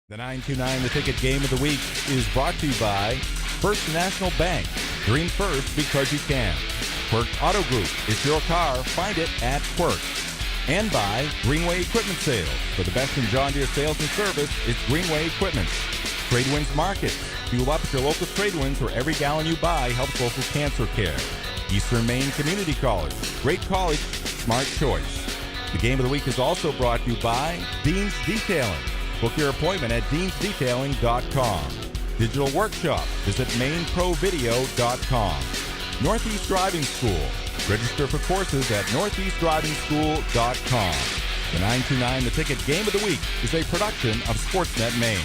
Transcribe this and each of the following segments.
The 929 The Ticket Game of the Week is brought to you by First National Bank. Dream first because you can. Quirk Auto Group. It's your car. Find it at Quirk. And by Greenway Equipment Sales. For the best in John Deere sales and service, it's Greenway Equipment. Trade Winds Market. Fuel up at your local Trade Winds where every gallon you buy helps local cancer care. Eastern Maine Community College. Great college, smart choice. The Game of the Week is also brought to you by Dean's Detailing. Book your appointment at deansdetailing.com. Digital Workshop. Visit mainprovideo.com. Northeast Driving School. Register for courses at northeastdrivingschool.com. The 929 The Ticket Game of the Week is a production of Sportsnet Maine.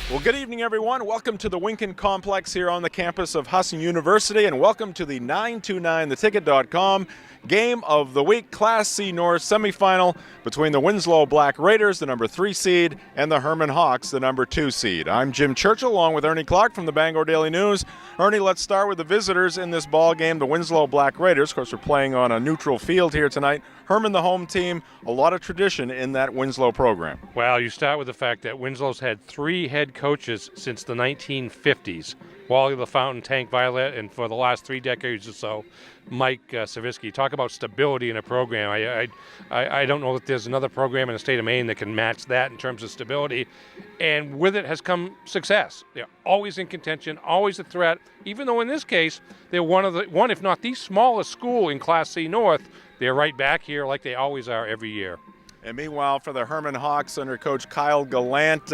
Well, good evening, everyone. Welcome to the Winkin Complex here on the campus of Husson University, and welcome to the 929theticket.com Game of the Week, Class C North semifinal between the Winslow Black Raiders, the number 3 seed, and the Hermon Hawks, the number 2 seed. I'm Jim Churchill, along with Ernie Clark from the Bangor Daily News. Ernie, let's start with the visitors in this ball game, the Winslow Black Raiders. Of course, we're playing on a neutral field here tonight. Hermon, the home team, a lot of tradition in that Winslow program. Well, you start with the fact that Winslow's had 3 head coaches since the 1950s. Wally LaFountain, Tank Violet, and for the last 3 decades or so, Mike Savitsky. Talk about stability in a program. I don't know that there's another program in the state of Maine that can match that in terms of stability. And with it has come success. They're always in contention, always a threat, even though in this case, they're one if not the smallest school in Class C North. They're right back here like they always are every year. And meanwhile, for the Hermon Hawks under Coach Kyle Gallant,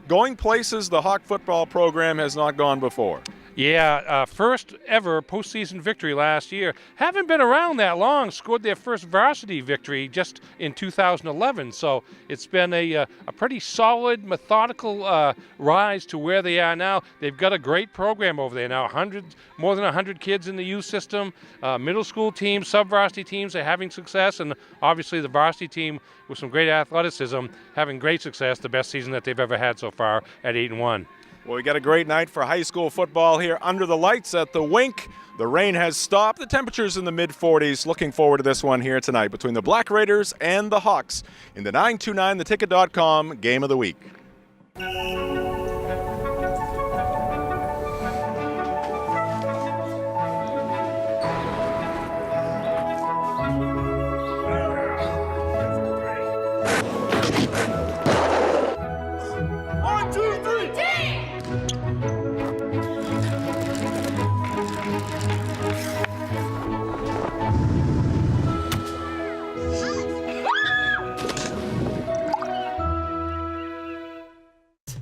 going places the Hawk football program has not gone before. Yeah, first ever postseason victory last year. Haven't been around that long. Scored their first varsity victory just in 2011. So it's been a pretty solid, methodical rise to where they are now. They've got a great program over there now. More than 100 kids in the youth system. Middle school teams, sub-varsity teams are having success, and obviously the varsity team with some great athleticism having great success. The best season that they've ever had so far at 8-1. Well, we got a great night for high school football here under the lights at the Wink. The rain has stopped. The temperature's in the mid-40s. Looking forward to this one here tonight between the Black Raiders and the Hawks in the 929theticket.com Game of the Week.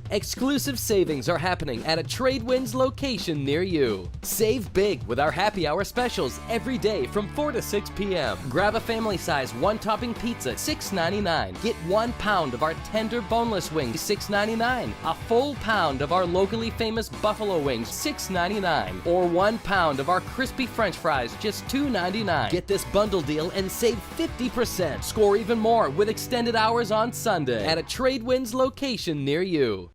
Exclusive savings are happening at a Trade Winds location near you. Save big with our happy hour specials every day from 4 to 6 p.m. Grab a family-size one-topping pizza, $6.99. Get 1 pound of our tender boneless wings, $6.99. A full pound of our locally famous buffalo wings, $6.99. Or 1 pound of our crispy French fries, just $2.99. Get this bundle deal and save 50%. Score even more with extended hours on Sunday at a Trade Winds location near you.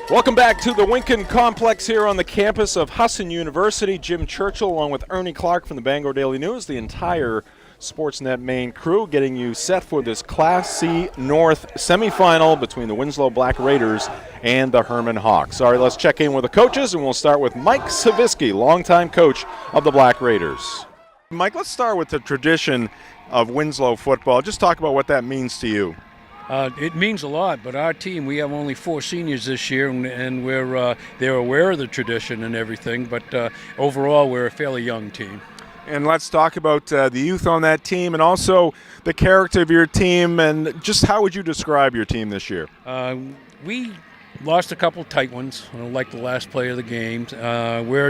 Welcome back to the Winkin Complex here on the campus of Husson University. Jim Churchill along with Ernie Clark from the Bangor Daily News. The entire Sportsnet Maine crew, getting you set for this Class C North semifinal between the Winslow Black Raiders and the Hermon Hawks. All right, let's check in with the coaches, and we'll start with Mike Savisky, longtime coach of the Black Raiders. Mike, let's start with the tradition of Winslow football. Just talk about what that means to you. It means a lot, but our team, we have only 4 seniors this year, and they're aware of the tradition and everything, but overall we're a fairly young team. And let's talk about the youth on that team and also the character of your team, and just how would you describe your team this year? We lost a couple tight ones, like the last play of the game. We're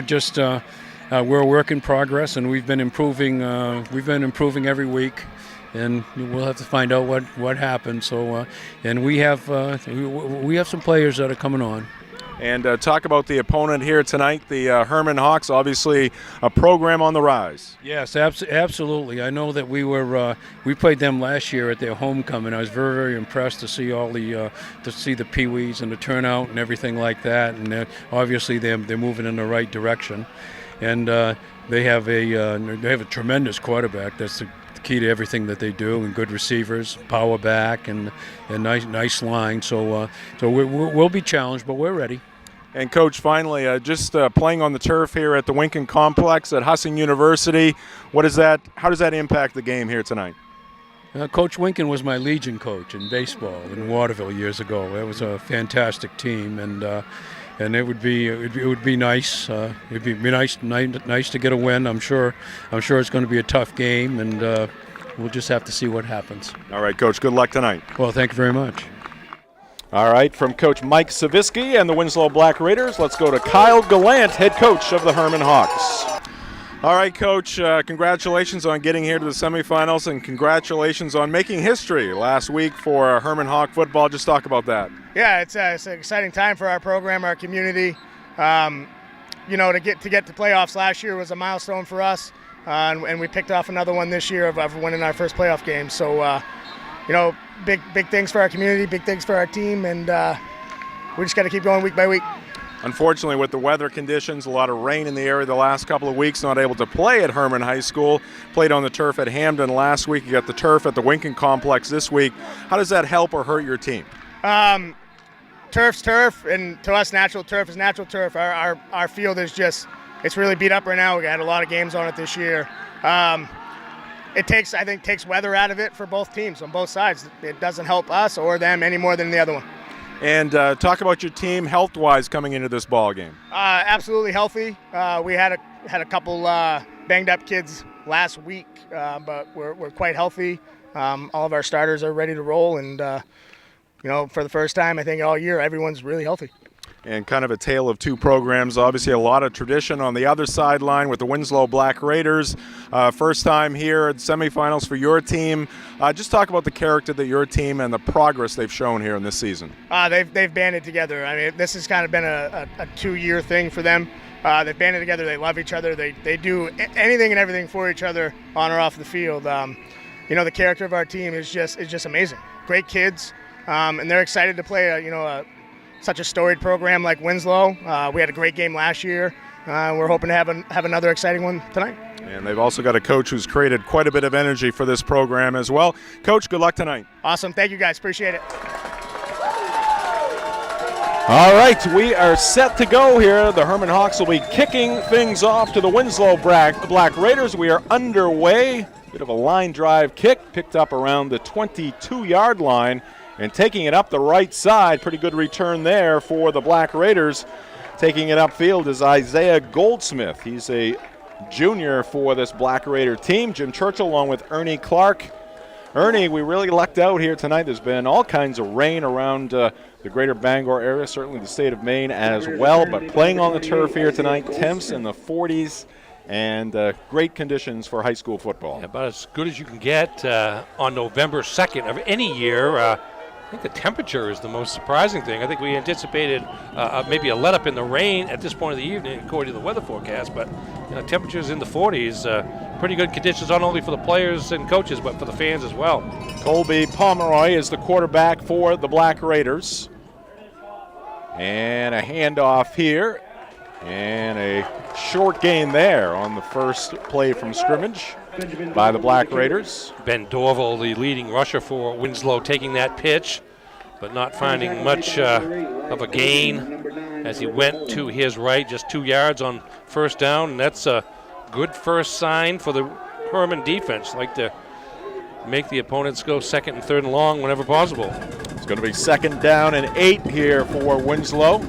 a work in progress, and we've been improving every week. And we'll have to find out what happened. So, and we have some players that are coming on. And talk about the opponent here tonight, the Hermon Hawks. Obviously, a program on the rise. Yes, absolutely. I know that we played them last year at their homecoming. I was very, very impressed to see all the peewees and the turnout and everything like that. And obviously, they're moving in the right direction. And they have a tremendous quarterback. That's the key to everything that they do, and good receivers, power back, and nice line. So we'll be challenged, but we're ready. And Coach, finally, just playing on the turf here at the Winkin Complex at Husson University, how does that impact the game here tonight? Coach Winkin was my Legion coach in baseball in Waterville years ago. It was a fantastic team, and it would be nice. It'd be nice to get a win. I'm sure it's going to be a tough game, and we'll just have to see what happens. All right, Coach. Good luck tonight. Well, thank you very much. All right, from Coach Mike Savisky and the Winslow Black Raiders, let's go to Kyle Gallant, head coach of the Hermon Hawks. All right, Coach, congratulations on getting here to the semifinals, and congratulations on making history last week for Hermon Hawk football. Just talk about that. Yeah, it's an exciting time for our program, our community. To get to playoffs last year was a milestone for us, and we picked off another one this year of winning our first playoff game. So, big things for our community, big things for our team, and we just got to keep going week by week. Unfortunately, with the weather conditions, a lot of rain in the area the last couple of weeks, not able to play at Hermon High School. Played on the turf at Hamden last week. You got the turf at the Winkin Complex this week. How does that help or hurt your team? Turf's turf, and to us, natural turf is natural turf. Our field is it's really beat up right now. We had a lot of games on it this year. It takes weather out of it for both teams on both sides. It doesn't help us or them any more than the other one. And talk about your team health-wise coming into this ball game. Absolutely healthy. We had a couple banged-up kids last week, but we're quite healthy. All of our starters are ready to roll, and for the first time, I think all year, everyone's really healthy. And kind of a tale of two programs. Obviously, a lot of tradition on the other sideline with the Winslow Black Raiders. First time here at semifinals for your team. Just talk about the character that your team and the progress they've shown here in this season. They've banded together. I mean, this has kind of been a 2-year thing for them. They've banded together. They love each other. They do anything and everything for each other on or off the field. The character of our team is just amazing. Great kids, and they're excited to play such a storied program like Winslow. We had a great game last year. We're hoping to have another exciting one tonight. And they've also got a coach who's created quite a bit of energy for this program as well. Coach, good luck tonight. Awesome. Thank you, guys. Appreciate it. All right, we are set to go here. The Hermon Hawks will be kicking things off to the Winslow Black Raiders. We are underway. Bit of a line drive kick, picked up around the 22-yard line. And taking it up the right side, pretty good return there for the Black Raiders. Taking it upfield is Isaiah Goldsmith. He's a junior for this Black Raider team. Jim Churchill along with Ernie Clark. Ernie, we really lucked out here tonight. There's been all kinds of rain around the greater Bangor area, certainly the state of Maine as well. But playing on the turf here tonight, temps in the 40s. And great conditions for high school football. Yeah, about as good as you can get on November 2nd of any year. I think the temperature is the most surprising thing. I think we anticipated maybe a let-up in the rain at this point of the evening, according to the weather forecast, but temperatures in the 40s. Pretty good conditions, not only for the players and coaches, but for the fans as well. Colby Pomeroy is the quarterback for the Black Raiders. And a handoff here. And a short gain there on the first play from scrimmage. by the Black Raiders. Ben Dorval, the leading rusher for Winslow, taking that pitch, but not finding much of a gain as he went to his right, just 2 yards on first down, and that's a good first sign for the Hermon defense. Like to make the opponents go second and third and long whenever possible. It's going to be 2nd down and 8 here for Winslow.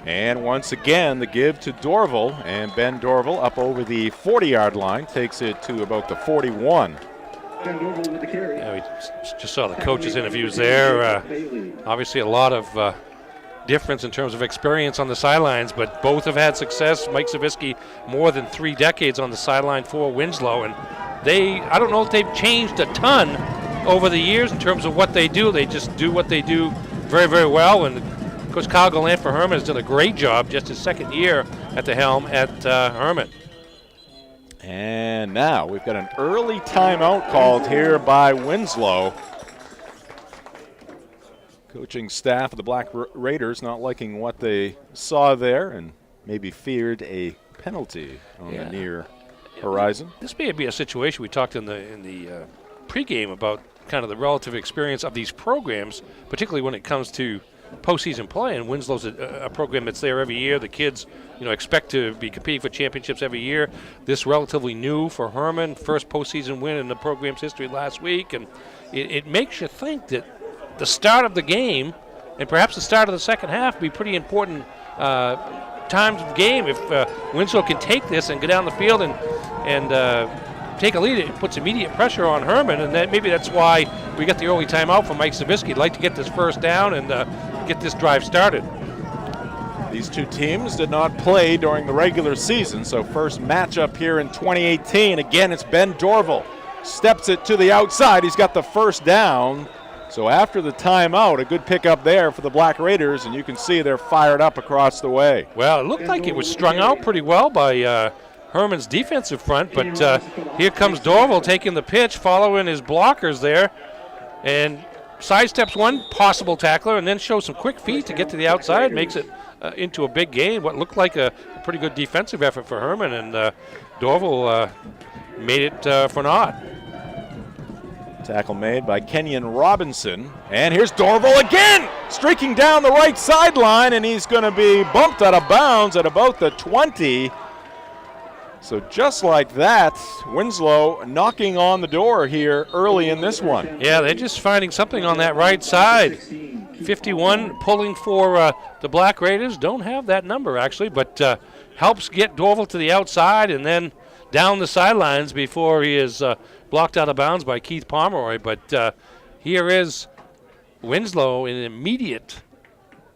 And once again, the give to Dorval, and Ben Dorval up over the 40-yard line, takes it to about the 41. Yeah, we just saw the coaches' interviews there. Obviously a lot of difference in terms of experience on the sidelines, but both have had success. Mike Savitsky, more than 3 decades on the sideline for Winslow, and I don't know if they've changed a ton over the years in terms of what they do. They just do what they do very, very well, and Coach Kyle Gallant for Hermon has done a great job, just his 2nd year at the helm at Hermon. And now we've got an early timeout called here by Winslow. Coaching staff of the Black Raiders not liking what they saw there and maybe feared a penalty on the near horizon. This may be a situation we talked in the pregame about kind of the relative experience of these programs, particularly when it comes to postseason play. And Winslow's a program that's there every year. The kids, expect to be competing for championships every year. This relatively new for Hermon, first postseason win in the program's history last week, and it makes you think that the start of the game and perhaps the start of the second half be pretty important times of the game. If Winslow can take this and go down the field and take a lead, it puts immediate pressure on Hermon, and maybe that's why we got the early timeout from Mike Savitsky. He'd like to get this first down and get this drive started. These two teams did not play during the regular season, so first matchup here in 2018. Again, it's Ben Dorval. Steps it to the outside. He's got the first down. So after the timeout, a good pickup there for the Black Raiders, and you can see they're fired up across the way. Well, it looked like it was strung out pretty well by Hermon's defensive front, but here comes Dorval taking the pitch, following his blockers there, and sidesteps one possible tackler and then shows some quick feet to get to the outside, makes it into a big gain. What looked like a pretty good defensive effort for Hermon, and Dorval made it for naught. Tackle made by Kenyon Robinson. And here's Dorval again, streaking down the right sideline, and he's going to be bumped out of bounds at about the 20. So just like that, Winslow knocking on the door here early in this one. Yeah, they're just finding something on that right side. 51 pulling for the Black Raiders. Don't have that number, actually, but helps get Dorval to the outside and then down the sidelines before he is blocked out of bounds by Keith Pomeroy. But here is Winslow in an immediate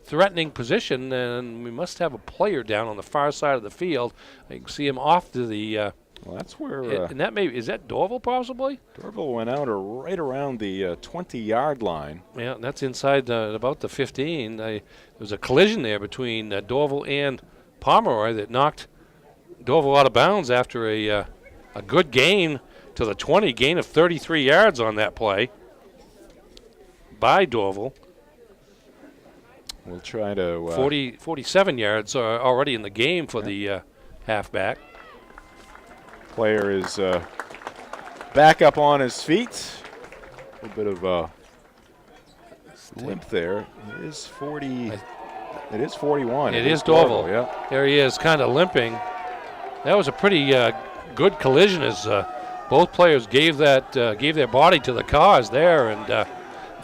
threatening position, and we must have a player down on the far side of the field. I can see him off to the well, that's where and that is that Dorval possibly? Dorval went out right around the 20-yard line. Yeah, that's inside about the 15. There was a collision there between Dorval and Pomeroy that knocked Dorval out of bounds after a good gain to the 20, gain of 33 yards on that play by Dorval. We'll try to 47 yards already in the game for the halfback. Player is back up on his feet. A little bit of a limp there. It is 40. It is 41. It is Dorval. Yeah. There he is, kind of limping. That was a pretty good collision as both players gave their body to the cause there, and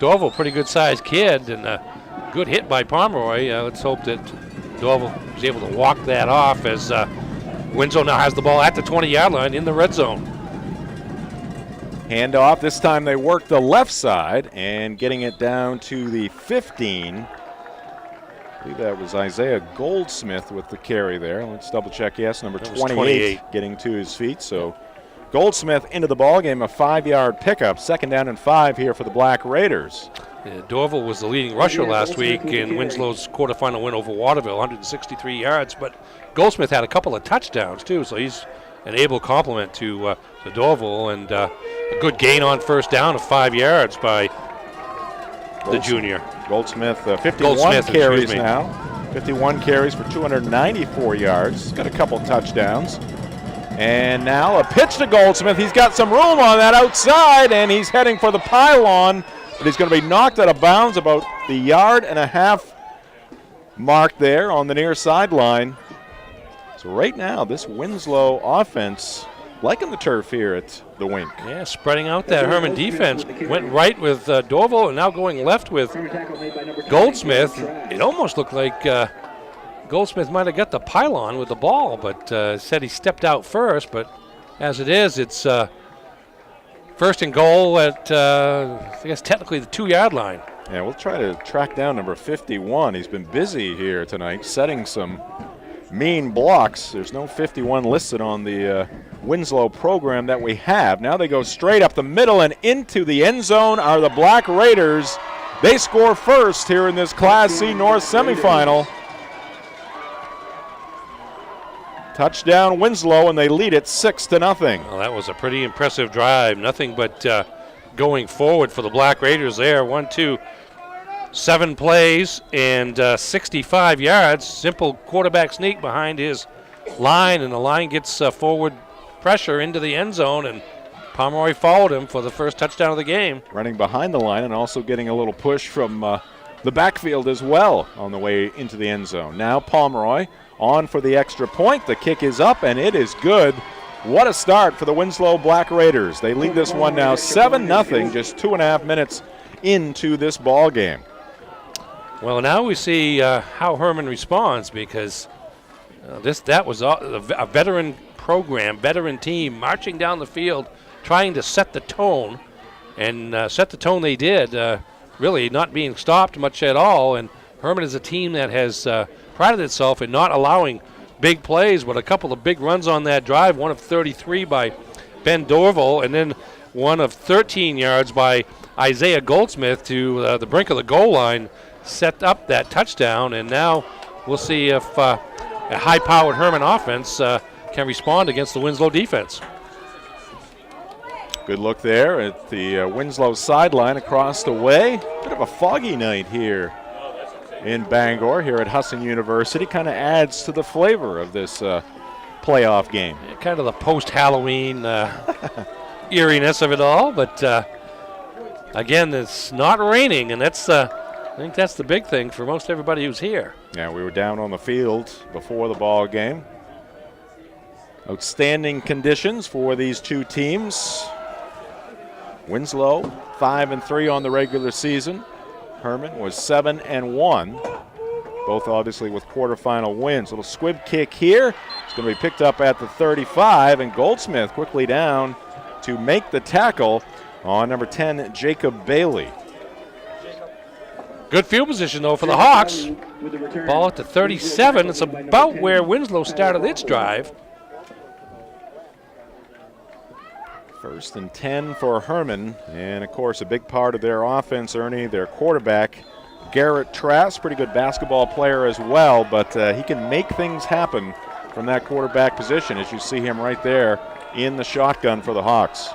Dorval, pretty good sized kid, and good hit by Pomeroy. Let's hope that Dorval was able to walk that off as Winslow now has the ball at the 20-yard line in the red zone. Handoff. This time they work the left side and getting it down to the 15. I believe that was Isaiah Goldsmith with the carry there. Let's double check. Yes, number 28 getting to his feet. So Goldsmith into the ball game, a 5-yard pickup. 2nd down and 5 here for the Black Raiders. Yeah, Dorval was the leading rusher last week in Winslow's quarterfinal win over Waterville, 163 yards. But Goldsmith had a couple of touchdowns too, so he's an able complement to Dorval, and a good gain on first down of 5 yards by the junior. Goldsmith, 51 carries now. 51 carries for 294 yards. Got a couple touchdowns. And now a pitch to Goldsmith. He's got some room on that outside, and he's heading for the pylon, but he's going to be knocked out of bounds about the 1.5 yard mark there on the near sideline. So right now, this Winslow offense liking the turf here at the Wink. Yeah, spreading out that Hermon defense. Went right with Dorval and now going left with Goldsmith. It almost looked like Goldsmith might have got the pylon with the ball, but said he stepped out first. But as it is, it's first and goal at, I guess, technically the 2 yard line. Yeah, we'll try to track down number 51. He's been busy here tonight, setting some mean blocks. There's no 51 listed on the Winslow program that we have. Now they go straight up the middle and into the end zone are the Black Raiders. They score first here in this Class C North semifinal. Touchdown Winslow, and they lead it 6-0. Well, that was a pretty impressive drive. Nothing but going forward for the Black Raiders there. 7 plays and 65 yards. Simple quarterback sneak behind his line, and the line gets forward pressure into the end zone, and Pomeroy followed him for the first touchdown of the game. Running behind the line and also getting a little push from the backfield as well on the way into the end zone. Now Pomeroy on for the extra point. The kick is up, and it is good. What a start for the Winslow Black Raiders. They lead this one now 7-0, just 2.5 minutes into this ball game. Well, now we see how Hermon responds, because that was a veteran program, veteran team marching down the field, trying to set the tone, and set the tone they did, really not being stopped much at all. And Hermon is a team that has prided itself in not allowing big plays, but a couple of big runs on that drive, one of 33 by Ben Dorval, and then one of 13 yards by Isaiah Goldsmith to the brink of the goal line, set up that touchdown. And now we'll see if a high-powered Hermon offense can respond against the Winslow defense. Good look there at the Winslow sideline across the way. Bit of a foggy night here in Bangor, here at Husson University. Kind of adds to the flavor of this playoff game. Yeah, kind of the post-Halloween eeriness of it all, but again, it's not raining, and that's I think that's the big thing for most everybody who's here. Yeah, we were down on the field before the ball game. Outstanding conditions for these two teams. Winslow 5-3 on the regular season. Hermon was 7-1. Both obviously with quarterfinal wins. Little squib kick here. It's going to be picked up at the 35, and Goldsmith quickly down to make the tackle on number 10, Jacob Bailey. Good field position, though, for the Hawks. Ball at the 37. It's about where Winslow started its drive. 1st and 10 for Hermon. And, of course, a big part of their offense, Ernie, their quarterback, Garrett Trask, pretty good basketball player as well, but he can make things happen from that quarterback position, as you see him right there in the shotgun for the Hawks.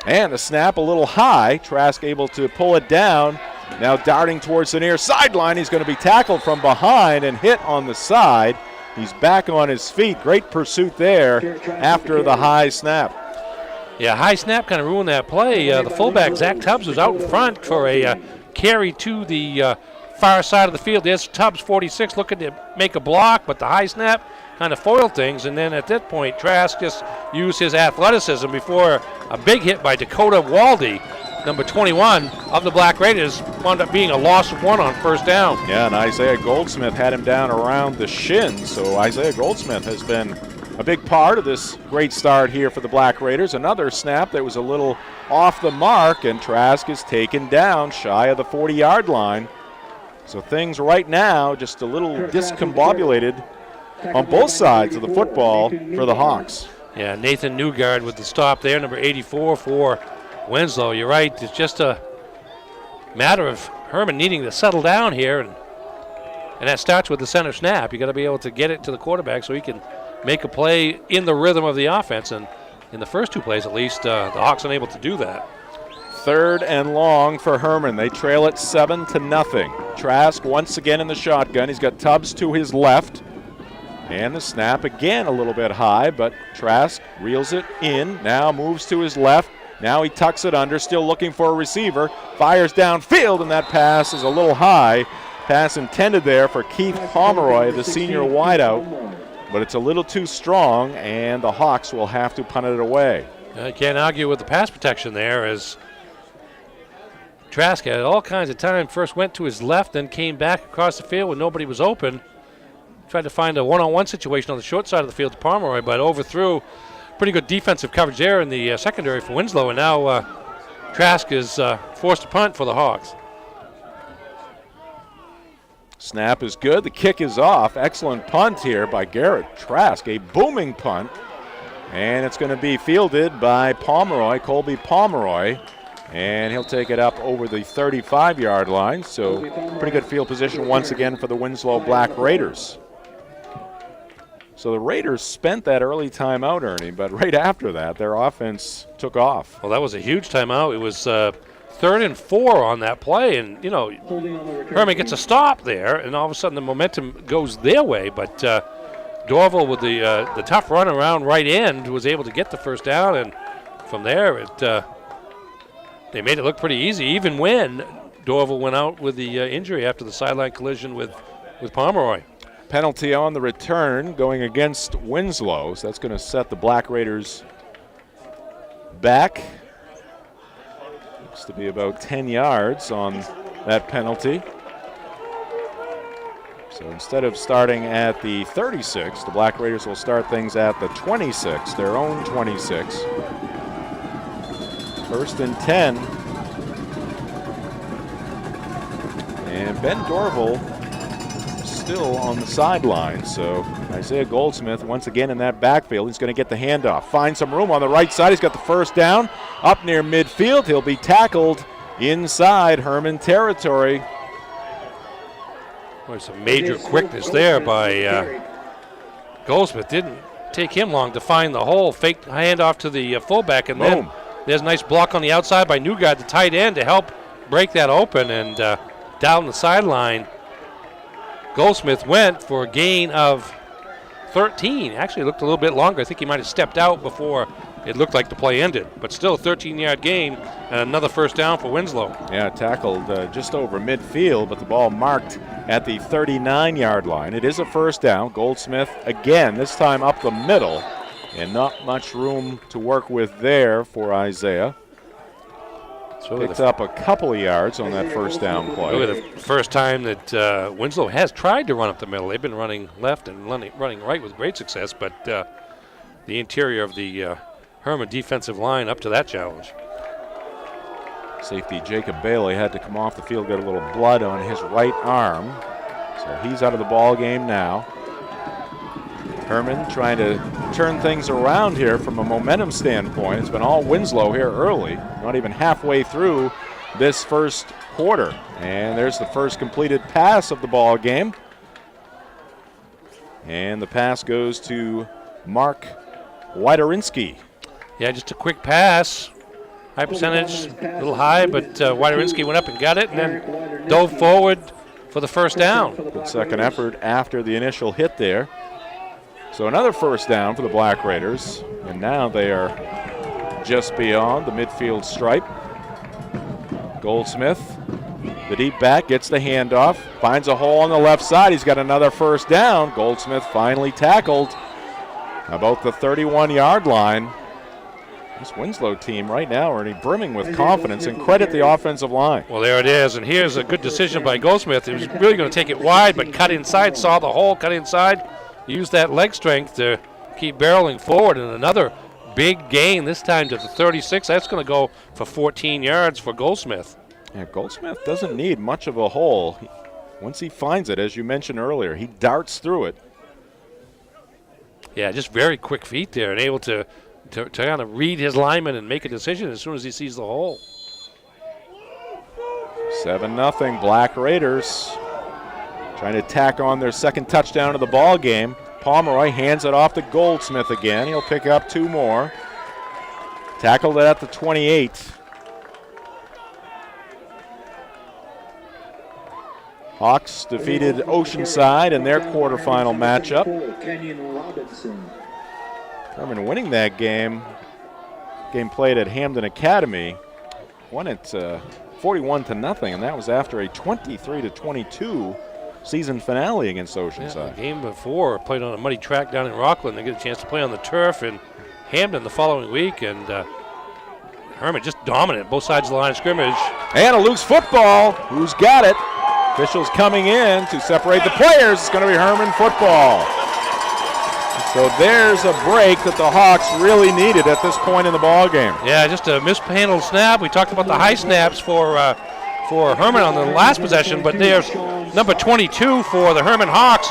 And the snap a little high. Trask able to pull it down. Now darting towards the near sideline. He's going to be tackled from behind and hit on the side. He's back on his feet. Great pursuit there after the high snap. Yeah, high snap kind of ruined that play. The fullback, Zach Tubbs, was out in front for a carry to the far side of the field. There's Tubbs, 46, looking to make a block, but the high snap kind of foiled things. And then at that point, Trask just used his athleticism before a big hit by Dakota Waldy, number 21 of the Black Raiders, wound up being a loss of 1 on first down. Yeah, and Isaiah Goldsmith had him down around the shin. So Isaiah Goldsmith has been a big part of this great start here for the Black Raiders. Another snap that was a little off the mark, and Trask is taken down shy of the 40-yard line. So things right now just a little discombobulated on both sides of the football for the Hawks. Yeah, Nathan Newgard with the stop there, number 84 for Winslow. You're right, it's just a matter of Hermon needing to settle down here, and that starts with the center snap. You got to be able to get it to the quarterback so he can make a play in the rhythm of the offense, and in the first 2 plays at least, the Hawks unable to do that. 3rd and long for Hermon. They trail it 7-0. Trask once again in the shotgun. He's got Tubbs to his left. And the snap again a little bit high, but Trask reels it in, now moves to his left. Now he tucks it under, still looking for a receiver, fires downfield, and that pass is a little high. Pass intended there for Keith Pomeroy, the senior wideout, but it's a little too strong, and the Hawks will have to punt it away. I can't argue with the pass protection there, as Trask had all kinds of time. First went to his left, then came back across the field when nobody was open. Tried to find a one-on-one situation on the short side of the field to Pomeroy, but overthrew. Pretty good defensive coverage there in the secondary for Winslow, and now Trask is forced to punt for the Hawks. Snap is good. The kick is off. Excellent punt here by Garrett Trask. A booming punt. And it's going to be fielded by Pomeroy, Colby Pomeroy. And he'll take it up over the 35-yard line. So pretty good field position once again for the Winslow Black Raiders. So the Raiders spent that early timeout, Ernie, but right after that, their offense took off. Well, that was a huge timeout. It was 3rd and 4 on that play, and, you know, Hermon gets a stop there, and all of a sudden the momentum goes their way, but Dorval with the tough run around right end was able to get the first down, and from there they made it look pretty easy, even when Dorval went out with the injury after the sideline collision with Pomeroy. Penalty on the return going against Winslow, so that's going to set the Black Raiders back. Looks to be about 10 yards on that penalty. So instead of starting at the 36, the Black Raiders will start things at the 26, their own 26. 1st and 10. And Ben Dorval still on the sideline, so Isaiah Goldsmith once again in that backfield. He's going to get the handoff, find some room on the right side. He's got the first down up near midfield. He'll be tackled inside Hermon territory. There's some major quickness there by Goldsmith. Didn't take him long to find the hole. Fake handoff to the fullback, and then there's a nice block on the outside by Newgard, the tight end, to help break that open. And down the sideline, Goldsmith went for a gain of 13. Actually, it looked a little bit longer. I think he might have stepped out before it looked like the play ended. But still a 13-yard gain and another first down for Winslow. Yeah, tackled just over midfield, but the ball marked at the 39-yard line. It is a first down. Goldsmith again, this time up the middle, and not much room to work with there for Isaiah. Picked up a couple of yards on that first down play. Look at the first time that Winslow has tried to run up the middle. They've been running left and running right with great success, but the interior of the Hermon defensive line up to that challenge. Safety Jacob Bailey had to come off the field, get a little blood on his right arm. So he's out of the ball game now. Hermon trying to turn things around here from a momentum standpoint. It's been all Winslow here early, not even halfway through this first quarter. And there's the first completed pass of the ball game. And the pass goes to Mark Widerinski. Yeah, just a quick pass. High percentage, a little high, but Widerinski went up and got it and then dove forward for the first down. Good second effort after the initial hit there. So another first down for the Black Raiders, and now they are just beyond the midfield stripe. Goldsmith, the deep back, gets the handoff, finds a hole on the left side. He's got another first down. Goldsmith finally tackled about the 31-yard line. This Winslow team right now are brimming with confidence, and credit the offensive line. Well, there it is, and here's a good decision by Goldsmith. He was really going to take it wide, but cut inside, saw the hole, cut inside, used that leg strength to keep barreling forward, and another big gain, this time to the 36. That's going to go for 14 yards for Goldsmith. Yeah, Goldsmith doesn't need much of a hole. Once he finds it, as you mentioned earlier, he darts through it. Yeah, just very quick feet there, and able to kind of read his lineman and make a decision as soon as he sees the hole. 7-0 Black Raiders trying to tack on their second touchdown of the ball game. Pomeroy hands it off to Goldsmith again. He'll pick up two more. Tackled at the 28. Hawks defeated Oceanside in their quarterfinal matchup. Hermon winning that game. Game played at Hamden Academy. Won it 41-0, and that was after a 23-22 season finale against Oceanside. Yeah, the game before played on a muddy track down in Rockland. They get a chance to play on the turf in Hamden the following week, and Hermon just dominant both sides of the line of scrimmage. And a loose football. Who's got it? Officials coming in to separate the players. It's going to be Hermon football. So there's a break that the Hawks really needed at this point in the ball game. Yeah, just a mishandled snap. We talked about the high snaps for Hermon on the last possession, but there's number 22 for the Hermon Hawks,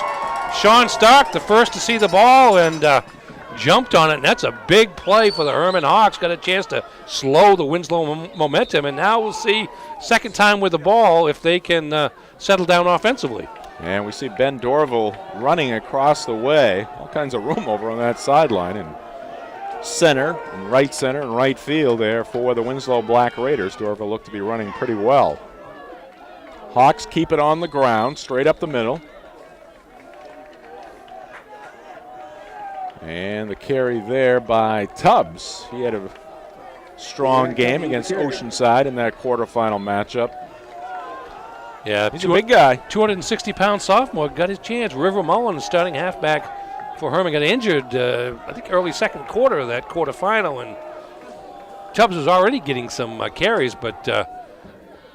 Sean Stark, the first to see the ball and jumped on it, and that's a big play for the Hermon Hawks. Got a chance to slow the Winslow momentum, and now we'll see second time with the ball if they can settle down offensively. And we see Ben Dorval running across the way. All kinds of room over on that sideline. And center and right field there for the Winslow Black Raiders. Dorval looked to be running pretty well. Hawks keep it on the ground, straight up the middle. And the carry there by Tubbs. He had a strong game against Oceanside in that quarterfinal matchup. Yeah, he's a big guy. 260-pound sophomore got his chance. River Mullen, starting halfback for Hermon, got injured, I think, early second quarter of that quarterfinal, and Tubbs was already getting some carries, but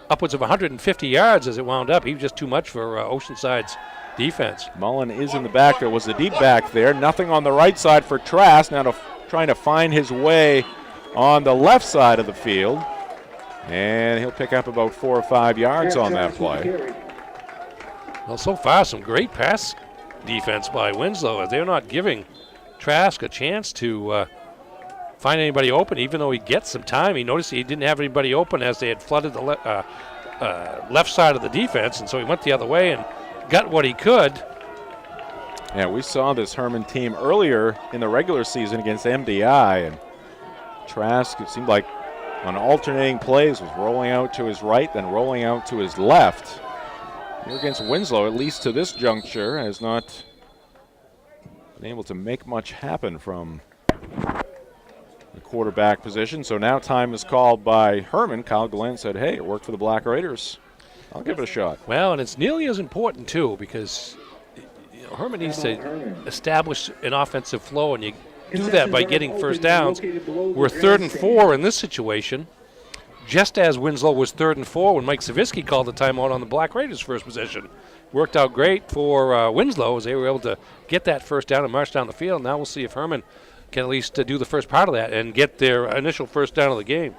upwards of 150 yards as it wound up. He was just too much for Oceanside's defense. Mullen is in the back. There was a deep back there. Nothing on the right side for Trask. Now trying to find his way on the left side of the field. And he'll pick up about 4 or 5 yards on that play. Well, so far, some great pass defense by Winslow. They're not giving Trask a chance to find anybody open, even though he gets some time. He noticed he didn't have anybody open as they had flooded the left side of the defense, and so he went the other way and got what he could. Yeah, we saw this Hermon team earlier in the regular season against MDI, and Trask, it seemed like on alternating plays, was rolling out to his right, then rolling out to his left. Here against Winslow, at least to this juncture, has not been able to make much happen from the quarterback position. So now time is called by Hermon. Kyle Gallant said, hey, it worked for the Black Raiders. I'll give it a shot. Well, and it's nearly as important, too, because Hermon needs to establish an offensive flow, and you do that by getting first downs. We're 3rd and 4 in this situation, just as Winslow was 3rd and 4 when Mike Savitsky called the timeout on the Black Raiders' first possession. Worked out great for Winslow as they were able to get that first down and march down the field. Now we'll see if Hermon can at least do the first part of that and get their initial first down of the game.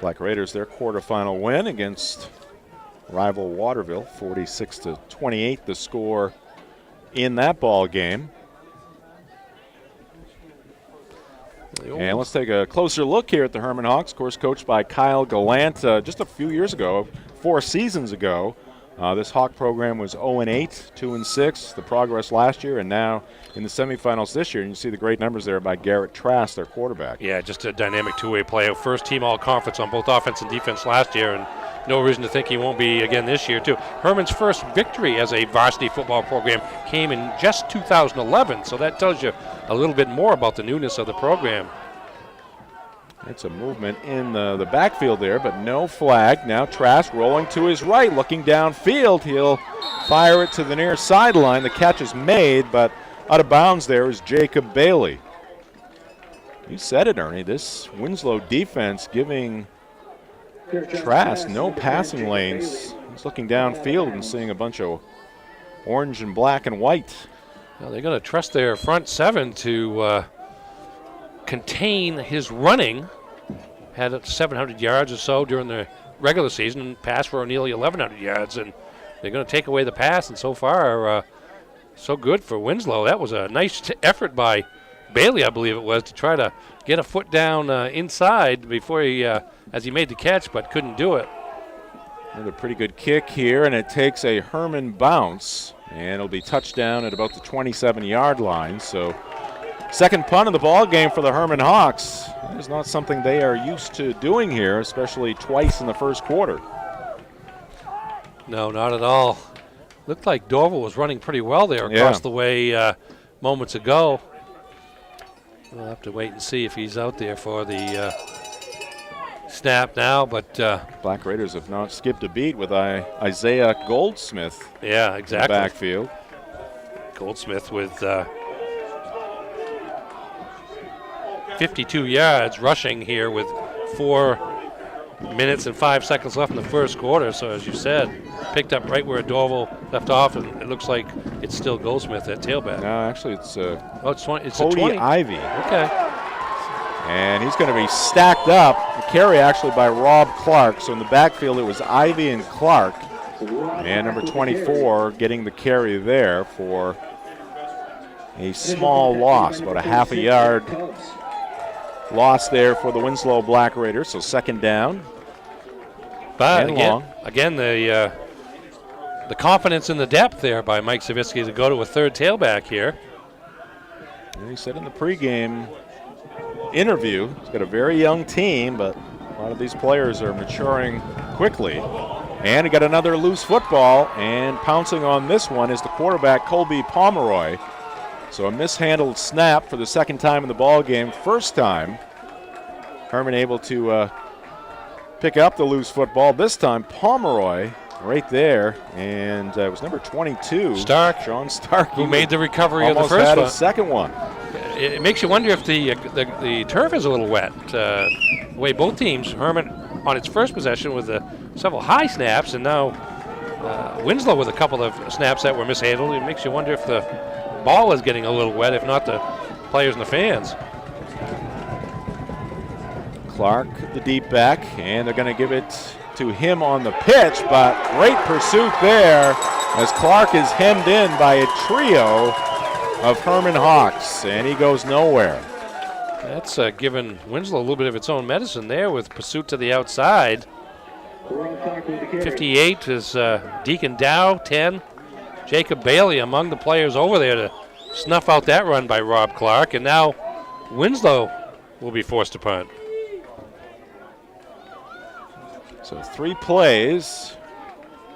Black Raiders, their quarterfinal win against rival Waterville, 46-28 the score in that ball game. And let's take a closer look here at the Hermon Hawks, of course, coached by Kyle Gallant. Just a few years ago, 4 seasons ago, this Hawk program was 0-8, 2-6, the progress last year, and now in the semifinals this year. And you see the great numbers there by Garrett Trask, their quarterback. Yeah, just a dynamic two-way player. First team all-conference on both offense and defense last year, and no reason to think he won't be again this year, too. Hermon's first victory as a varsity football program came in just 2011, so that tells you a little bit more about the newness of the program. It's a movement in the backfield there, but no flag. Now Trask rolling to his right, looking downfield. He'll fire it to the near sideline. The catch is made, but out of bounds there is Jacob Bailey. You said it, Ernie. This Winslow defense giving Trask no passing lanes. He's looking downfield and seeing a bunch of orange and black and white. Well, they're going to trust their front seven to contain his running. Had 700 yards or so during the regular season and passed for nearly 1,100 yards. And they're going to take away the pass, and so far, so good for Winslow. That was a nice effort by Bailey, I believe it was, to try to get a foot down inside before he, as he made the catch, but couldn't do it. Another pretty good kick here, and it takes a Hermon bounce, and it'll be touchdown at about the 27-yard line. So second punt of the ball game for the Hermon Hawks. That is not something they are used to doing here, especially twice in the first quarter. No, not at all. Looked like Dorval was running pretty well there across the way moments ago. We'll have to wait and see if he's out there for the snap now, but Black Raiders have not skipped a beat with Isaiah Goldsmith. Yeah, exactly. In the backfield. Goldsmith with 52 yards rushing here with 4 minutes and 5 seconds left in the first quarter. So as you said, picked up right where Dorval left off, and it looks like it's still Goldsmith at tailback. No, actually it's it's 20. It's Cody a 20. Ivy. Okay. And he's going to be stacked up. The carry actually by Rob Clark. So in the backfield it was Ivy and Clark. And number 24 getting the carry there for a small loss, about a half a yard loss there for the Winslow Black Raiders. So second down. But and again, the confidence in the depth there by Mike Savitsky to go to a third tailback here. And he said in the pregame interview, he's got a very young team, but a lot of these players are maturing quickly. And he got another loose football, and pouncing on this one is the quarterback, Colby Pomeroy. So a mishandled snap for the second time in the ball game. First time, Hermon able to pick up the loose football. This time, Pomeroy right there, and it was number 22, Stark, Sean Stark, who made the recovery of the almost first had one. his second one. It makes you wonder if the turf is a little wet. The way both teams, Hermon on its first possession with several high snaps, and now Winslow with a couple of snaps that were mishandled. It makes you wonder if the ball is getting a little wet, if not the players and the fans. Clark, the deep back, and they're going to give it to him on the pitch, but great pursuit there as Clark is hemmed in by a trio of Hermon Hawks, and he goes nowhere. That's given Winslow a little bit of its own medicine there with pursuit to the outside. 58 is Deacon Dow, 10. Jacob Bailey among the players over there to snuff out that run by Rob Clark, and now Winslow will be forced to punt. So 3 plays.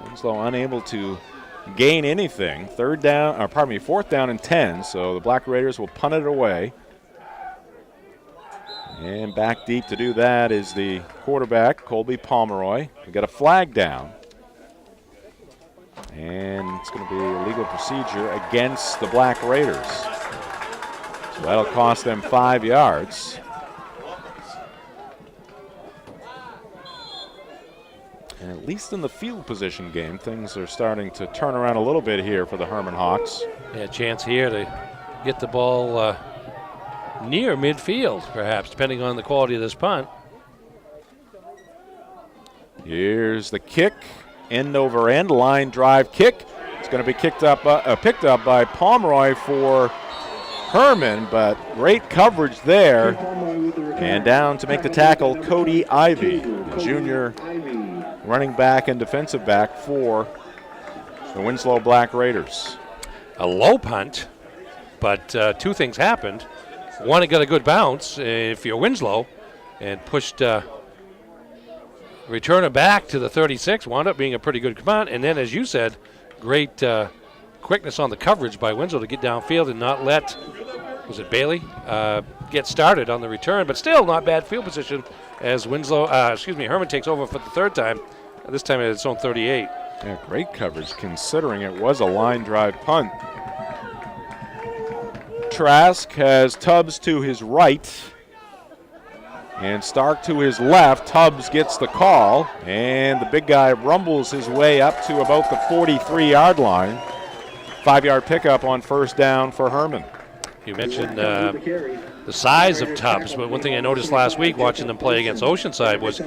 Winslow unable to gain anything. Fourth down and 10. So the Black Raiders will punt it away. And back deep to do that is the quarterback, Colby Pomeroy. We got a flag down. And it's going to be a legal procedure against the Black Raiders. So that'll cost them 5 yards. And at least in the field position game, things are starting to turn around a little bit here for the Hermon Hawks. Yeah, chance here to get the ball near midfield, perhaps, depending on the quality of this punt. Here's the kick, end over end, line drive kick. It's going to be picked up by Pomeroy for Hermon, but great coverage there. And down to make the tackle, Cody Ivy, the junior running back and defensive back for the Winslow Black Raiders. A low punt, but 2 things happened. One, it got a good bounce if you're Winslow, and pushed returner back to the 36, wound up being a pretty good punt. And then, as you said, great quickness on the coverage by Winslow to get downfield and not let, was it Bailey, get started on the return. But still not bad field position as Hermon takes over for the third time, this time at its own 38. Yeah, great coverage considering it was a line drive punt. Trask has Tubbs to his right and Stark to his left. Tubbs gets the call, and the big guy rumbles his way up to about the 43-yard line. 5-yard pickup on first down for Hermon. You mentioned the size of Tubbs, but one thing I noticed last week watching them play against Oceanside was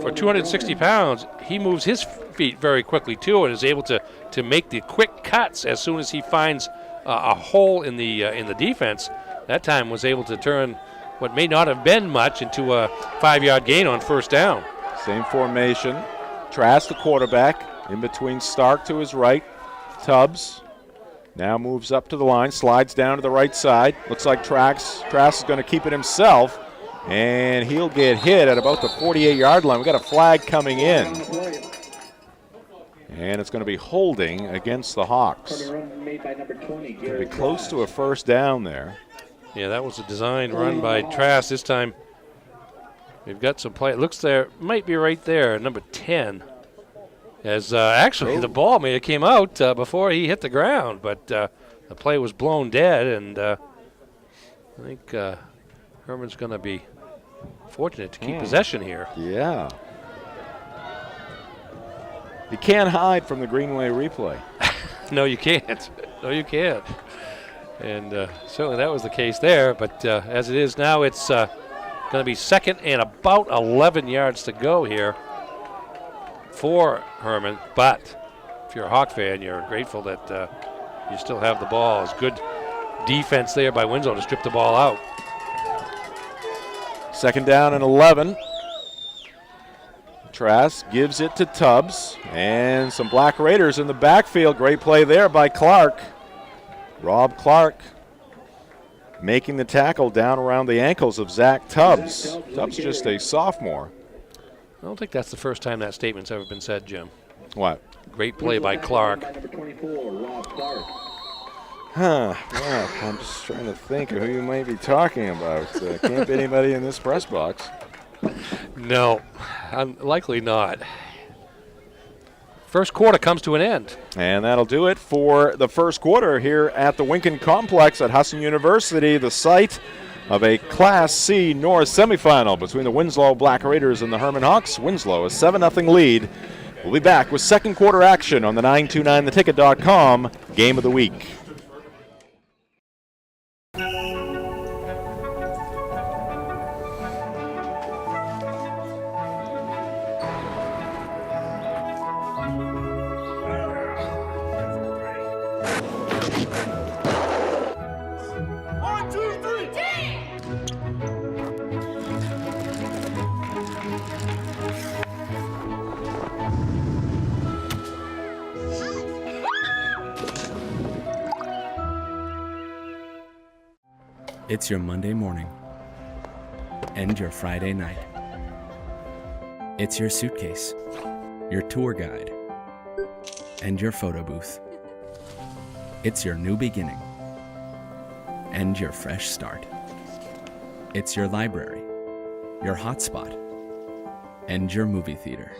for 260 pounds, he moves his feet very quickly too and is able to make the quick cuts as soon as he finds a hole in the defense. That time was able to turn what may not have been much into a 5-yard gain on first down. Same formation. Trask, the quarterback, in between Stark to his right. Tubbs now moves up to the line, slides down to the right side. Looks like Trask is going to keep it himself, and he'll get hit at about the 48-yard line. We got a flag coming in. And it's going to be holding against the Hawks. Going to be close to a first down there. Yeah, that was a designed run by Trask. This time we've got some play. It looks there, might be right there, number 10. As actually the ball may have came out before he hit the ground, but the play was blown dead, and I think Hermon's going to be fortunate to keep possession here. Yeah. You can't hide from the Greenway replay. No, you can't. No, you can't. And certainly that was the case there, but as it is now, it's going to be second and about 11 yards to go here for Hermon. But if you're a Hawk fan, you're grateful that you still have the ball. It's good defense there by Winslow to strip the ball out. Second down and 11. Trask gives it to Tubbs, and some Black Raiders in the backfield. Great play there by Clark. Rob Clark making the tackle down around the ankles of Zach Tubbs. Tubbs just a sophomore. I don't think that's the first time that statement's ever been said, Jim. What? Great play by Clark. Well, I'm just trying to think of who you might be talking about. Can't be anybody in this press box. No, likely not. First quarter comes to an end. And that'll do it for the first quarter here at the Winkin Complex at Husson University, the site of a Class C North semifinal between the Winslow Black Raiders and the Hermon Hawks. Winslow a 7-0 lead. We'll be back with second quarter action on the 929theticket.com Game of the Week. It's your Monday morning and your Friday night. It's your suitcase, your tour guide, and your photo booth. It's your new beginning and your fresh start. It's your library, your hotspot, and your movie theater.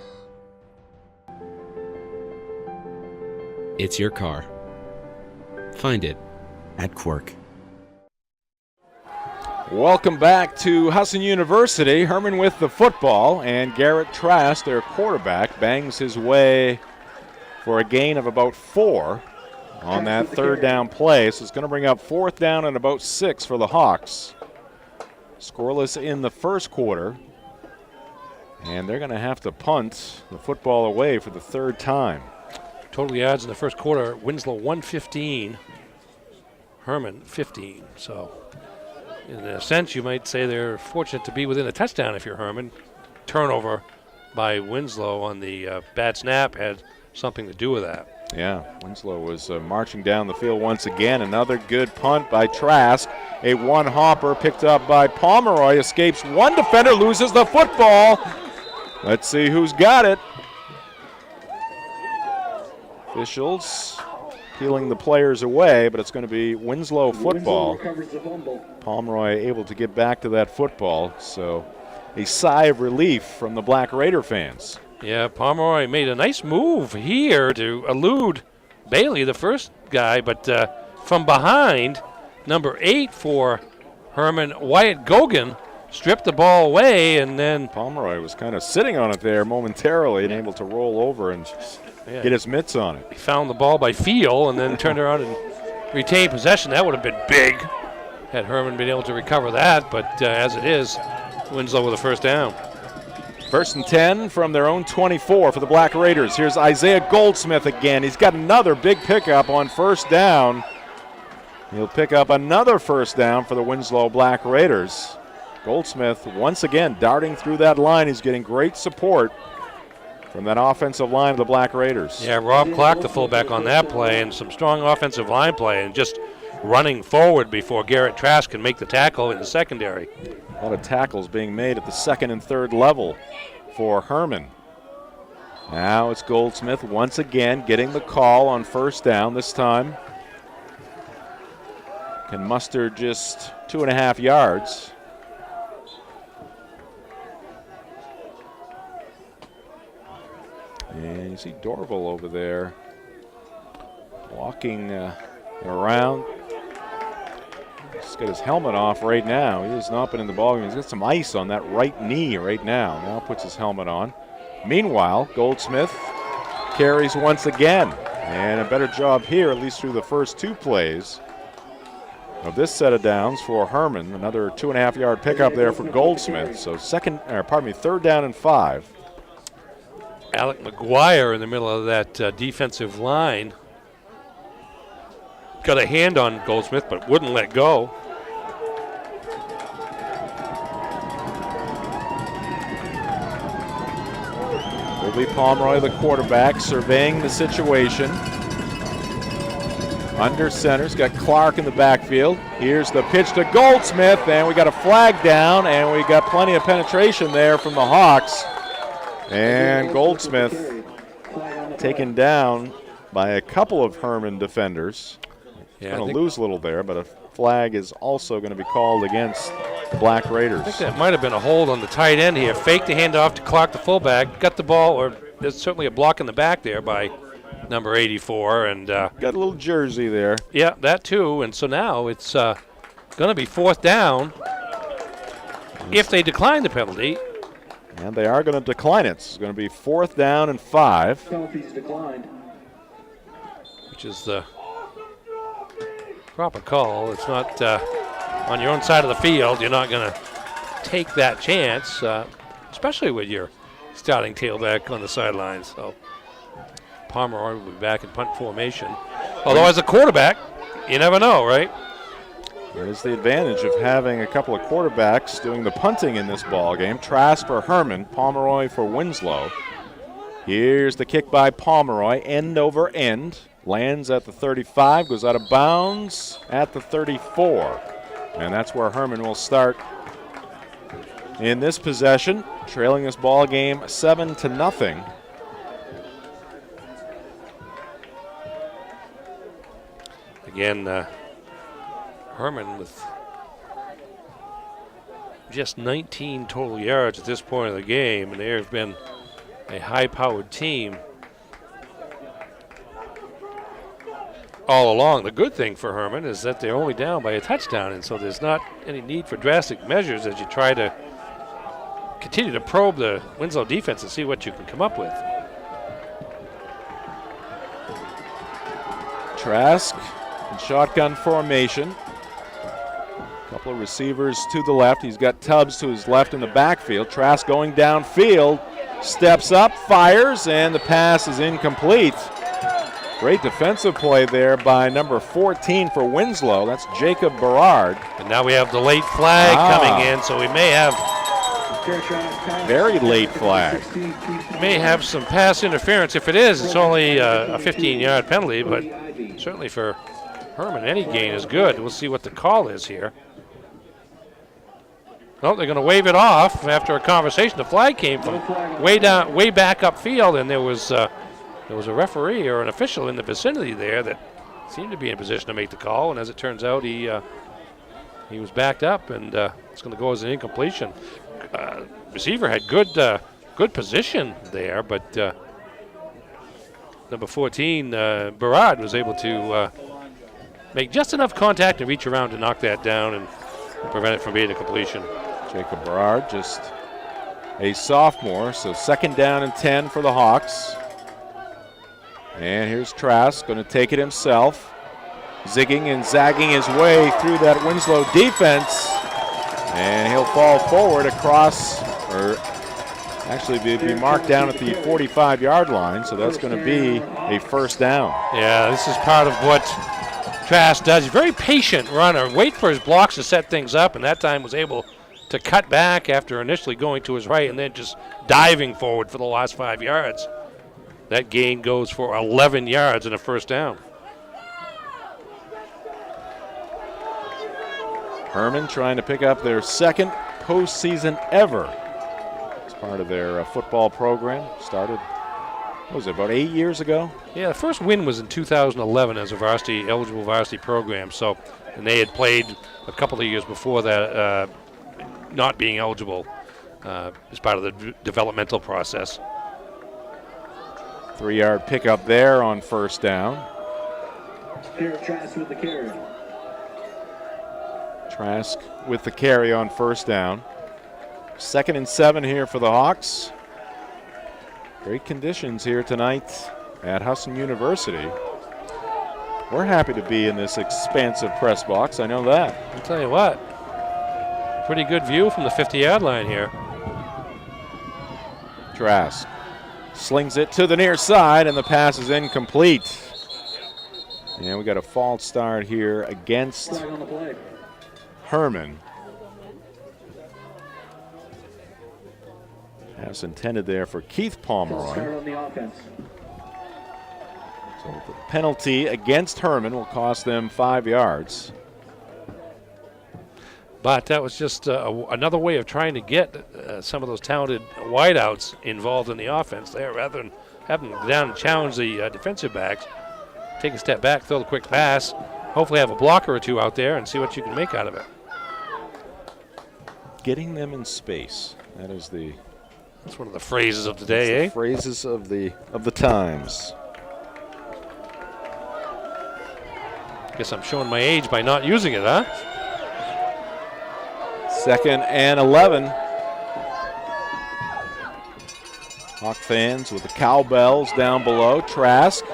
It's your car. Find it at Quirk. Welcome back to Husson University. Hermon with the football, and Garrett Trask, their quarterback, bangs his way for a gain of about 4 on that third down play. So it's going to bring up fourth down and about 6 for the Hawks. Scoreless in the first quarter, and they're going to have to punt the football away for the third time. Total yards in the first quarter, Winslow 115, Hermon 15. So in a sense, you might say they're fortunate to be within a touchdown if you're Hermon. Turnover by Winslow on the bad snap had something to do with that. Yeah, Winslow was marching down the field once again. Another good punt by Trask. A one-hopper picked up by Pomeroy. Escapes one defender, loses the football. Let's see who's got it. Officials peeling the players away, but it's going to be Winslow football. Pomeroy able to get back to that football, so a sigh of relief from the Black Raider fans. Yeah, Pomeroy made a nice move here to elude Bailey, the first guy, but from behind, number 8 for Hermon, Wyatt Gogan, stripped the ball away, and then Pomeroy was kind of sitting on it there momentarily and able to roll over and get his mitts on it. He found the ball by feel and then turned around and retained possession. That would have been big had Hermon been able to recover that, but as it is, Winslow with a first down. First and 10 from their own 24 for the Black Raiders. Here's Isaiah Goldsmith again. He's got another big pickup on first down. He'll pick up another first down for the Winslow Black Raiders. Goldsmith once again darting through that line. He's getting great support from that offensive line of the Black Raiders. Yeah, Rob Clark, the fullback on that play, and some strong offensive line play, and just running forward before Garrett Trask can make the tackle in the secondary. A lot of tackles being made at the second and third level for Hermon. Now it's Goldsmith once again getting the call on first down. This time can muster just 2.5 yards. And you see Dorval over there walking around. He's got his helmet off right now. He has not been in the ballgame. He's got some ice on that right knee right now. Now puts his helmet on. Meanwhile, Goldsmith carries once again. And a better job here, at least through the first 2 plays of this set of downs for Hermon. Another 2.5-yard pickup there for Goldsmith. So third down and 5. Alec McGuire in the middle of that defensive line. Got a hand on Goldsmith, but wouldn't let go. Will be Pomeroy, the quarterback, surveying the situation. Under center's got Clark in the backfield. Here's the pitch to Goldsmith, and we got a flag down, and we got plenty of penetration there from the Hawks. And Goldsmith taken down by a couple of Hermon defenders. Yeah, Going to lose a little there, but a flag is also going to be called against the Black Raiders. I think that might have been a hold on the tight end here. Faked the handoff to Clark, the fullback. Got the ball, or there's certainly a block in the back there by number 84. And got a little jersey there. Yeah, that too. And so now it's going to be 4th down if they decline the penalty. And they are going to decline it. It's going to be 4th down and 5. Penalties declined. Which is the proper call. It's not on your own side of the field. You're not going to take that chance, especially with your starting tailback on the sidelines. So Pomeroy will be back in punt formation. Although as a quarterback, you never know, right? That is the advantage of having a couple of quarterbacks doing the punting in this ball game. Trask for Hermon, Pomeroy for Winslow. Here's the kick by Pomeroy, end over end. Lands at the 35, goes out of bounds at the 34. And that's where Hermon will start in this possession, trailing this ball game 7-0. Again, Hermon with just 19 total yards at this point of the game, and they have been a high-powered team all along. The good thing for Hermon is that they're only down by a touchdown, and so there's not any need for drastic measures as you try to continue to probe the Winslow defense and see what you can come up with. Trask in shotgun formation. Couple of receivers to the left. He's got Tubbs to his left in the backfield. Trask going downfield, steps up, fires, and the pass is incomplete. Great defensive play there by number 14 for Winslow. That's Jacob Berard. And now we have the late flag coming in, so we may have very late flag. May have some pass interference. If it is, it's only a 15-yard penalty, but certainly for Hermon, any gain is good. We'll see what the call is here. Well, they're going to wave it off after a conversation. The flag came from way back upfield, and there was a referee or an official in the vicinity there that seemed to be in position to make the call. And as it turns out, he was backed up, and it's going to go as an incompletion. Receiver had good position there, but number 14, Berard, was able to make just enough contact and reach around to knock that down and prevent it from being a completion. Jacob Berard, just a sophomore, so 2nd down and 10 for the Hawks. And here's Trask, going to take it himself, zigging and zagging his way through that Winslow defense, and he'll fall forward across, or actually be marked down at the 45-yard line, so that's going to be a 1st down. Yeah, this is part of what Trask does. He's a very patient runner, wait for his blocks to set things up, and that time was able to cut back after initially going to his right and then just diving forward for the last 5 yards. That gain goes for 11 yards and a 1st down. Hermon trying to pick up their 2nd postseason ever as part of their football program. Started what was it, about 8 years ago? Yeah, the first win was in 2011 as a eligible varsity program. So, and they had played a couple of years before that, not being eligible as part of the developmental process. 3-yard pickup there on first down. Trask with the carry. Trask with the carry on first down. 2nd and 7 here for the Hawks. Great conditions here tonight at Husson University. We're happy to be in this expansive press box, I know that. I'll tell you what, pretty good view from the 50-yard line here. Trask slings it to the near side, and the pass is incomplete. And we got a false start here against Hermon. Pass intended there for Keith Pomeroy. So the penalty against Hermon will cost them 5 yards. But that was just another way of trying to get some of those talented wideouts involved in the offense there, rather than having them go down and challenge the defensive backs. Take a step back, throw the quick pass, hopefully have a blocker or two out there and see what you can make out of it. Getting them in space. That's one of the phrases of the day, phrases of the times. Guess I'm showing my age by not using it, huh? 2nd and 11. Hawk fans with the cowbells down below. Trask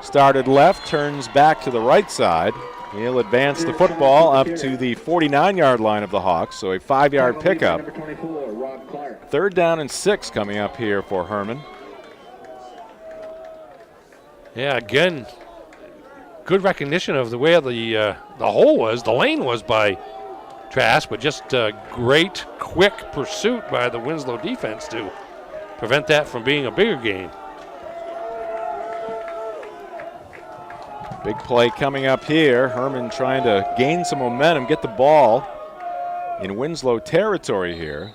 started left, turns back to the right side. He'll advance the football up to the 49-yard line of the Hawks, so a 5-yard pickup. 3rd down and 6 coming up here for Hermon. Yeah, again, good recognition of the way the hole was, the lane was by Trask, but just great, quick pursuit by the Winslow defense to prevent that from being a bigger gain. Big play coming up here. Hermon trying to gain some momentum, get the ball in Winslow territory here.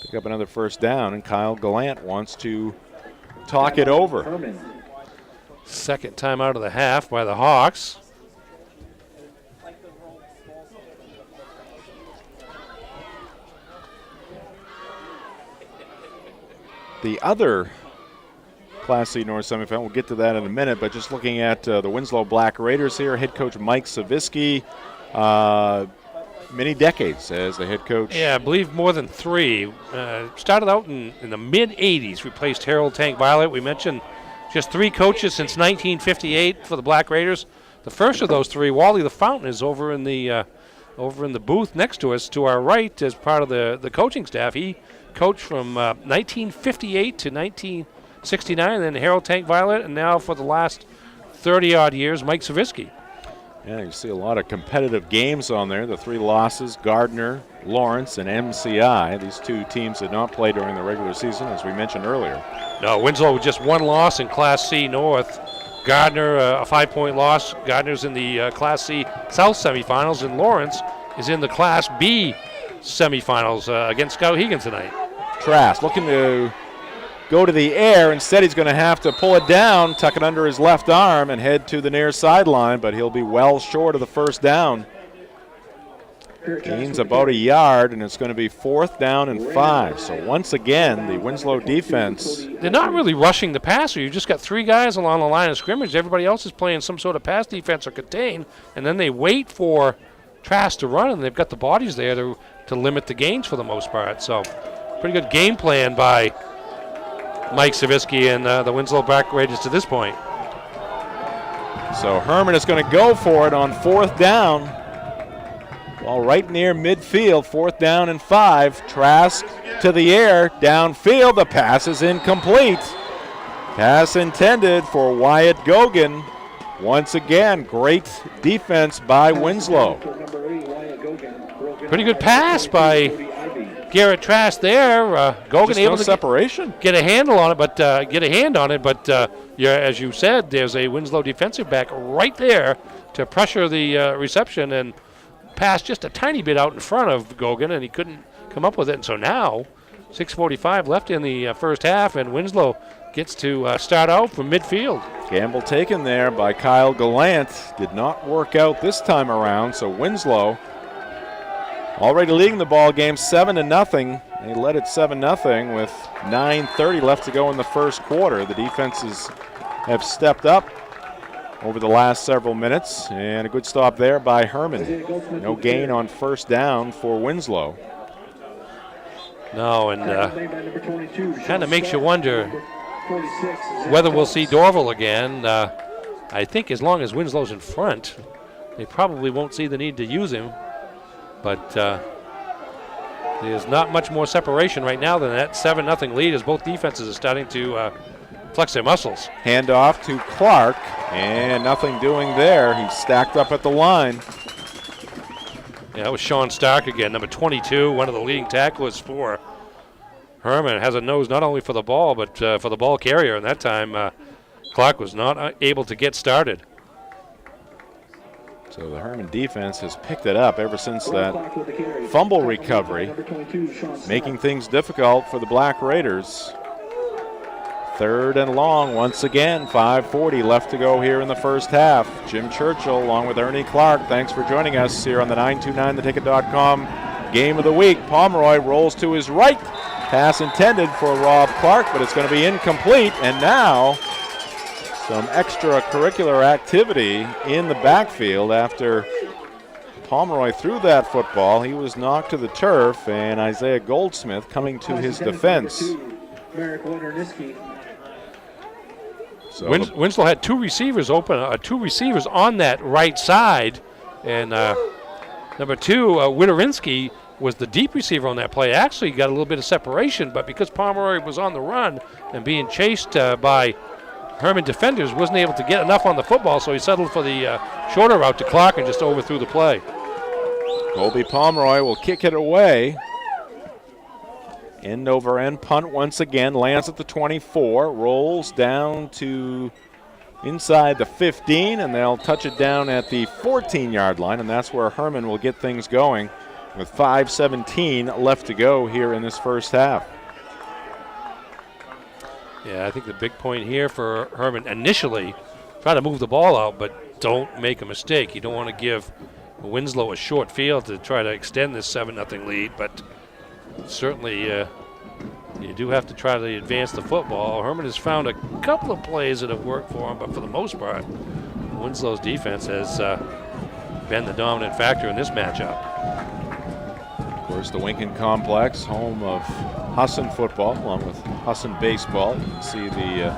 Pick up another first down, and Kyle Gallant wants to talk it over. 2nd time out of the half by the Hawks. The other Class C North semifinal, we'll get to that in a minute, but just looking at the Winslow Black Raiders here, head coach Mike Savisky, many decades as the head coach. Yeah, I believe more than 3. Started out in the mid-'80s, replaced Harold Tank Violet. We mentioned just 3 coaches since 1958 for the Black Raiders. The first of those 3, Wally the Fountain, is over in the booth next to us to our right as part of the coaching staff. He coached from 1958 to 1969, then Harold Tank Violet, and now for the last 30-odd years, Mike Savisky. Yeah, you see a lot of competitive games on there. The 3 losses, Gardner, Lawrence, and MCI. These 2 teams did not play during the regular season, as we mentioned earlier. No, Winslow with just 1 loss in Class C North. Gardner, a 5-point loss. Gardner's in the Class C South semifinals, and Lawrence is in the Class B semifinals against Skowhegan tonight. Trask looking to go to the air. Instead, he's going to have to pull it down, tuck it under his left arm, and head to the near sideline, but he'll be well short of the first down. Gains about a yard, and it's going to be 4th down and 5. So once again, the Winslow defense. They're not really rushing the passer. You've just got 3 guys along the line of scrimmage. Everybody else is playing some sort of pass defense or contain, and then they wait for Trask to run, and they've got the bodies there to limit the gains for the most part. So pretty good game plan by Mike Savisky and the Winslow Black Raiders to this point. So Hermon is going to go for it on 4th down. Well, right near midfield, 4th down and 5. Trask to the air, downfield. The pass is incomplete. Pass intended for Wyatt Gogan. Once again, great defense by Winslow. Pretty good pass by Garrett Trask there. Gogan just able no to separation. Get a handle on it, but get a hand on it. But as you said, there's a Winslow defensive back right there to pressure the reception and pass just a tiny bit out in front of Gogan, and he couldn't come up with it. And so now 6:45 left in the first half, and Winslow gets to start out from midfield. Gamble taken there by Kyle Gallant. Did not work out this time around, so Winslow already leading the ball game 7-0. They led it 7-0 with 9:30 left to go in the first quarter. The defenses have stepped up over the last several minutes, and a good stop there by Hermon. No gain on first down for Winslow. No, and kind of makes you wonder whether we'll see Dorval again. I think as long as Winslow's in front, they probably won't see the need to use him. But there's not much more separation right now than that 7-0 lead, as both defenses are starting to flex their muscles. Handoff to Clark, and nothing doing there. He's stacked up at the line. Yeah, that was Sean Stark again, number 22, one of the leading tacklers for Hermon. Has a nose not only for the ball, but for the ball carrier. And that time, Clark was not able to get started. So the Hermon defense has picked it up ever since that fumble recovery, making things difficult for the Black Raiders. 3rd and long once again, 5:40 left to go here in the first half. Jim Churchill along with Ernie Clark, thanks for joining us here on the 929theticket.com Game of the Week. Pomeroy rolls to his right. Pass intended for Rob Clark, but it's going to be incomplete. And now some extracurricular activity in the backfield after Pomeroy threw that football. He was knocked to the turf, and Isaiah Goldsmith coming to his defense. So Winslow had two receivers open, two receivers on that right side, and number 2, Witterinsky, was the deep receiver on that play. Actually got a little bit of separation, but because Pomeroy was on the run and being chased by Hermon defenders, wasn't able to get enough on the football, so he settled for the shorter route to Clark and just overthrew the play. Colby Pomeroy will kick it away. End over end punt once again, lands at the 24, rolls down to inside the 15, and they'll touch it down at the 14-yard line, and that's where Hermon will get things going with 5:17 left to go here in this first half. Yeah, I think the big point here for Hermon initially, try to move the ball out, but don't make a mistake. You don't want to give Winslow a short field to try to extend this 7-0 lead, but certainly you do have to try to advance the football. Hermon has found a couple of plays that have worked for him, but for the most part, Winslow's defense has been the dominant factor in this matchup. Of course, the Winkin Complex, home of Husson football, along with Husson baseball. You can see the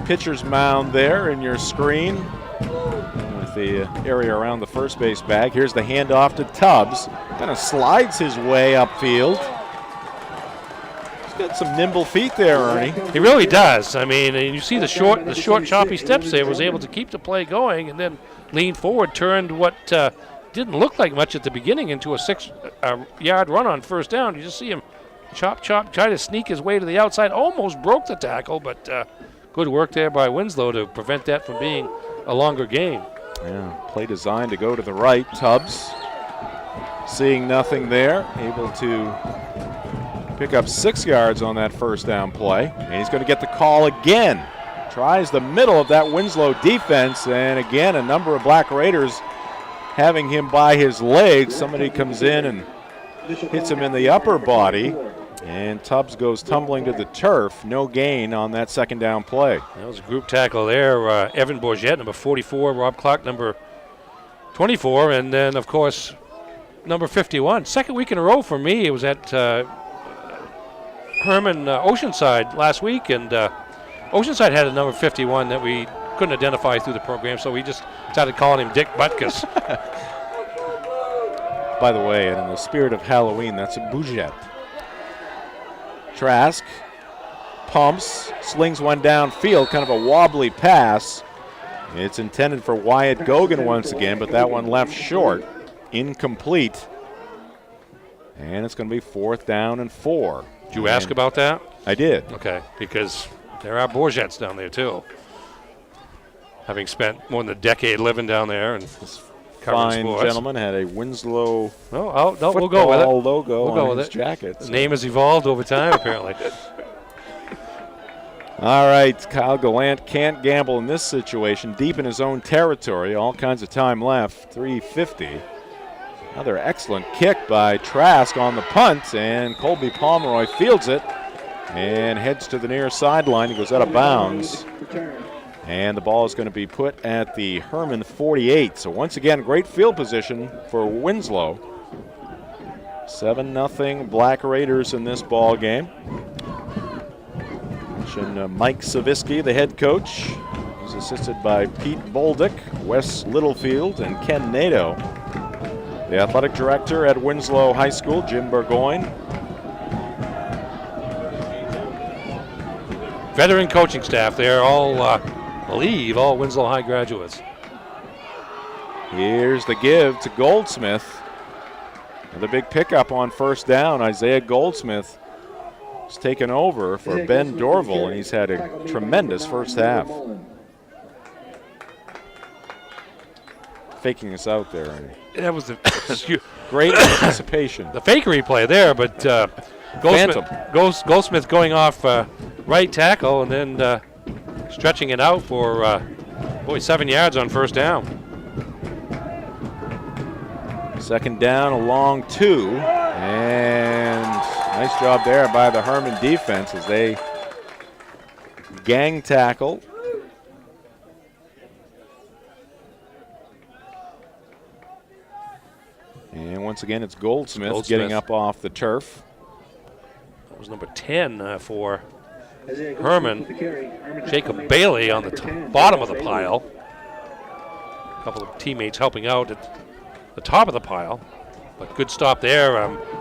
pitcher's mound there in your screen with the area around the first base bag. Here's the handoff to Tubbs. Kind of slides his way upfield. He's got some nimble feet there, Ernie. He really does. I mean, and you see the short choppy steps there. Was able to keep the play going and then leaned forward, turned what didn't look like much at the beginning into a 6-yard run on first down. You just see him chop, try to sneak his way to the outside. Almost broke the tackle, but good work there by Winslow to prevent that from being a longer game. Yeah, play designed to go to the right. Tubbs seeing nothing there, able to pick up 6 yards on that first down play. And he's going to get the call again. Tries the middle of that Winslow defense, and again, a number of Black Raiders having him by his legs. Somebody comes in and hits him in the upper body, and Tubbs goes tumbling to the turf. No gain on that second down play. That was a group tackle there. Evan Bourget, number 44, Rob Clark, number 24, and then, of course, number 51. Second week in a row for me. It was at Hermon Oceanside last week, and Oceanside had a number 51 that we couldn't identify through the program, so we just started calling him Dick Butkus. By the way, and in the spirit of Halloween, that's a Bourget. Trask pumps, slings one downfield, kind of a wobbly pass. It's intended for Wyatt Gogan once again, but that one left short, incomplete. And it's going to be 4th down and 4. Did you ask about that? I did. Okay, because there are Bourgets down there too. Having spent more than a decade living down there and fine sports. gentleman had a Winslow No, we'll go with it. Logo We'll go on with his it. jacket. The name has evolved over time, apparently. All right, Kyle Gallant can't gamble in this situation. Deep in his own territory, all kinds of time left, 3:50. Another excellent kick by Trask on the punt, and Colby Pomeroy fields it and heads to the near sideline. He goes out of bounds, and the ball is going to be put at the Hermon 48. So once again, great field position for Winslow. 7-0 Black Raiders in this ball game. Mike Savisky, the head coach, is assisted by Pete Boldick, Wes Littlefield, and Ken Nato. The athletic director at Winslow High School, Jim Burgoyne. Veteran coaching staff. They're all, I believe, all Winslow High graduates. Here's the give to Goldsmith. Another big pickup on first down. Isaiah Goldsmith has taken over for Ben Dorval, and he's had a tremendous first half. Faking us out there. That was the great anticipation. The fakery play there, but Goldsmith going off right tackle and then stretching it out for 7 yards on first down. Second down, a long 2, and nice job there by the Hermon defense as they gang tackle. And once again, it's Goldsmith getting up off the turf. That was number 10 for Hermon. Jacob Bailey on the bottom of the pile. A couple of teammates helping out at the top of the pile. But good stop there.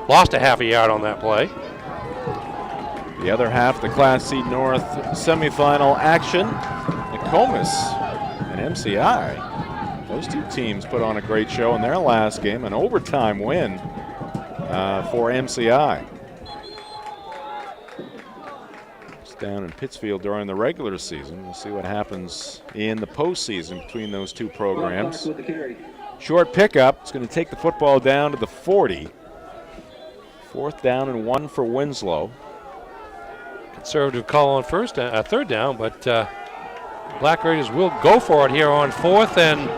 Lost a half a yard on that play. The other half, the Class C North semifinal action. Nokomis and MCI. Those two teams put on a great show in their last game, an overtime win for MCI. It's down in Pittsfield during the regular season. We'll see what happens in the postseason between those two programs. Short pickup. It's going to take the football down to the 40. 4th down and 1 for Winslow. Conservative call on third down, but Black Raiders will go for it here on 4th and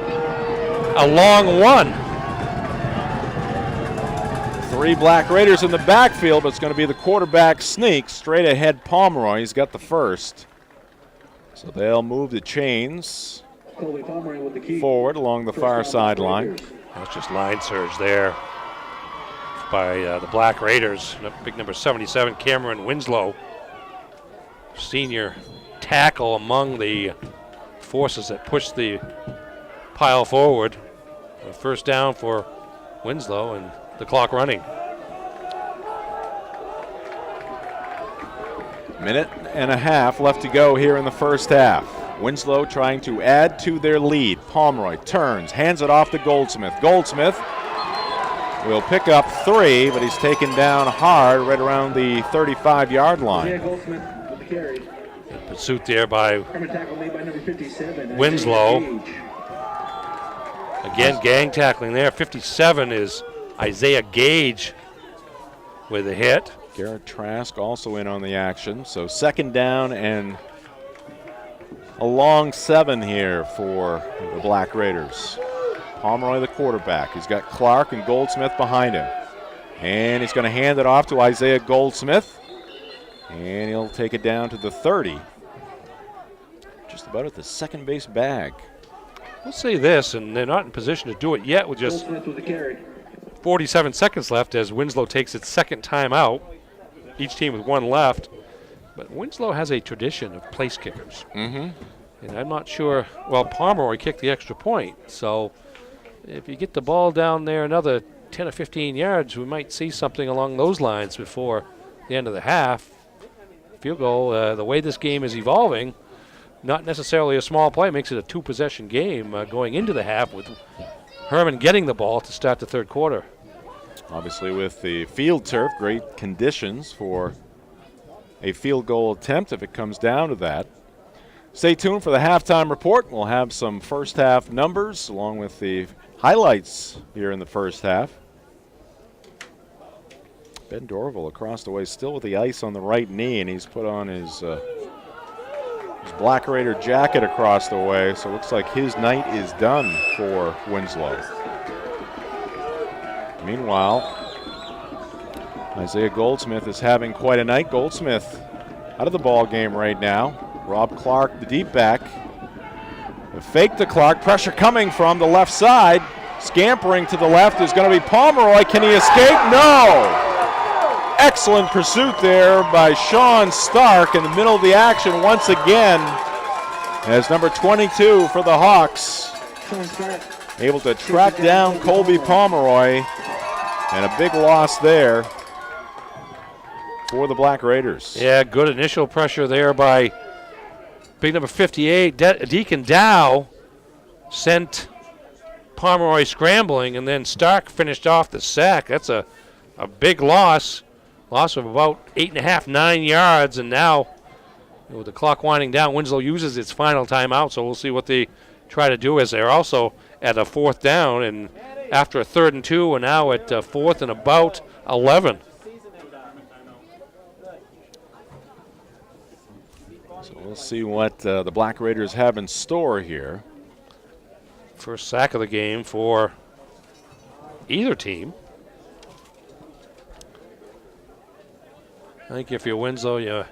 a long 1. 3 Black Raiders in the backfield, but it's going to be the quarterback sneak. Straight ahead Pomeroy. He's got the first. So they'll move the chains forward along the far sideline. That's just line surge there by the Black Raiders. Big number 77, Cameron Winslow. Senior tackle among the forces that push the pile forward. First down for Winslow and the clock running. Minute and a half left to go here in the first half. Winslow trying to add to their lead. Pomeroy turns, hands it off to Goldsmith. Goldsmith will pick up 3, but he's taken down hard right around the 35-yard line. Pursuit there by Winslow. Again, gang tackling there. 57 is Isaiah Gage with a hit. Garrett Trask also in on the action. So second down and a long 7 here for the Black Raiders. Pomeroy, the quarterback. He's got Clark and Goldsmith behind him. And he's going to hand it off to Isaiah Goldsmith. And he'll take it down to the 30. Just about at the second base bag. We'll say this, and they're not in position to do it yet with just 47 seconds left as Winslow takes its second time out. Each team with 1 left. But Winslow has a tradition of place kickers. And I'm not sure, well, Pomeroy kicked the extra point. So if you get the ball down there another 10 or 15 yards, we might see something along those lines before the end of the half. Field goal, the way this game is evolving, not necessarily a small play, makes it a 2-possession game going into the half with Hermon getting the ball to start the third quarter. Obviously with the field turf, great conditions for a field goal attempt if it comes down to that. Stay tuned for the halftime report. We'll have some first half numbers along with the highlights here in the first half. Ben Dorval across the way, still with the ice on the right knee, and he's put on his Black Raider jacket across the way, so it looks like his night is done for Winslow. Meanwhile, Isaiah Goldsmith is having quite a night. Goldsmith out of the ball game right now. Rob Clark, the deep back. The fake to Clark, pressure coming from the left side. Scampering to the left is going to be Pomeroy. Can he escape? No! Excellent pursuit there by Sean Stark in the middle of the action once again, as number 22 for the Hawks able to track down Colby Pomeroy, and a big loss there for the Black Raiders. Yeah, good initial pressure there by big number 58, Deacon Dow, sent Pomeroy scrambling, and then Stark finished off the sack. That's a big loss. Loss of about 8.5, 9 yards, and now with the clock winding down, Winslow uses its final timeout, so we'll see what they try to do as they're also at a 4th down, and after a 3rd and 2, we're now at 4th and about 11. So we'll see what the Black Raiders have in store here. First sack of the game for either team. I think if you're Winslow, you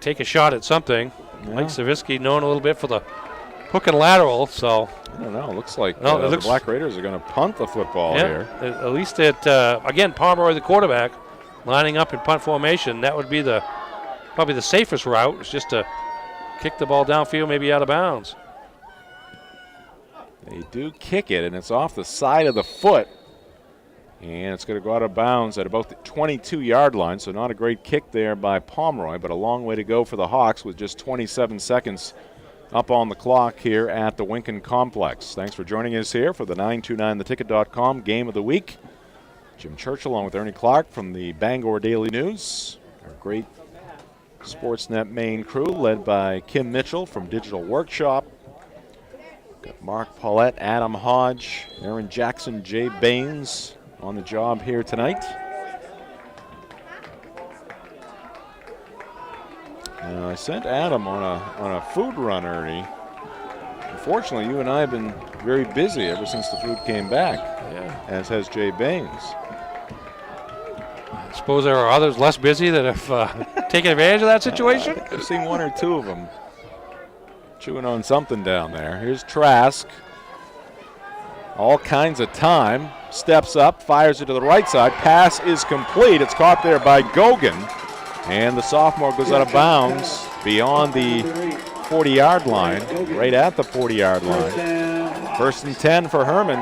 take a shot at something. Yeah. Mike Savitsky known a little bit for the hook and lateral, so. I don't know. It looks like No, the Black Raiders are going to punt the football here. At least again, Pomeroy, the quarterback, lining up in punt formation. That would be probably the safest route. It's just to kick the ball downfield, maybe out of bounds. They do kick it, and it's off the side of the foot. And it's going to go out of bounds at about the 22-yard line, so not a great kick there by Pomeroy, but a long way to go for the Hawks with just 27 seconds up on the clock here at the Winkin Complex. Thanks for joining us here for the 929theticket.com Game of the Week. Jim Church along with Ernie Clark from the Bangor Daily News. Our great Sportsnet Maine crew led by Kim Mitchell from Digital Workshop. Got Mark Paulette, Adam Hodge, Aaron Jackson, Jay Baines on the job here tonight. I sent Adam on a food run, Ernie. Unfortunately, you and I have been very busy ever since the food came back, as has Jay Baines. I suppose there are others less busy that have taken advantage of that situation. I've seen one or two of them chewing on something down there. Here's Trask. All kinds of time. Steps up, fires it to the right side. Pass is complete. It's caught there by Gogan. And the sophomore goes out of bounds beyond the 40-yard line, right at the 40-yard line. 1st and 10 for Hermon.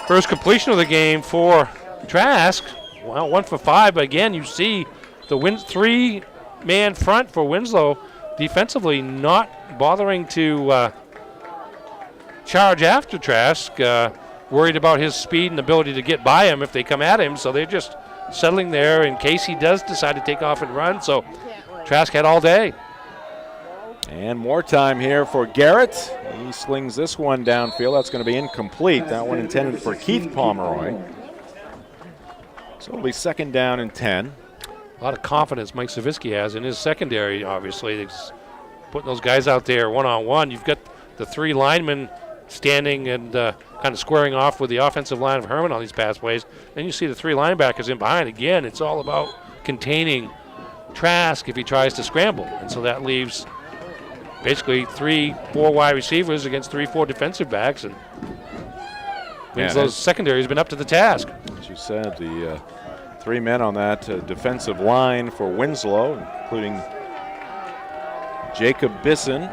First completion of the game for Trask. Well, 1 for 5, but again, you see the 3-man front for Winslow defensively not bothering to charge after Trask. Worried about his speed and ability to get by him if they come at him, so they're just settling there in case he does decide to take off and run. So Trask had all day. And more time here for Garrett. He slings this one downfield. That's going to be incomplete. That one intended for Keith Pomeroy. So it'll be 2nd down and 10. A lot of confidence Mike Savitsky has in his secondary, obviously. He's putting those guys out there one-on-one. You've got the 3 linemen standing and kind of squaring off with the offensive line of Hermon on these pass plays. Then you see the 3 linebackers in behind. Again, it's all about containing Trask if he tries to scramble. And so that leaves basically 3-4 wide receivers against 3-4 defensive backs. And Winslow's secondary has been up to the task. As you said, the 3 men on that defensive line for Winslow, including Jacob Bisson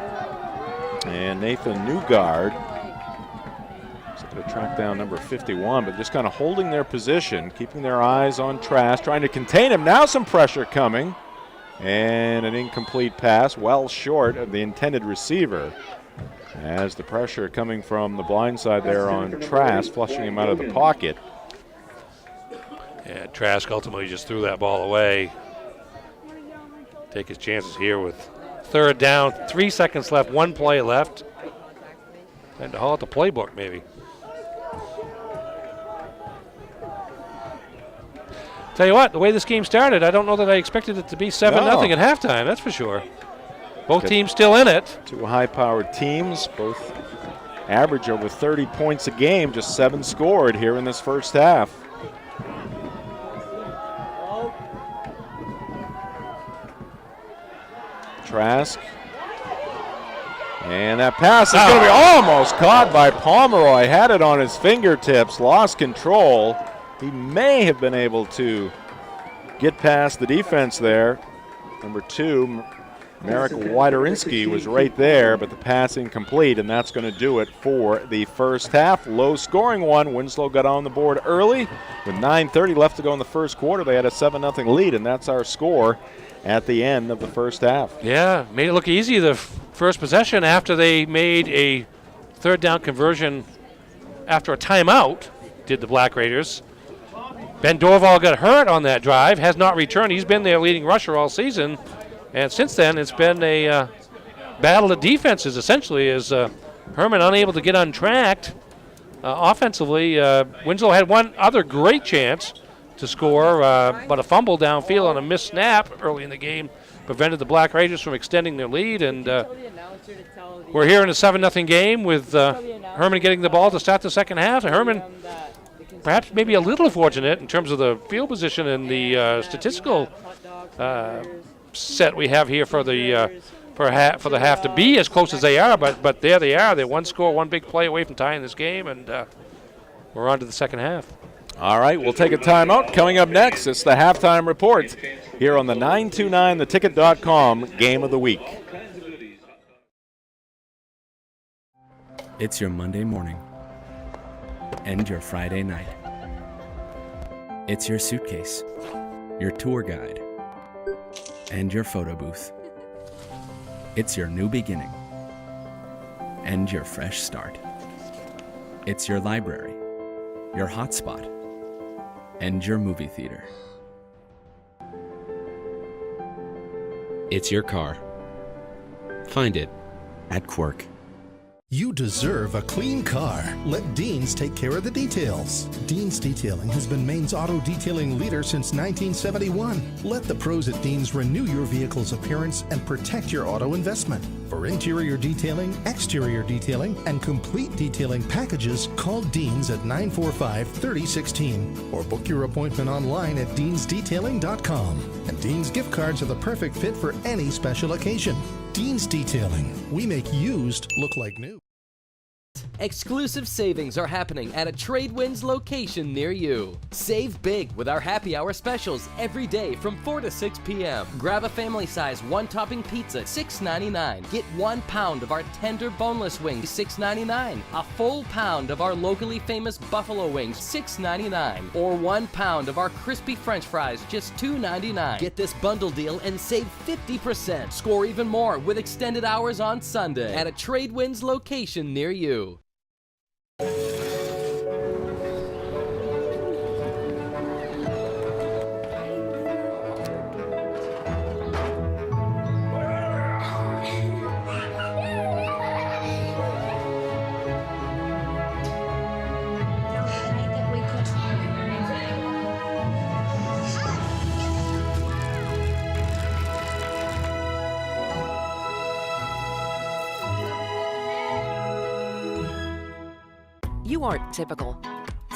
and Nathan Newgard. To track down number 51, but just kind of holding their position, keeping their eyes on Trask, trying to contain him. Now some pressure coming, and an incomplete pass, well short of the intended receiver. As the pressure coming from the blind side there on Trask, flushing him out of the pocket. Yeah, Trask ultimately just threw that ball away. Take his chances here with 3rd down, 3 seconds left, 1 play left. Had to haul out the playbook, maybe. Tell you what, the way this game started, I don't know that I expected it to be 7-0 at halftime, that's for sure. Both teams still in it. Two high-powered teams, both average over 30 points a game, just 7 scored here in this first half. Trask. And that pass is going to be almost caught by Pomeroy. Had it on his fingertips, lost control. He may have been able to get past the defense there. Number 2, Marek Wydorinski was right there, but the pass incomplete, and that's going to do it for the first half. Low-scoring one. Winslow got on the board early. With 9:30 left to go in the first quarter, they had a 7-0 lead, and that's our score at the end of the first half. Yeah, made it look easy the first possession after they made a third down conversion after a timeout, did the Black Raiders. Ben Dorval got hurt on that drive, has not returned. He's been their leading rusher all season. And since then, it's been a battle of defenses, essentially, as Hermon unable to get untracked. Offensively, Winslow had one other great chance to score, but a fumble downfield on a missed snap early in the game prevented the Black Raiders from extending their lead. And we're here in a 7-0 game with Hermon getting the ball to start the second half. Hermon perhaps maybe a little fortunate in terms of the field position and the statistical set we have here for the half to be as close as they are, but there they are. They're one score, one big play away from tying this game, and we're on to the second half. All right, we'll take a timeout. Coming up next, it's the halftime report here on the 929theticket.com Game of the Week. It's your Monday morning and your Friday night. It's your suitcase, your tour guide, and your photo booth. It's your new beginning and your fresh start. It's your library, your hotspot, and your movie theater. It's your car. Find it at Quirk. You deserve a clean car. Let Dean's take care of the details. Dean's Detailing has been Maine's auto detailing leader since 1971. Let the pros at Dean's renew your vehicle's appearance and protect your auto investment. For interior detailing, exterior detailing, and complete detailing packages, call Dean's at 945-3016 or book your appointment online at deansdetailing.com. And Dean's gift cards are the perfect fit for any special occasion. Dean's Detailing. We make used look like new. Exclusive savings are happening at a TradeWinds location near you. Save big with our happy hour specials every day from 4 to 6 p.m. Grab a family-size one-topping pizza, $6.99. Get 1 pound of our tender boneless wings, $6.99. A full pound of our locally famous buffalo wings, $6.99. Or 1 pound of our crispy French fries, just $2.99. Get this bundle deal and save 50%. Score even more with extended hours on Sunday at a TradeWinds location near you. You aren't typical,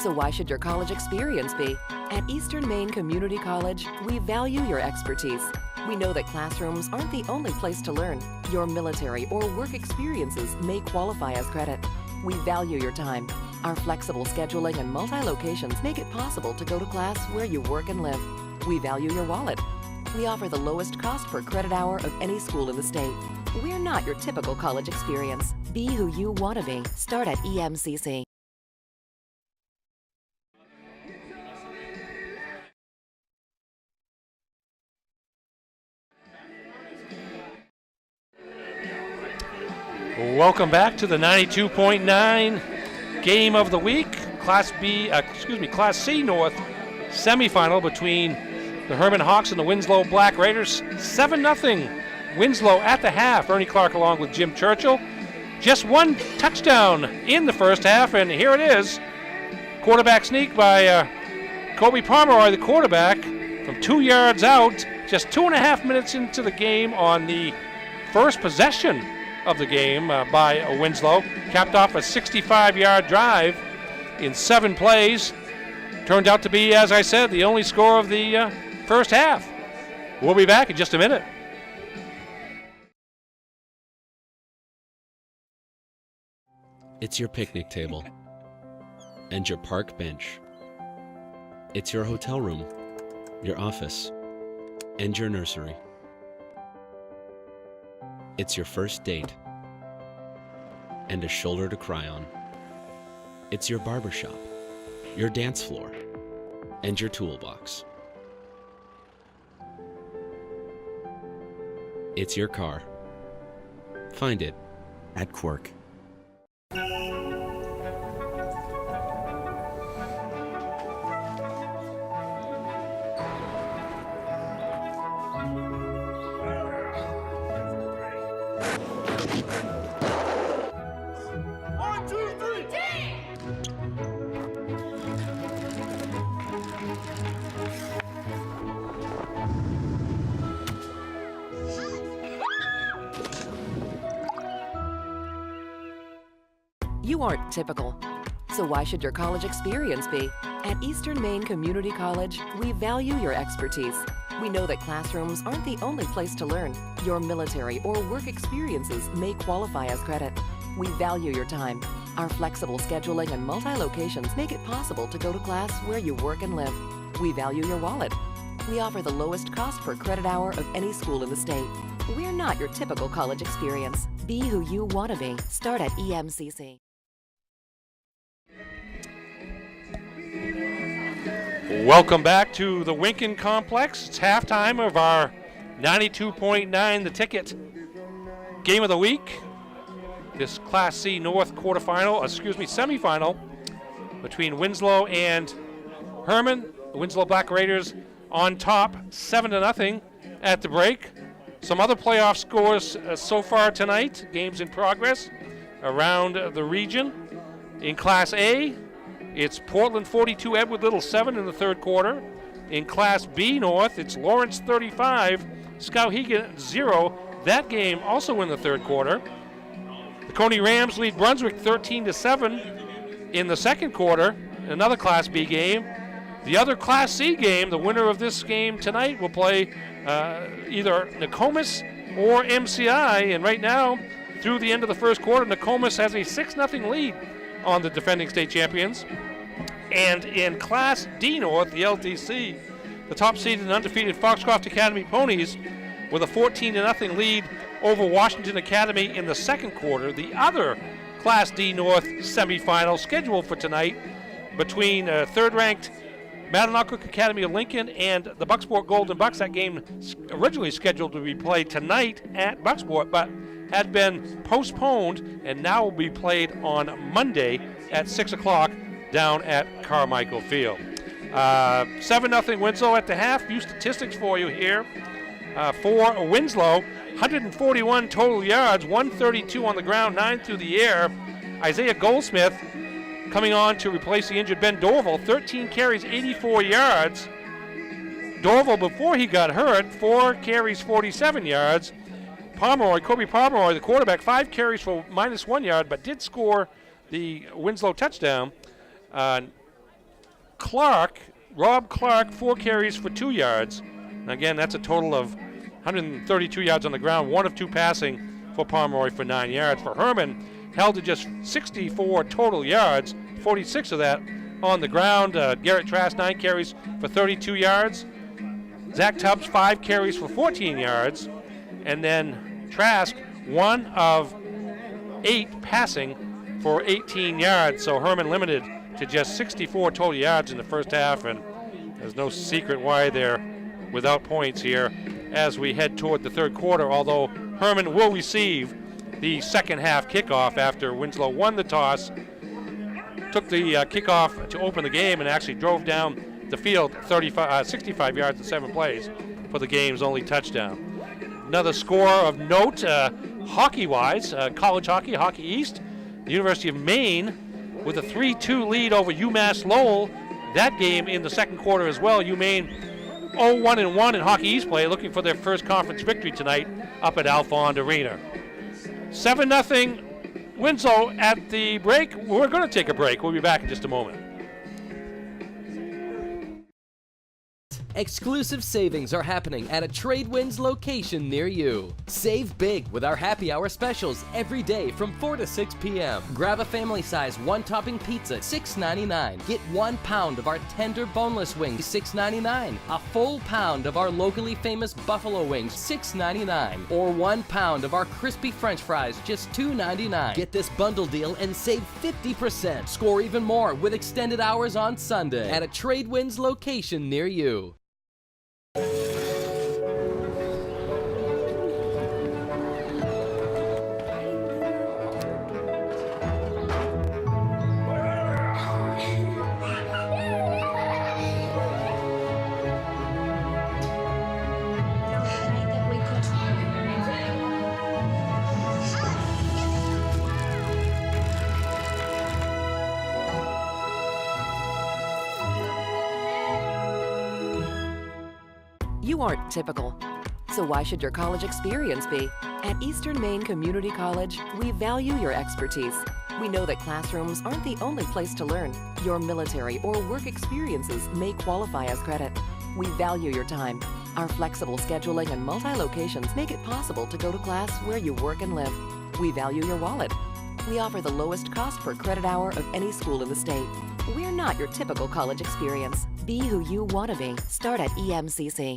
so why should your college experience be? At Eastern Maine Community College, we value your expertise. We know that classrooms aren't the only place to learn. Your military or work experiences may qualify as credit. We value your time. Our flexible scheduling and multi-locations make it possible to go to class where you work and live. We value your wallet. We offer the lowest cost per credit hour of any school in the state. We're not your typical college experience. Be who you want to be. Start at EMCC. Welcome back to the 92.9 Game of the Week, Class C North semifinal between the Hermon Hawks and the Winslow Black Raiders. 7-0 Winslow at the half. Ernie Clark along with Jim Churchill. just one touchdown in the first half, and here it is. Quarterback sneak by Kobe Pomeroy, the quarterback, from 2 yards out, just 2.5 minutes into the game on the first possession of the game by Winslow. Capped off a 65-yard drive in 7 plays. Turned out to be, as I said, the only score of the first half. We'll be back in just a minute. It's your picnic table and your park bench. It's your hotel room, your office, and your nursery. It's your first date and a shoulder to cry on. It's your barbershop, your dance floor, and your toolbox. It's your car. Find it at Quirk. You aren't typical, so why should your college experience be? At Eastern Maine Community College, we value your expertise. We know that classrooms aren't the only place to learn. Your military or work experiences may qualify as credit. We value your time. Our flexible scheduling and multi-locations make it possible to go to class where you work and live. We value your wallet. We offer the lowest cost per credit hour of any school in the state. We're not your typical college experience. Be who you want to be. Start at EMCC. Welcome back to the Winkin Complex. It's halftime of our 92.9 The Ticket Game of the Week. This Class C North semifinal between Winslow and Hermon. The Winslow Black Raiders on top, 7-0 at the break. Some other playoff scores so far tonight, games in progress around the region. In Class A, it's Portland 42, Edward Little 7 in the third quarter. In Class B North, it's Lawrence 35, Skowhegan 0. That game also in the third quarter. The Coney Rams lead Brunswick 13-7 in the second quarter. Another Class B game. The other Class C game, the winner of this game tonight will play either Nokomis or MCI. And right now, through the end of the first quarter, Nokomis has a 6-0 lead on the defending state champions. And in Class D North, the LTC, the top-seeded and undefeated Foxcroft Academy Ponies with a 14-0 lead over Washington Academy in the second quarter. The other Class D North semifinal scheduled for tonight between third-ranked Madinock Academy of Lincoln and the Bucksport Golden Bucks. That game originally scheduled to be played tonight at Bucksport, but had been postponed and now will be played on Monday at 6 o'clock down at Carmichael Field. 7-0 Winslow at the half. Few statistics for you here. For Winslow, 141 total yards, 132 on the ground, 9 through the air. Isaiah Goldsmith coming on to replace the injured Ben Dorval, 13 carries, 84 yards. Dorval, before he got hurt, 4 carries, 47 yards. Kobe Pomeroy, the quarterback, 5 carries for -1 yard, but did score the Winslow touchdown. Rob Clark, 4 carries for 2 yards. And again, that's a total of 132 yards on the ground, 1 of 2 passing for Pomeroy for 9 yards. For Hermon, held to just 64 total yards, 46 of that on the ground. Garrett Trask, 9 carries for 32 yards. Zach Tubbs, 5 carries for 14 yards. And then Trask, 1 of 8 passing for 18 yards. So Hermon limited to just 64 total yards in the first half, and there's no secret why they're without points here as we head toward the third quarter, although Hermon will receive the second half kickoff after Winslow won the toss, took the kickoff to open the game, and actually drove down the field 65 yards in 7 plays for the game's only touchdown. Another score of note, Hockey-wise, college hockey, Hockey East, the University of Maine with a 3-2 lead over UMass Lowell. That game in the second quarter as well. UMaine 0-1-1 in Hockey East play, looking for their first conference victory tonight up at Alfond Arena. 7-0 Winslow at the break. We're going to take a break. We'll be back in just a moment. Exclusive savings are happening at a Tradewinds location near you. Save big with our happy hour specials every day from 4 to 6 p.m. Grab a family size one-topping pizza, $6.99. Get 1 pound of our tender boneless wings, $6.99. A full pound of our locally famous buffalo wings, $6.99. Or 1 pound of our crispy french fries, just $2.99. Get this bundle deal and save 50%. Score even more with extended hours on Sunday at a Tradewinds location near you. You aren't typical, so why should your college experience be? At Eastern Maine Community College, we value your expertise. We know that classrooms aren't the only place to learn. Your military or work experiences may qualify as credit. We value your time. Our flexible scheduling and multi-locations make it possible to go to class where you work and live. We value your wallet. We offer the lowest cost per credit hour of any school in the state. We're not your typical college experience. Be who you want to be. Start at EMCC.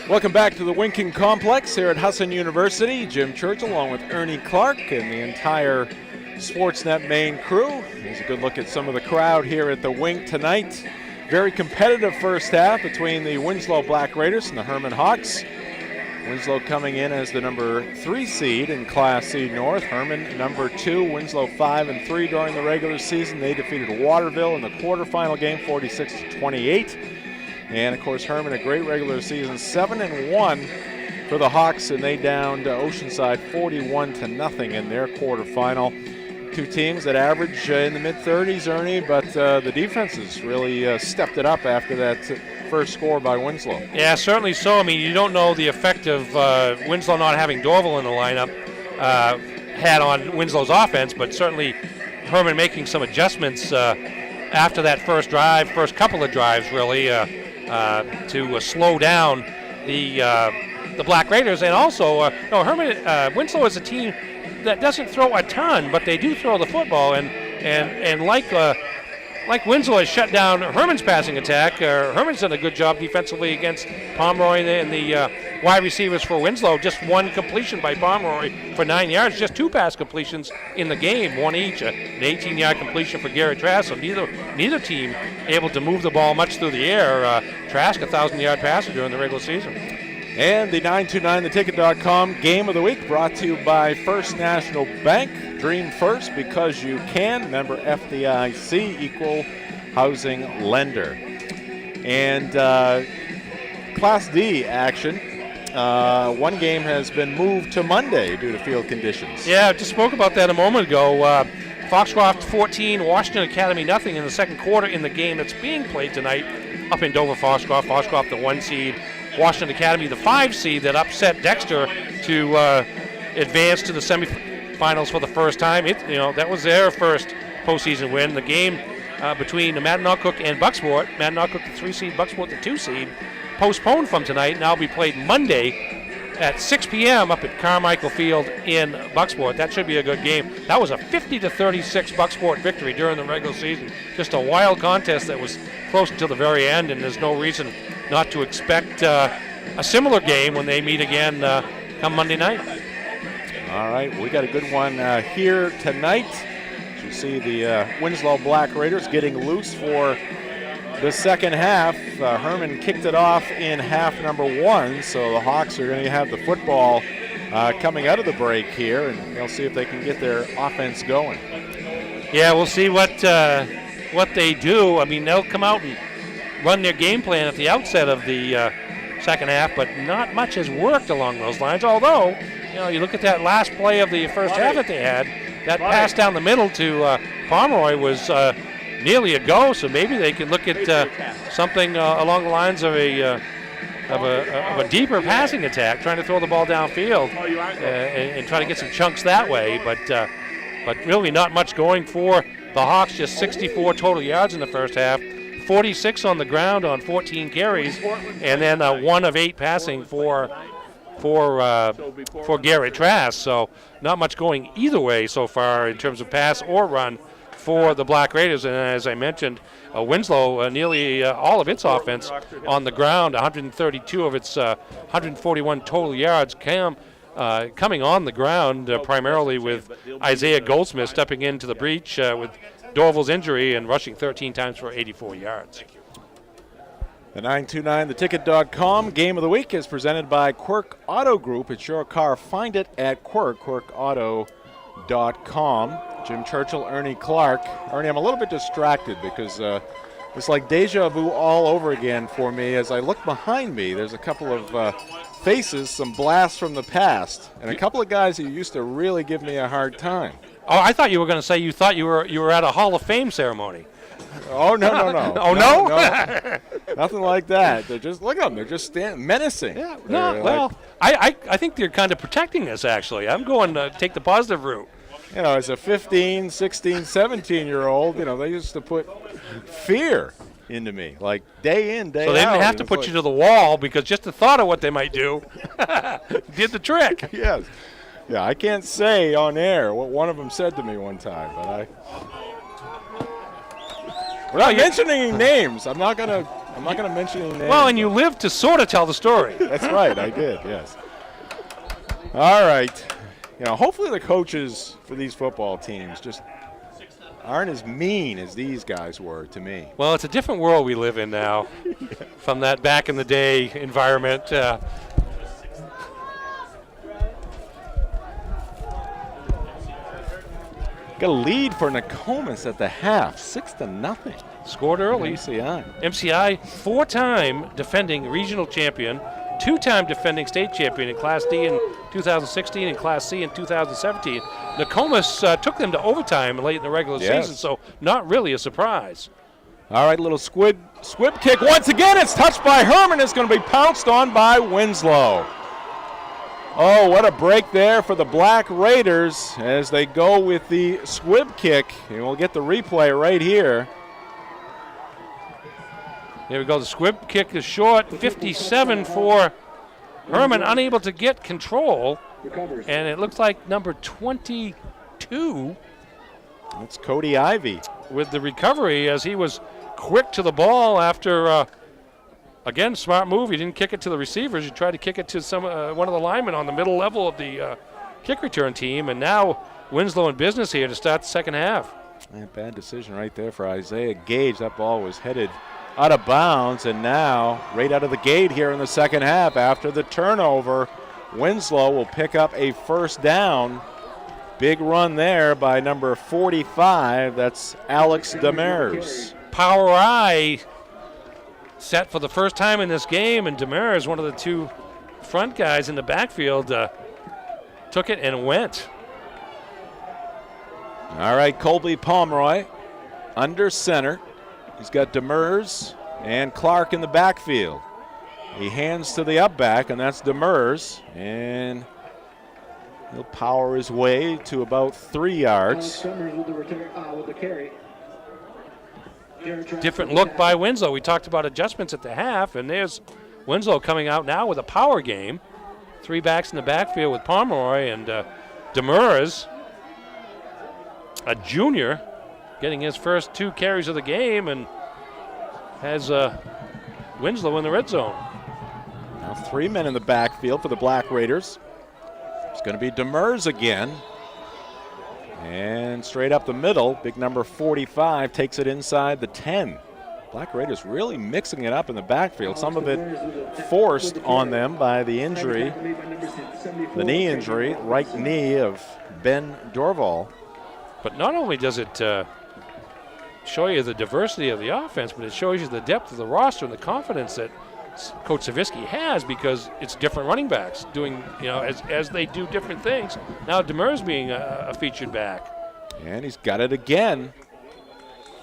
Welcome back to the Winkin Complex here at Husson University. Jim Church along with Ernie Clark and the entire Sportsnet Maine crew. Here's a good look at some of the crowd here at the Wink tonight. Very competitive first half between the Winslow Black Raiders and the Hermon Hawks. Winslow coming in as the number 3 seed in Class C North. Hermon number 2. Winslow 5-3 during the regular season. They defeated Waterville in the quarterfinal game 46-28. And, of course, Hermon, a great regular season, 7-1 for the Hawks, and they downed Oceanside 41-0 in their quarterfinal. Two teams that average in the mid-30s, Ernie, but the defenses really stepped it up after that first score by Winslow. Yeah, certainly so. I mean, you don't know the effect of Winslow not having Dorval in the lineup had on Winslow's offense, but certainly Hermon making some adjustments after that first couple of drives, really, to slow down the Black Raiders. And also, Winslow is a team that doesn't throw a ton, but they do throw the football. And like Winslow has shut down Hermon's passing attack, Hermon's done a good job defensively against Pomeroy and the wide receivers for Winslow. Just one completion by Pomeroy for 9 yards, just 2 pass completions in the game, one each. An 18-yard completion for Garrett Trask. So neither team able to move the ball much through the air. Trask, a 1,000-yard passer during the regular season. And the 929theticket.com Game of the Week brought to you by First National Bank. Dream first because you can. Member FDIC, equal housing lender. And Class D action. One game has been moved to Monday due to field conditions. Yeah, I just spoke about that a moment ago. Foxcroft 14, Washington Academy nothing in the second quarter in the game that's being played tonight up in Dover. Foxcroft the 1 seed. Washington Academy, the 5 seed that upset Dexter to advance to the semifinals for the first time. That was their first postseason win. The game between Mattinock and Bucksport, Mattinock the 3 seed, Bucksport the 2 seed, postponed from tonight. Now be played Monday at 6 p.m. up at Carmichael Field in Bucksport. That should be a good game. That was a 50-36 Bucksport victory during the regular season. Just a wild contest that was close until the very end, and there's no reason not to expect a similar game when they meet again come Monday night. All right, we got a good one here tonight. As you see the Winslow Black Raiders getting loose for the second half. Hermon kicked it off in half number 1, so the Hawks are going to have the football coming out of the break here, and they'll see if they can get their offense going. Yeah, we'll see what they do. I mean, they'll come out and run their game plan at the outset of the second half, but not much has worked along those lines. Although, you look at that last play of the first half that they had, that pass down the middle to Pomeroy was nearly a go. So maybe they can look at something along the lines of a deeper passing attack, trying to throw the ball downfield and try to get some chunks that way. But really not much going for the Hawks. Just 64 total yards in the first half. 46 on the ground on 14 carries, and then 1 of 8 passing for Garrett Trask. So not much going either way so far in terms of pass or run for the Black Raiders. And as I mentioned, Winslow, nearly all of its offense on the ground, 132 of its 141 total yards coming on the ground, primarily with Isaiah Goldsmith stepping into the breach with Dorval's injury and rushing 13 times for 84 yards. The 929theticket.com game of the week is presented by Quirk Auto Group. It's your car. Find it at quirkauto.com. Jim Churchill, Ernie Clark. Ernie, I'm a little bit distracted because it's like deja vu all over again for me. As I look behind me, there's a couple of faces, some blasts from the past, and a couple of guys who used to really give me a hard time. Oh, I thought you were going to say you thought you were at a Hall of Fame ceremony. Oh, no. Oh, no? Nothing like that. They're just, look at them. They're just menacing. Yeah, well, I think they're kind of protecting us, actually. I'm going to take the positive route. As a 15, 16, 17-year-old, they used to put fear into me, like day in, day out. So they didn't have to put you to the wall because just the thought of what they might do did the trick. Yes. Yeah, I can't say on air what one of them said to me one time, but we're not mentioning names. I'm not gonna mention any names. Well, and you lived to sort of tell the story. That's right, I did. Yes. All right. Hopefully the coaches for these football teams just aren't as mean as these guys were to me. Well, it's a different world we live in now from that back in the day environment. Got a lead for Nokomis at the half, 6-0. Scored early. MCI, 4-time defending regional champion, 2-time defending state champion in Class D in 2016 and Class C in 2017. Nokomis took them to overtime late in the regular season, so not really a surprise. All right, little squib kick. Once again, it's touched by Hermon. It's going to be pounced on by Winslow. Oh, what a break there for the Black Raiders as they go with the squib kick. And we'll get the replay right here. Here we go. The squib kick is short. 57 for Hermon, unable to get control. And it looks like number 22. That's Cody Ivey. With the recovery as he was quick to the ball after, again, smart move. He didn't kick it to the receivers. He tried to kick it to one of the linemen on the middle level of the kick return team. And now Winslow in business here to start the second half. Yeah, bad decision right there for Isaiah Gage. That ball was headed out of bounds, and now right out of the gate here in the second half after the turnover, Winslow will pick up a first down. Big run there by number 45. That's Alex Demers. Power eye set for the first time in this game, and Demers, one of the two front guys in the backfield, took it and went. All right, Colby Pomeroy under center. He's got Demers and Clark in the backfield. He hands to the up back, and that's Demers, and he'll power his way to about 3 yards. Different look by Winslow. We talked about adjustments at the half, and there's Winslow coming out now with a power game. 3 backs in the backfield with Pomeroy and Demers, a junior, getting his first 2 carries of the game, and has Winslow in the red zone. Now 3 men in the backfield for the Black Raiders. It's going to be Demers again. And straight up the middle, big number 45 takes it inside the 10. Black Raiders really mixing it up in the backfield. Some of it forced on them by the injury, the knee injury, right knee of Ben Dorval. But not only does it show you the diversity of the offense, but it shows you the depth of the roster and the confidence that Coach Savitsky has, because it's different running backs doing, as they do different things. Now Demers being a featured back. And he's got it again.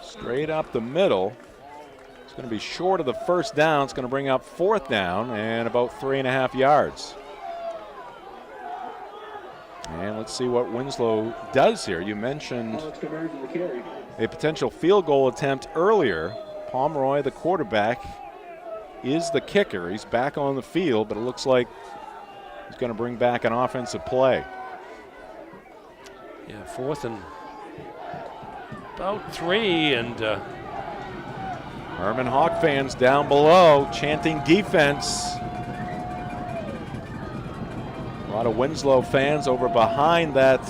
Straight up the middle. It's going to be short of the first down. It's going to bring up 4th down and about 3.5 yards. And let's see what Winslow does here. You mentioned a potential field goal attempt earlier. Pomeroy, the quarterback, is the kicker. He's back on the field, but it looks like he's going to bring back an offensive play. Yeah, 4th and about 3, and Hermon Hawk fans down below chanting defense. A lot of Winslow fans over behind that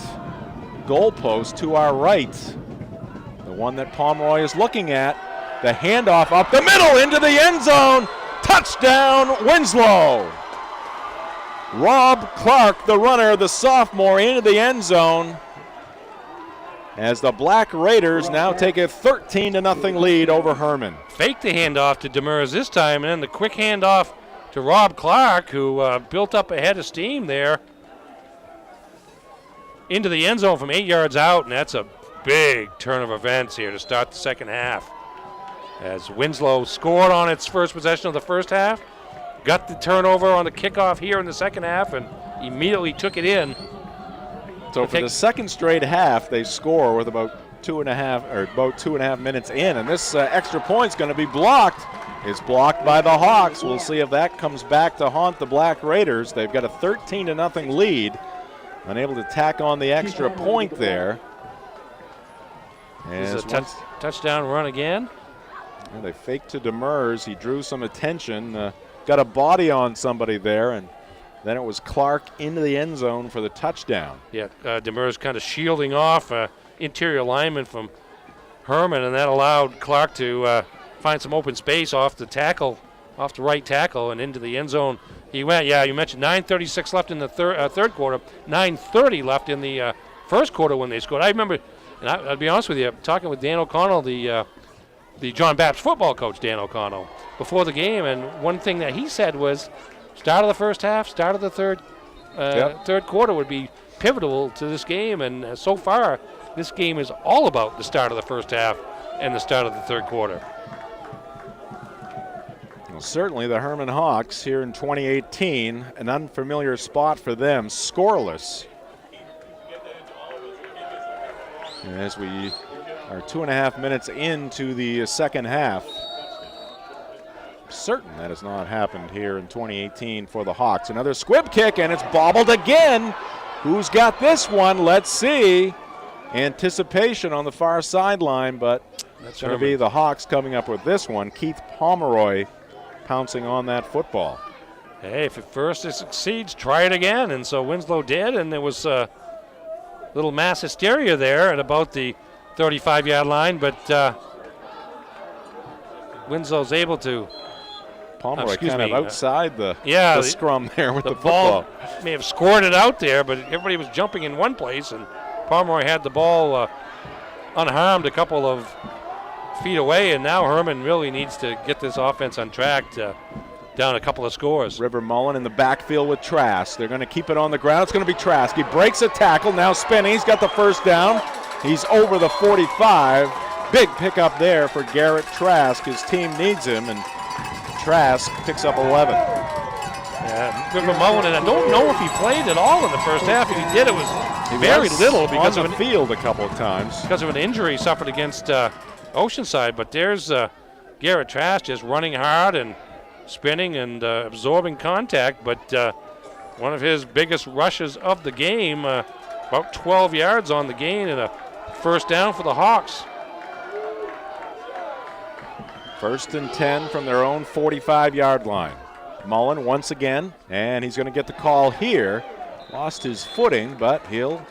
goalpost to our right. The one that Pomeroy is looking at. The handoff up the middle into the end zone. Touchdown, Winslow. Rob Clark, the runner, the sophomore, into the end zone, as the Black Raiders now take a 13-0 lead over Hermon. Fake the handoff to Demers this time, and then the quick handoff to Rob Clark, who built up a head of steam there into the end zone from 8 yards out, and that's a big turn of events here to start the second half. As Winslow scored on its first possession of the first half, got the turnover on the kickoff here in the second half, and immediately took it in. So for the second straight half, they score with about 2.5 minutes in, and this extra point's going to be blocked. It's blocked by the Hawks. We'll see if that comes back to haunt the Black Raiders. They've got a 13-0 lead, unable to tack on the extra point there. This is a touchdown run again. And they faked to Demers. He drew some attention, got a body on somebody there, and then it was Clark into the end zone for the touchdown. Yeah, Demers kind of shielding off interior lineman from Hermon, and that allowed Clark to find some open space off the right tackle, and into the end zone he went. Yeah, you mentioned 9:36 left in the third quarter, 9:30 left in the first quarter when they scored. I remember, and I'll be honest with you, talking with Dan O'Connell, the John Baptist football coach, Dan O'Connell, before the game, and one thing that he said was start of the first half, start of the third quarter would be pivotal to this game, and so far this game is all about the start of the first half and the start of the third quarter. Well, certainly the Hermon Hawks here in 2018, an unfamiliar spot for them, scoreless. As we are 2.5 minutes into the second half. Certain that has not happened here in 2018 for the Hawks. Another squib kick, and it's bobbled again. Who's got this one? Let's see. Anticipation on the far sideline, but it's going to be the Hawks coming up with this one. Keith Pomeroy pouncing on that football. Hey, if at first it succeeds, try it again. And so Winslow did, and there was a little mass hysteria there at about the 35-yard line, but Winslow's able to. Pomeroy kind of outside the scrum there with the ball. football. May have scored it out there, but everybody was jumping in one place, and Pomeroy had the ball unharmed a couple of feet away, and now Hermon really needs to get this offense on track down a couple of scores. River Mullen in the backfield with Trask. They're going to keep it on the ground. It's going to be Trask. He breaks a tackle, now spinning. He's got the first down. He's over the 45. Big pickup there for Garrett Trask. His team needs him, and Trask picks up 11. Yeah, River Mullen, and I don't know if he played at all in the first half. If he did, it was very little because on the field a couple of times because of an injury suffered against Oceanside. But there's Garrett Trask just running hard and spinning and absorbing contact. But one of his biggest rushes of the game, about 12 yards on the gain, and a first down for the Hawks. 1st and 10 from their own 45-yard line. Mullen once again, and he's going to get the call here. Lost his footing, but he'll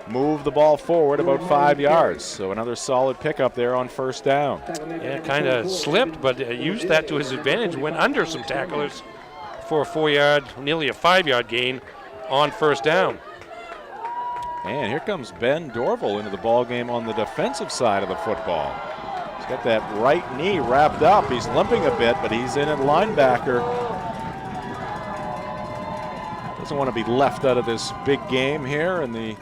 move the ball forward about 5 yards. So another solid pickup there on first down. Yeah, kind of slipped, but used that to his advantage. Went under some tacklers for a 4-yard, nearly a 5-yard gain on first down. And here comes Ben Dorval into the ball game on the defensive side of the football. He's Got that right knee wrapped up. He's limping a bit, but he's in at linebacker. Doesn't want to be left out of this big game here in the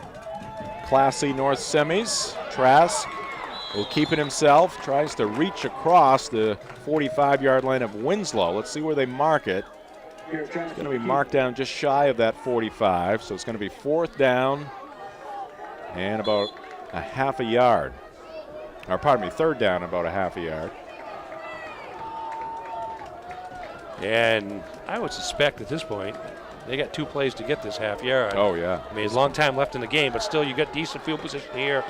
Class C North semis. Trask will keep it himself, tries to reach across the 45-yard line of Winslow. Let's see where they mark it. It's going to be marked down just shy of that 45, so it's going to be 4th down and about a half a yard. Or pardon me, 3rd down, about a half a yard. And I would suspect at this point they got 2 plays to get this half yard. Oh, yeah. I mean, there's a long time left in the game, but still you got decent field position here,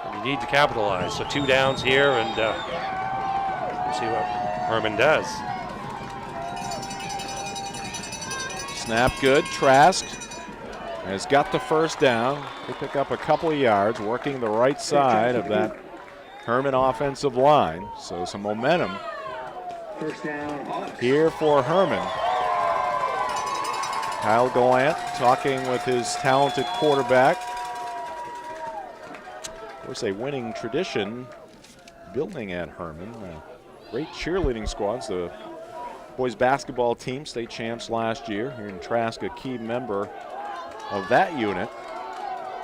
and you need to capitalize. So 2 downs here, and we'll see what Hermon does. Snap good. Trask has got the 1st down. They pick up a couple of yards, working the right side of that Hermon offensive line. So some momentum here for Hermon. Kyle Gallant talking with his talented quarterback. Of course, a winning tradition building at Hermon. Great cheerleading squads. The boys basketball team, state champs last year. Here in Trask, a key member of that unit.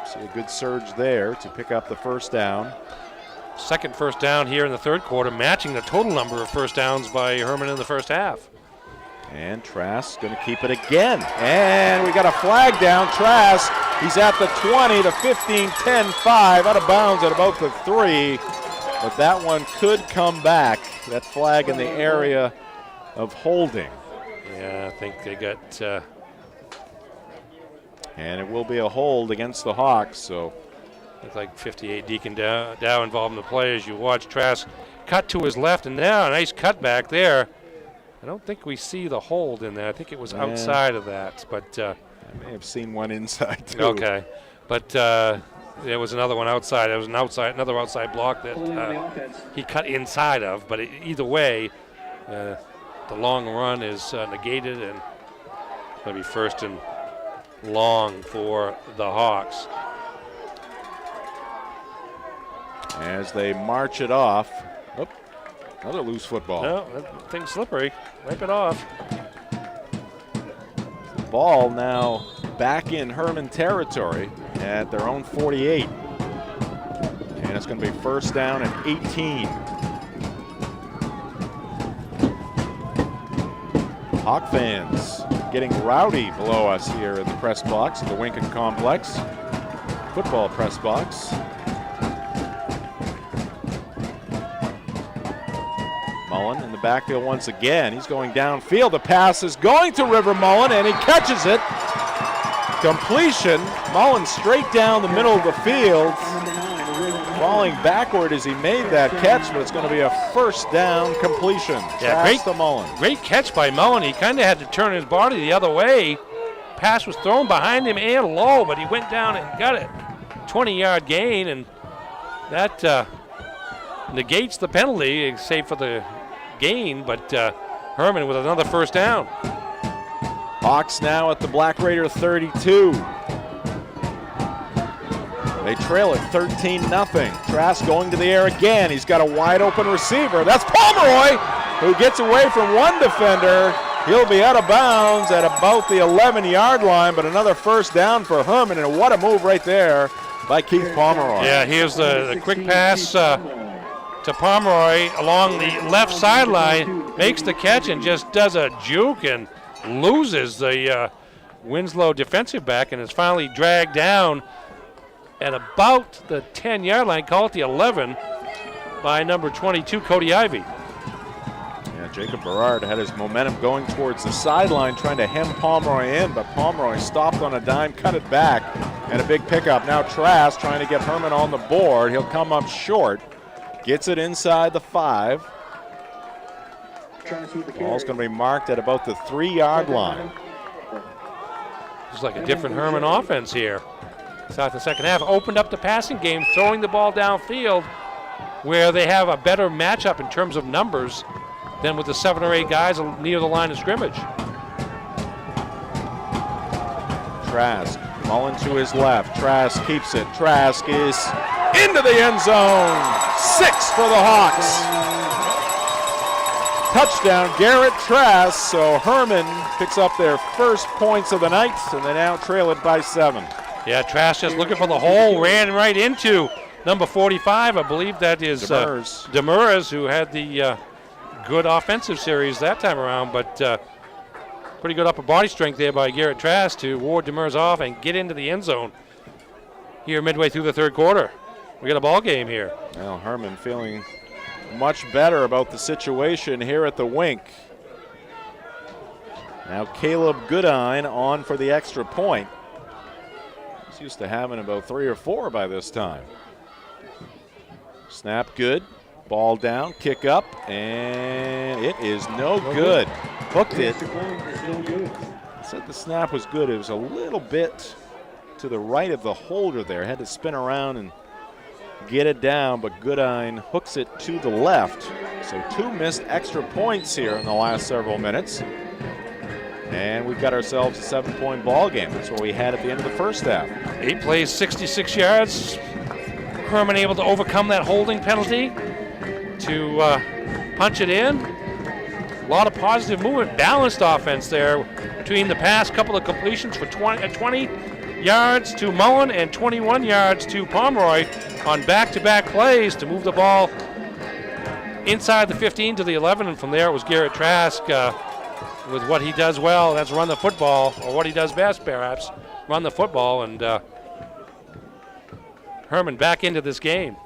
See a good surge there to pick up the 1st down. Second 1st down here in the 3rd quarter, matching the total number of 1st downs by Hermon in the 1st half. And Trask going to keep it again. And we got a flag down. Trask, he's at the 20, the 15, 10, 5, out of bounds at about the 3. But that one could come back. That flag in the area of holding. Yeah, I think they got... and it will be a hold against the Hawks. So looks like 58 Deacon Dow involved in the play as you watch Trask cut to his left, and now a nice cut back there. I don't think we see the hold in there. I think it was outside of that, but I may have seen one inside too. Okay, but there was another one outside. There was another outside block that he cut inside of. But either way, the long run is negated, and going to be 1st and long for the Hawks. As they march it off. Oh, another loose football. No, that thing's slippery. Wipe it off. Ball now back in Hermon territory at their own 48. And it's going to be 1st down and 18. Hawk fans getting rowdy below us here in the press box at the Winkin Complex. Football press box. Mullen in the backfield once again. He's going downfield. The pass is going to River Mullen, and he catches it. Completion. Mullen straight down the middle of the field. Falling backward as he made that catch, but it's going to be a 1st down completion. Yeah, great to Mullen. Great catch by Mullen. He kind of had to turn his body the other way. Pass was thrown behind him and low, but he went down and got it. 20-yard gain, and that negates the penalty, save for the gain, but Hermon with another 1st down. Hawks now at the Black Raider 32. They trail it 13-0. Trask going to the air again. He's got a wide open receiver. That's Pomeroy, who gets away from one defender. He'll be out of bounds at about the 11-yard line, but another 1st down for Hermon, and what a move right there by Keith Pomeroy. Yeah, here's the quick pass to Pomeroy along the left sideline, makes the catch and just does a juke and loses the Winslow defensive back, and is finally dragged down at about the 10-yard line, call it the 11, by number 22, Cody Ivey. Yeah, Jacob Berard had his momentum going towards the sideline, trying to hem Pomeroy in, but Pomeroy stopped on a dime, cut it back, and a big pickup. Now Trask trying to get Hermon on the board. He'll come up short, gets it inside the 5. Ball's going to be marked at about the 3-yard line. It's like a different Hermon offense here. Start the second half, opened up the passing game, throwing the ball downfield, where they have a better matchup in terms of numbers than with the 7 or 8 guys near the line of scrimmage. Trask, Mullen to his left. Trask keeps it. Trask is into the end zone. 6 for the Hawks. Touchdown, Garrett Trask. So Hermon picks up their first points of the night, and they now trail it by 7. Yeah, Trask just looking for the hole, ran right into number 45. I believe that is Demers, who had the good offensive series that time around, but pretty good upper body strength there by Garrett Trask to ward Demers off and get into the end zone here midway through the third quarter. We got a ball game here. Well, Hermon feeling much better about the situation here at the Wink. Now Caleb Goodine on for the extra point. He's used to having about 3 or 4 by this time. Snap good, ball down, kick up, and it is no good. Hooked it. Said the snap was good. It was a little bit to the right of the holder there. Had to spin around and get it down, but Goodine hooks it to the left. So 2 missed extra points here in the last several minutes. And we've got ourselves a 7-point ball game. That's what we had at the end of the first half. 8 plays, 66 yards. Hermon able to overcome that holding penalty to punch it in. A lot of positive movement, balanced offense there between the past couple of completions for 20 yards to Mullen and 21 yards to Pomeroy on back-to-back plays to move the ball inside the 15 to the 11, and from there it was Garrett Trask with what he does well, that's run the football, or what he does best perhaps, run the football, and Hermon back into this game.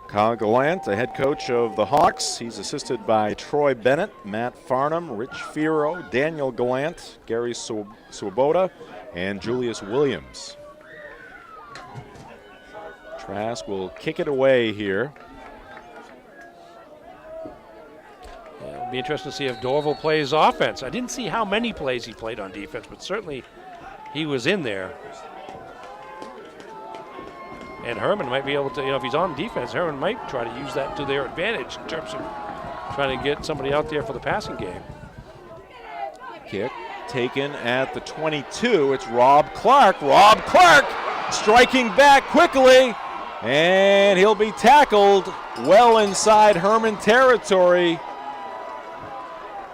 Kyle Gallant, the head coach of the Hawks. He's assisted by Troy Bennett, Matt Farnham, Rich Firo, Daniel Gallant, Gary Swoboda, and Julius Williams. Trask will kick it away here. Yeah, it'll be interesting to see if Dorval plays offense. I didn't see how many plays he played on defense, but certainly he was in there. And Hermon might be able to, if he's on defense, Hermon might try to use that to their advantage in terms of trying to get somebody out there for the passing game. Kick taken at the 22. It's Rob Clark. Rob Clark striking back quickly, and he'll be tackled well inside Hermon territory.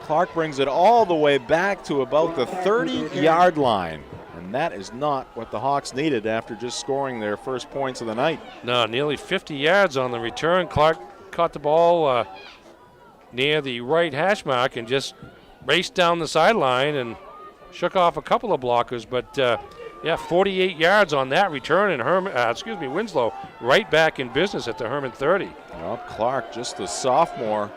Clark brings it all the way back to about the 30-yard line. And that is not what the Hawks needed after just scoring their first points of the night. No, nearly 50 yards on the return. Clark caught the ball near the right hash mark and just raced down the sideline and shook off a couple of blockers. But, 48 yards on that return, and Winslow right back in business at the Hermon 30. Well, Clark, just a sophomore,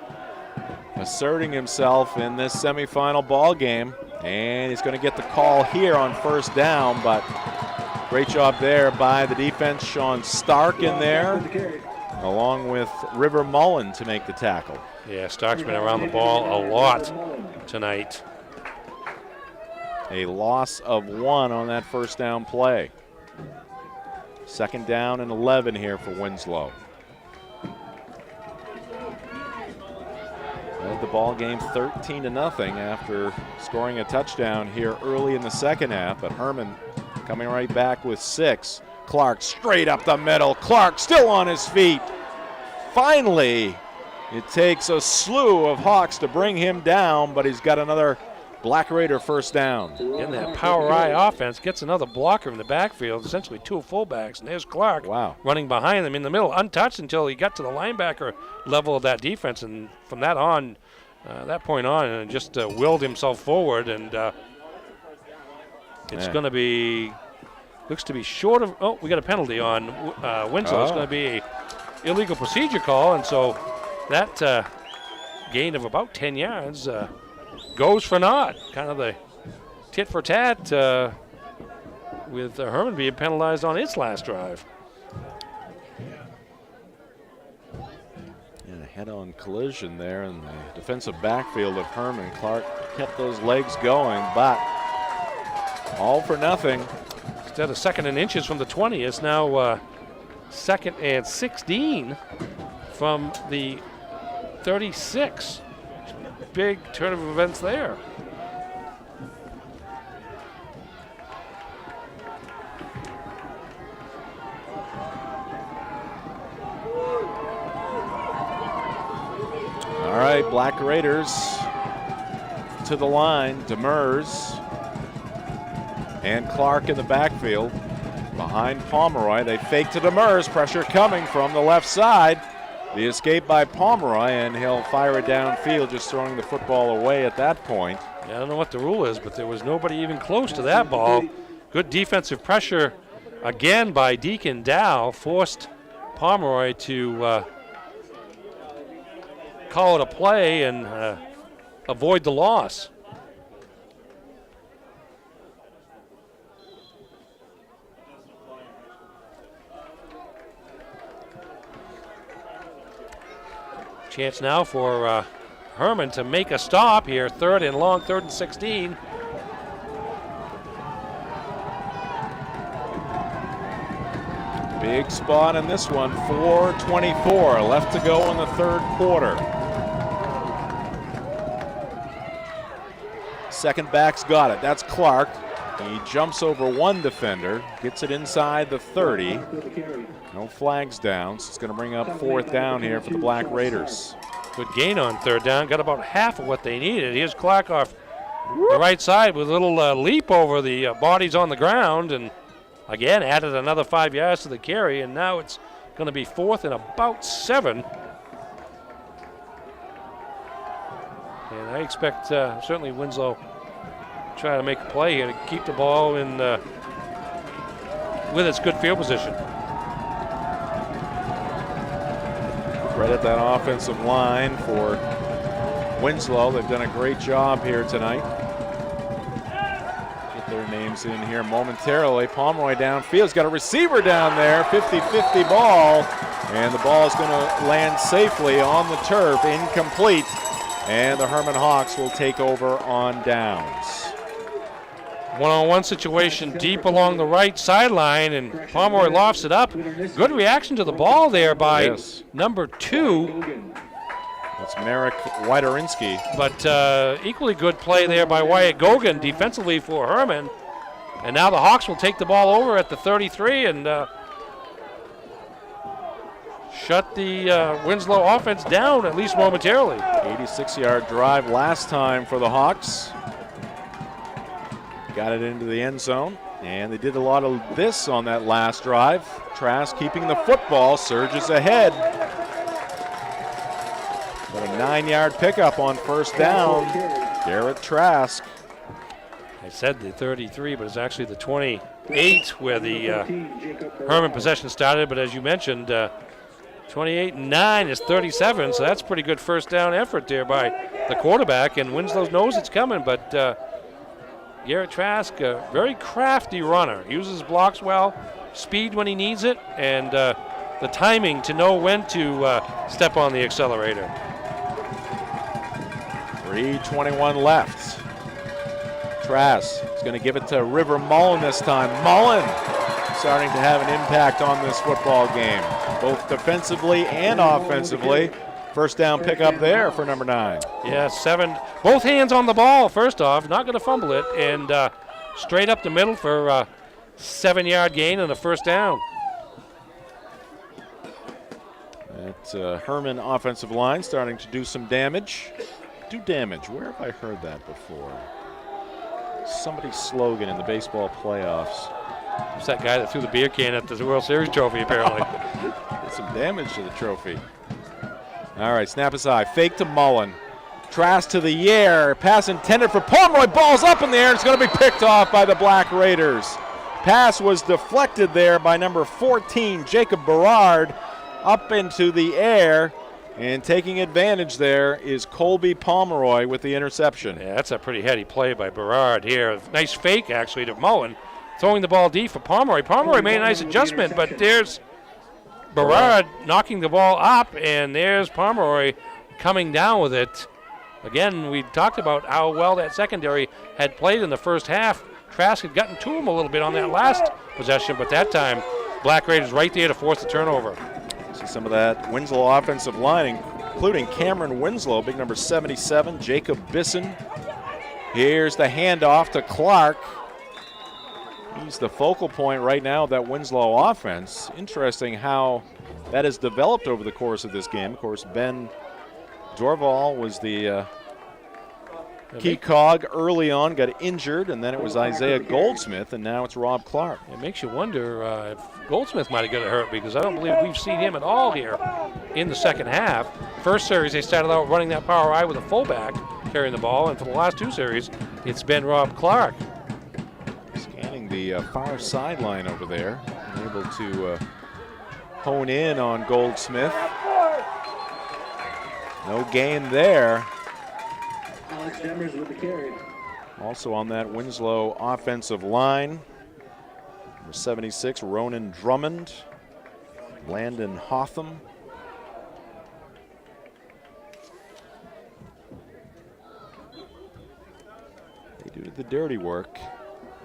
asserting himself in this semifinal ball game. And he's going to get the call here on first down, but great job there by the defense. Sean Stark in there, along with River Mullen to make the tackle. Yeah, Stark's been around the ball a lot tonight. A loss of 1 on that first down play. Second down and 11 here for Winslow. Led the ball game 13-0 after scoring a touchdown here early in the second half, but Hermon coming right back with 6. Clark straight up the middle. Clark still on his feet. Finally, it takes a slew of Hawks to bring him down, but he's got another Black Raider first down. In that power eye offense, gets another blocker in the backfield, essentially 2 fullbacks, and there's Clark running behind them in the middle, untouched until he got to the linebacker level of that defense, and from that point on, and just willed himself forward, and it's going to be, looks to be short of, we got a penalty on Winslow. It's going to be a illegal procedure call, and so that gain of about 10 yards goes for naught. Kind of the tit for tat with Hermon being penalized on its last drive. And a head-on collision there in the defensive backfield of Hermon. Clark kept those legs going, but all for nothing. Instead of 2nd and inches from the 20, it's now 2nd and 16 from the 36. Big turn of events there. Black Raiders to the line. Demers and Clark in the backfield. Behind Pomeroy, they fake to Demers. Pressure coming from the left side. The escape by Pomeroy, and he'll fire it downfield, just throwing the football away at that point. Yeah, I don't know what the rule is, but there was nobody even close to that ball. Good defensive pressure again by Deacon Dow, forced Pomeroy to call it a play and avoid the loss. Chance now for Hermon to make a stop here. 3rd and long, 3rd and 16. Big spot in this one, 4:24 left to go in the 3rd quarter. Second back's got it, that's Clark. He jumps over one defender, gets it inside the 30. No flags down, so it's going to bring up 4th down here for the Black Raiders. Good gain on 3rd down, got about half of what they needed. Here's Clark off the right side with a little leap over the bodies on the ground, and again added another 5 yards to the carry, and now it's going to be 4th and about 7. And I expect certainly Winslow try to make a play here to keep the ball in with its good field position. Credit that offensive line for Winslow. They've done a great job here tonight. Get their names in here momentarily. Pomeroy downfield. He's got a receiver down there. 50-50 ball. And the ball is going to land safely on the turf. Incomplete. And the Hermon Hawks will take over on downs. One-on-one situation deep along the right sideline, and Pomeroy lofts it up. Good reaction to the ball there by number 2. That's Merrick Wydorinski. But equally good play there by Wyatt Gogan defensively for Hermon. And now the Hawks will take the ball over at the 33 and shut the Winslow offense down, at least momentarily. 86-yard drive last time for the Hawks. Got it into the end zone, and they did a lot of this on that last drive. Trask keeping the football, surges ahead. But a 9-yard pickup on 1st down. Garrett Trask. I said the 33, but it's actually the 28 where the Hermon possession started. But as you mentioned, 28-9 is 37, so that's pretty good 1st down effort there by the quarterback. And Winslow knows it's coming, but Garrett Trask, a very crafty runner, uses blocks well, speed when he needs it, and the timing to know when to step on the accelerator. 3:21 left. Trask is going to give it to River Mullen this time. Mullen starting to have an impact on this football game, both defensively and offensively. 1st down pickup there for number 9. Yeah, 7. Both hands on the ball, first off. Not going to fumble it. And straight up the middle for a 7-yard gain and a 1st down. That Hermon offensive line starting to do some damage. Do damage. Where have I heard that before? Somebody's slogan in the baseball playoffs. It's that guy that threw the beer can at the World Series trophy, apparently. Did some damage to the trophy. All right, snap aside. Fake to Mullen. Trask to the air. Pass intended for Pomeroy. Ball's up in the air. It's going to be picked off by the Black Raiders. Pass was deflected there by number 14, Jacob Berard, up into the air. And taking advantage there is Colby Pomeroy with the interception. Yeah, that's a pretty heady play by Berard here. Nice fake, actually, to Mullen. Throwing the ball deep for Pomeroy. Pomeroy made a nice adjustment, but there's Berard knocking the ball up, and there's Pomeroy coming down with it. Again, we talked about how well that secondary had played in the 1st half. Trask had gotten to him a little bit on that last possession, but that time, Black Raiders right there to force the turnover. See some of that Winslow offensive line, including Cameron Winslow, big number 77, Jacob Bisson. Here's the handoff to Clark. He's the focal point right now of that Winslow offense. Interesting how that has developed over the course of this game. Of course, Ben Dorval was the key cog early on, got injured, and then it was Isaiah Goldsmith, and now it's Rob Clark. It makes you wonder if Goldsmith might have got hurt, because I don't believe we've seen him at all here in the second half. First series, they started out running that power I with a fullback carrying the ball, and for the last two series, it's been Rob Clark. Scanning the far sideline over there, able to hone in on Goldsmith. No gain there. Alex Demers with the carry. Also on that Winslow offensive line, number 76, Ronan Drummond, Landon Hotham. They do the dirty work.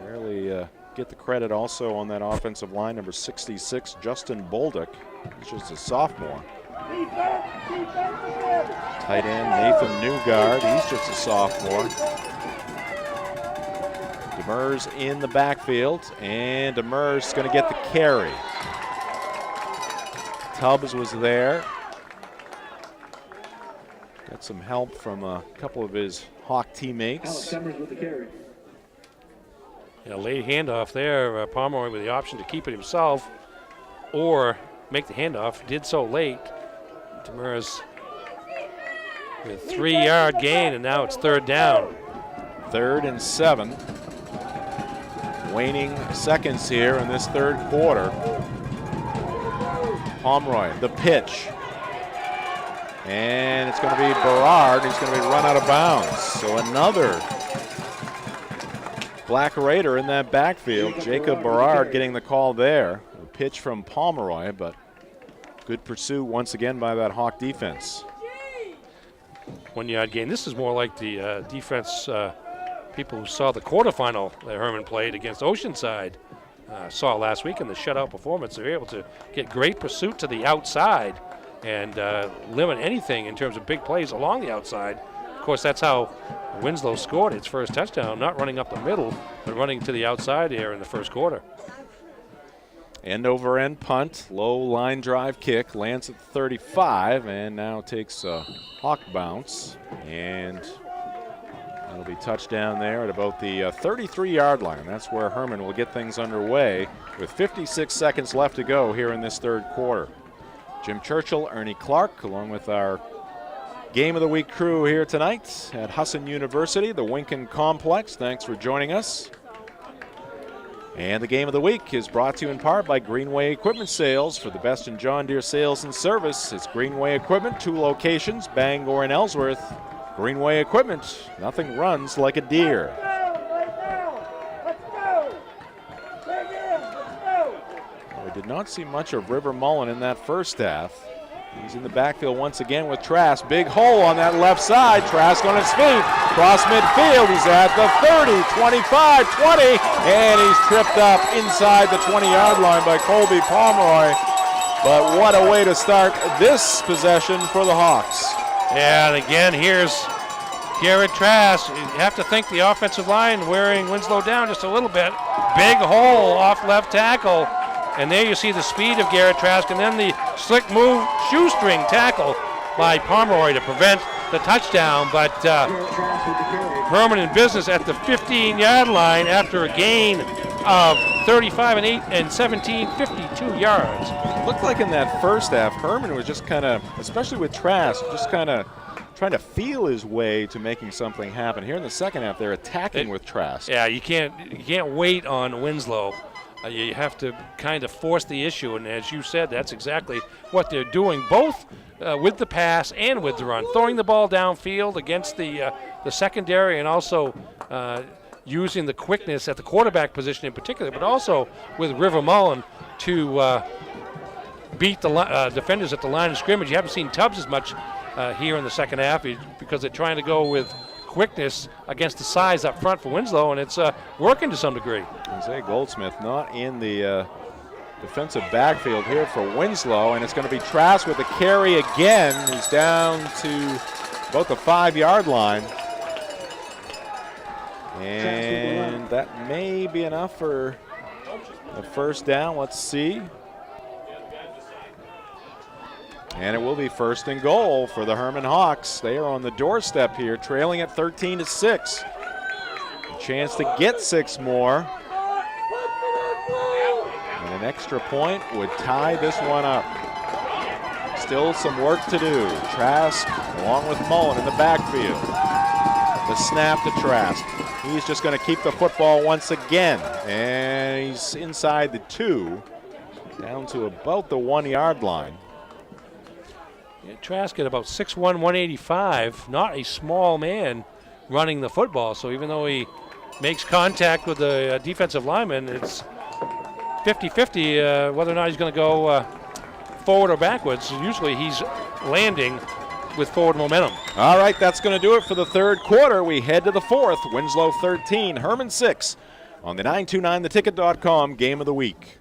Rarely get the credit also on that offensive line, number 66, Justin Bolduc. He's just a sophomore. Tight end Nathan Newgard, he's just a sophomore. Demers in the backfield, and Demers is going to get the carry. Tubbs was there. Got some help from a couple of his Hawk teammates. Alex Demers with the carry. Yeah, late handoff there. Pomeroy with the option to keep it himself or make the handoff. Did so late. Demers with a 3-yard gain, and now it's third down. 3rd and 7. Waning seconds here in this third quarter. Pomeroy, the pitch. And it's going to be Berard. He's going to be run out of bounds. So another Black Raider in that backfield. Jacob Berard getting the call there. A pitch from Pomeroy, but good pursuit once again by that Hawk defense. 1-yard gain. This is more like the defense people who saw the quarterfinal that Hermon played against Oceanside saw last week in the shutout performance. They were able to get great pursuit to the outside and limit anything in terms of big plays along the outside. Of course, that's how Winslow scored its first touchdown, not running up the middle, but running to the outside here in the first quarter. End over end punt, low line drive kick, lands at 35, and now takes a Hawk bounce, and it'll be touchdown there at about the 33-yard line. That's where Hermon will get things underway with 56 seconds left to go here in this third quarter. Jim Churchill, Ernie Clark, along with our Game of the Week crew here tonight at Husson University, the Winkin Complex. Thanks for joining us. And the Game of the Week is brought to you in part by Greenway Equipment Sales. For the best in John Deere sales and service, it's Greenway Equipment, 2 locations, Bangor and Ellsworth. Greenway Equipment, nothing runs like a deer. We did not see much of River Mullen in that first half. He's in the backfield once again with Trask. Big hole on that left side. Trask on his feet. Cross midfield. He's at the 30, 25, 20. And he's tripped up inside the 20-yard line by Colby Pomeroy. But what a way to start this possession for the Hawks. Yeah, and again, here's Garrett Trask. You have to think the offensive line wearing Winslow down just a little bit. Big hole off left tackle. And there you see the speed of Garrett Trask, and then the slick move, shoestring tackle by Pomeroy to prevent the touchdown. But Hermon in business at the 15-yard line after a gain of 35 and 8 and 17, 52 yards. Looked like in that first half, Hermon was just kind of, especially with Trask, just kind of trying to feel his way to making something happen. Here in the second half, they're attacking with Trask. Yeah, you can't wait on Winslow. You have to kind of force the issue, and as you said, that's exactly what they're doing, both with the pass and with the run, throwing the ball downfield against the secondary, and also using the quickness at the quarterback position in particular, but also with River Mullen to beat the defenders at the line of scrimmage. You haven't seen Tubbs as much here in the second half because they're trying to go with quickness against the size up front for Winslow, and it's working to some degree. Isaiah Goldsmith not in the defensive backfield here for Winslow, and it's going to be Trask with the carry again. He's down to about the 5-yard line. And that may be enough for the first down. Let's see. And it will be first and goal for the Hermon Hawks. They are on the doorstep here, trailing at 13-6. A chance to get 6 more. And an extra point would tie this one up. Still some work to do. Trask along with Mullen in the backfield. The snap to Trask. He's just going to keep the football once again. And he's inside the 2, down to about the 1-yard line. Yeah, Trask at about 6'1", 185, not a small man running the football. So even though he makes contact with the defensive lineman, it's 50-50 whether or not he's going to go forward or backwards. Usually he's landing with forward momentum. All right, that's going to do it for the third quarter. We head to the fourth. Winslow 13, Hermon 6 on the 929theticket.com Game of the Week.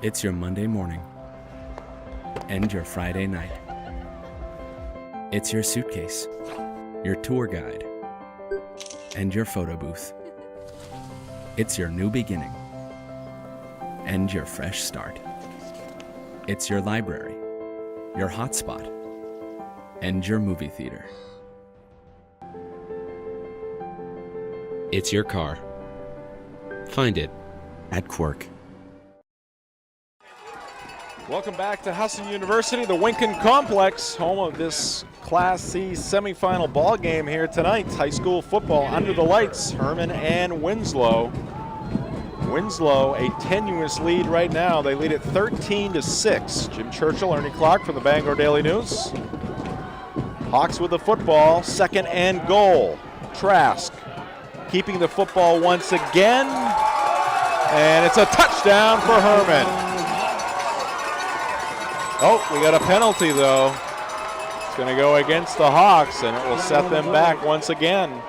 It's your Monday morning and your Friday night. It's your suitcase, your tour guide, and your photo booth. It's your new beginning and your fresh start. It's your library, your hotspot, and your movie theater. It's your car. Find it at Quirk. Welcome back to Husson University, the Winkin Complex, home of this Class C semifinal ball game here tonight. High school football under the lights, Hermon and Winslow. Winslow a tenuous lead right now. They lead at 13-6. Jim Churchill, Ernie Clark from the Bangor Daily News. Hawks with the football, second and goal. Trask keeping the football once again, and it's a touchdown for Hermon. Oh, we got a penalty, though. It's going to go against the Hawks, and it will set them back once again.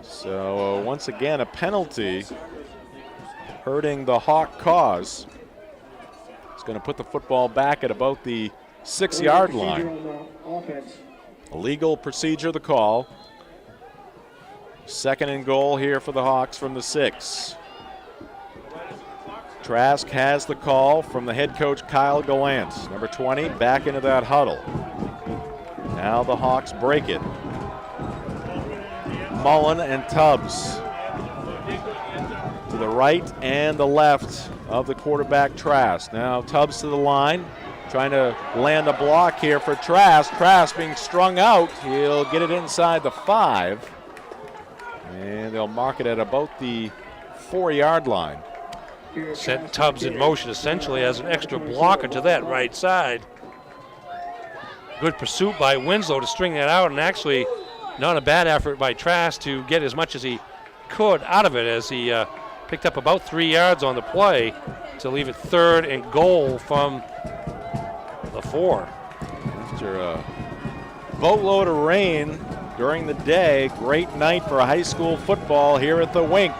So, once again, a penalty hurting the Hawk cause. It's going to put the football back at about the 6-yard line. Illegal procedure, the call. Second and goal here for the Hawks from the 6. Trask has the call from the head coach Kyle Gallant. Number 20 back into that huddle. Now the Hawks break it. Mullen and Tubbs to the right and the left of the quarterback Trask. Now Tubbs to the line, trying to land a block here for Trask. Trask being strung out. He'll get it inside the 5. And they'll mark it at about the 4-yard line. Set Tubbs in motion essentially as an extra blocker to that right side. Good pursuit by Winslow to string that out, and actually not a bad effort by Trask to get as much as he could out of it, as he picked up about 3 yards on the play to leave it third and goal from the 4. After a boatload of rain during the day, great night for high school football here at the Wink.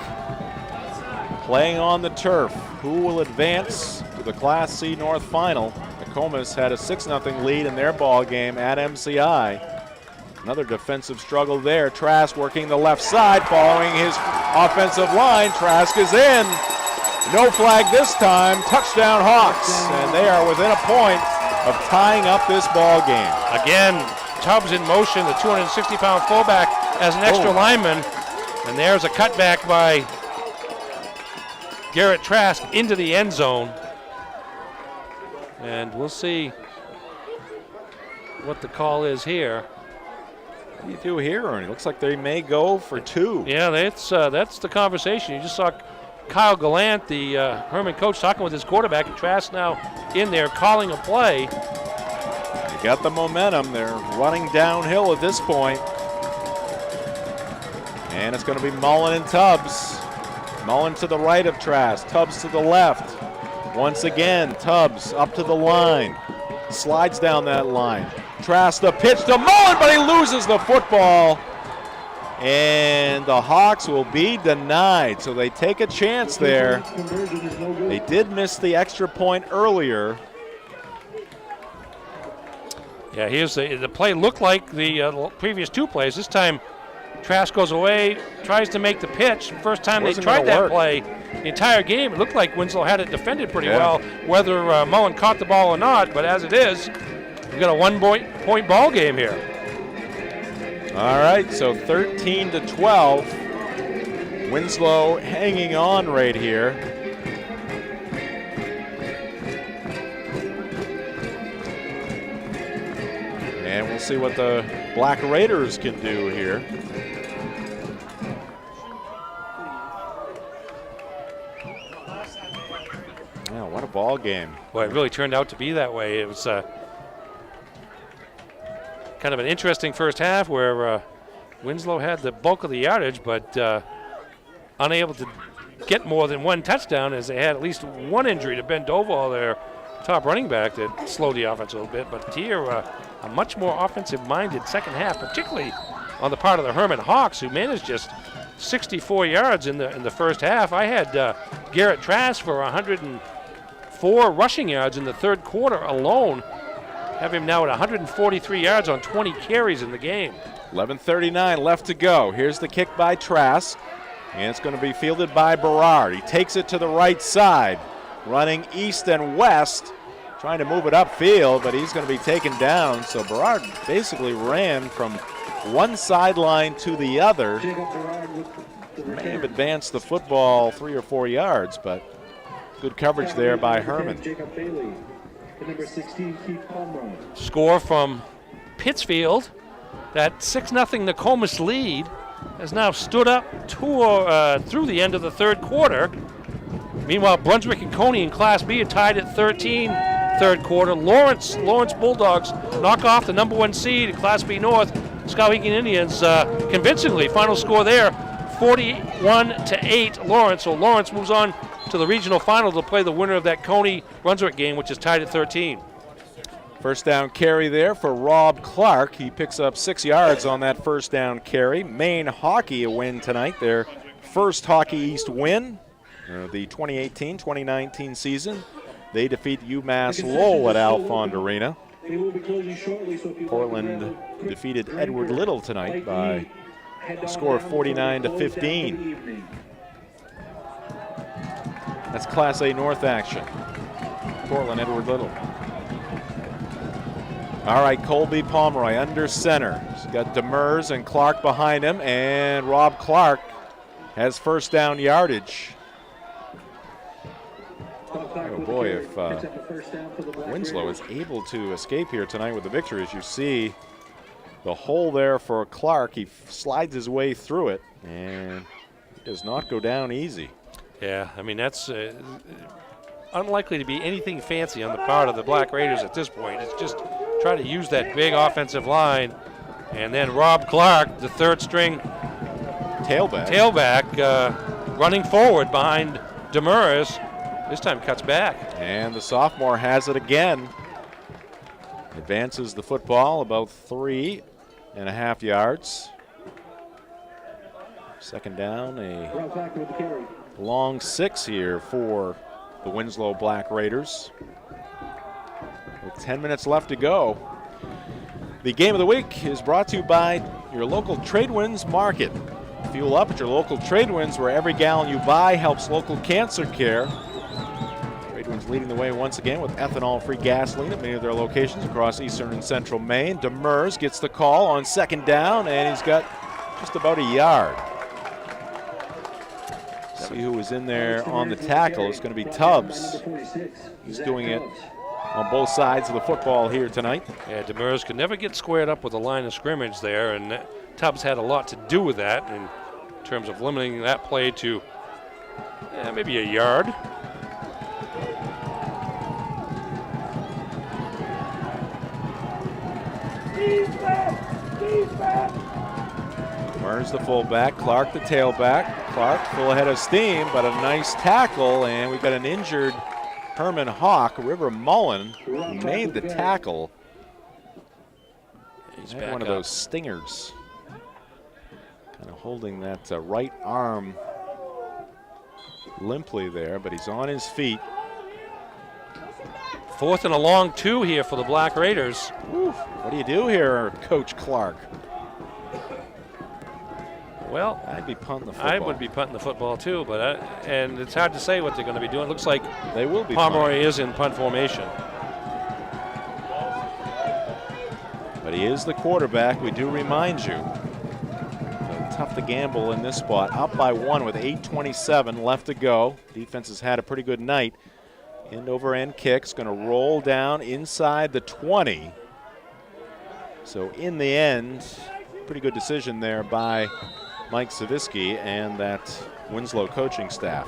Playing on the turf. Who will advance to the Class C North Final? Nokomis had a 6-0 lead in their ball game at MCI. Another defensive struggle there. Trask working the left side, following his offensive line. Trask is in. No flag this time. Touchdown Hawks, and they are within a point of tying up this ball game. Again, Tubbs in motion, the 260-pound fullback as an extra lineman. And there's a cutback by Garrett Trask into the end zone. And we'll see what the call is here. What do you do here, Ernie? Looks like they may go for 2. Yeah, that's the conversation. You just saw Kyle Gallant, the Hermon coach, talking with his quarterback, and Trask now in there calling a play. They got the momentum. They're running downhill at this point. And it's going to be Mullen and Tubbs. Mullen to the right of Trask, Tubbs to the left. Once again, Tubbs up to the line. Slides down that line. Trask the pitch to Mullen, but he loses the football. And the Hawks will be denied, so they take a chance there. They did miss the extra point earlier. Yeah, here's the play looked like the previous two plays. This time, Trask goes away, tries to make the pitch. First time they tried that play, the entire game, it looked like Winslow had it defended pretty well, whether Mullen caught the ball or not. But as it is, we've got a 1 point ball game here. All right, so 13-12. Winslow hanging on right here. And we'll see what the Black Raiders can do here. Yeah, what a ball game. Well, it really turned out to be that way. It was kind of an interesting first half where Winslow had the bulk of the yardage, but unable to get more than one touchdown as they had at least one injury to Ben Doval, their top running back, that slowed the offense a little bit. But here, a much more offensive-minded second half, particularly on the part of the Hermon Hawks, who managed just 64 yards in the first half. I had Garrett Trask for 104 rushing yards in the third quarter alone. Have him now at 143 yards on 20 carries in the game. 11:39 left to go. Here's the kick by Trask, and it's going to be fielded by Berard. He takes it to the right side, running east and west, trying to move it upfield, but he's going to be taken down. So Berard basically ran from one sideline to the other. May have advanced the football 3 or 4 yards, but good coverage there by Hermon. Number 16, Keith Pomeroy. Score from Pittsfield. That 6-0 Nokomis lead has now stood up through the end of the third quarter. Meanwhile, Brunswick and Coney in Class B are tied at 13 third quarter. Lawrence Bulldogs knock off the number 1 seed in Class B North, Skowhegan Indians, convincingly. Final score there, 41-8 Lawrence. So Lawrence moves on to the regional final to play the winner of that Coney-Brunswick game, which is tied at 13. First down carry there for Rob Clark. He picks up 6 yards on that first down carry. Maine Hockey a win tonight, their first Hockey East win the 2018-2019 season. They defeat UMass Lowell at Alfond Arena. Portland defeated Edward Little tonight by a score of 49-15. That's Class A North action. Portland, Edward Little. All right, Colby Pomeroy under center. He's got Demers and Clark behind him, and Rob Clark has first down yardage. Oh boy, if Winslow is able to escape here tonight with the victory, as you see the hole there for Clark, he slides his way through it, and he does not go down easy. Yeah, I mean, that's unlikely to be anything fancy on the part of the Black Raiders at this point. It's just try to use that big offensive line. And then Rob Clark, the third string tailback running forward behind Demers. This time cuts back. And the sophomore has it again. Advances the football about 3.5 yards. Second down, a long 6 here for the Winslow Black Raiders. With 10 minutes left to go. The game of the week is brought to you by your local Tradewinds Market. Fuel up at your local Tradewinds, where every gallon you buy helps local cancer care. Tradewinds leading the way once again with ethanol-free gasoline at many of their locations across eastern and central Maine. Demers gets the call on second down, and he's got just about a yard. See who was in there on the tackle. It's going to be Tubbs. He's doing it on both sides of the football here tonight. Yeah, Demers could never get squared up with the line of scrimmage there, and Tubbs had a lot to do with that in terms of limiting that play to maybe a yard. Demers the fullback, Clark the tailback. Clark full ahead of steam, but a nice tackle, and we've got an injured Hermon Hawk. River Mullen made the tackle. He's had back one of up. those stingers. Kind of holding that right arm limply there, but he's on his feet. 4th and a long 2 here for the Black Raiders. Oof, what do you do here, Coach Clark? Well, I'd be punting the football. I would be punting the football too, but and it's hard to say what they're going to be doing. It looks like They will be Pomeroy punting. is in punt formation. But he is the quarterback, we do remind you. So tough to gamble in this spot. Up by 1 with 8:27 left to go. Defense has had a pretty good night. End over end kick's going to roll down inside the 20. So in the end, pretty good decision there by Mike Savisky and that Winslow coaching staff.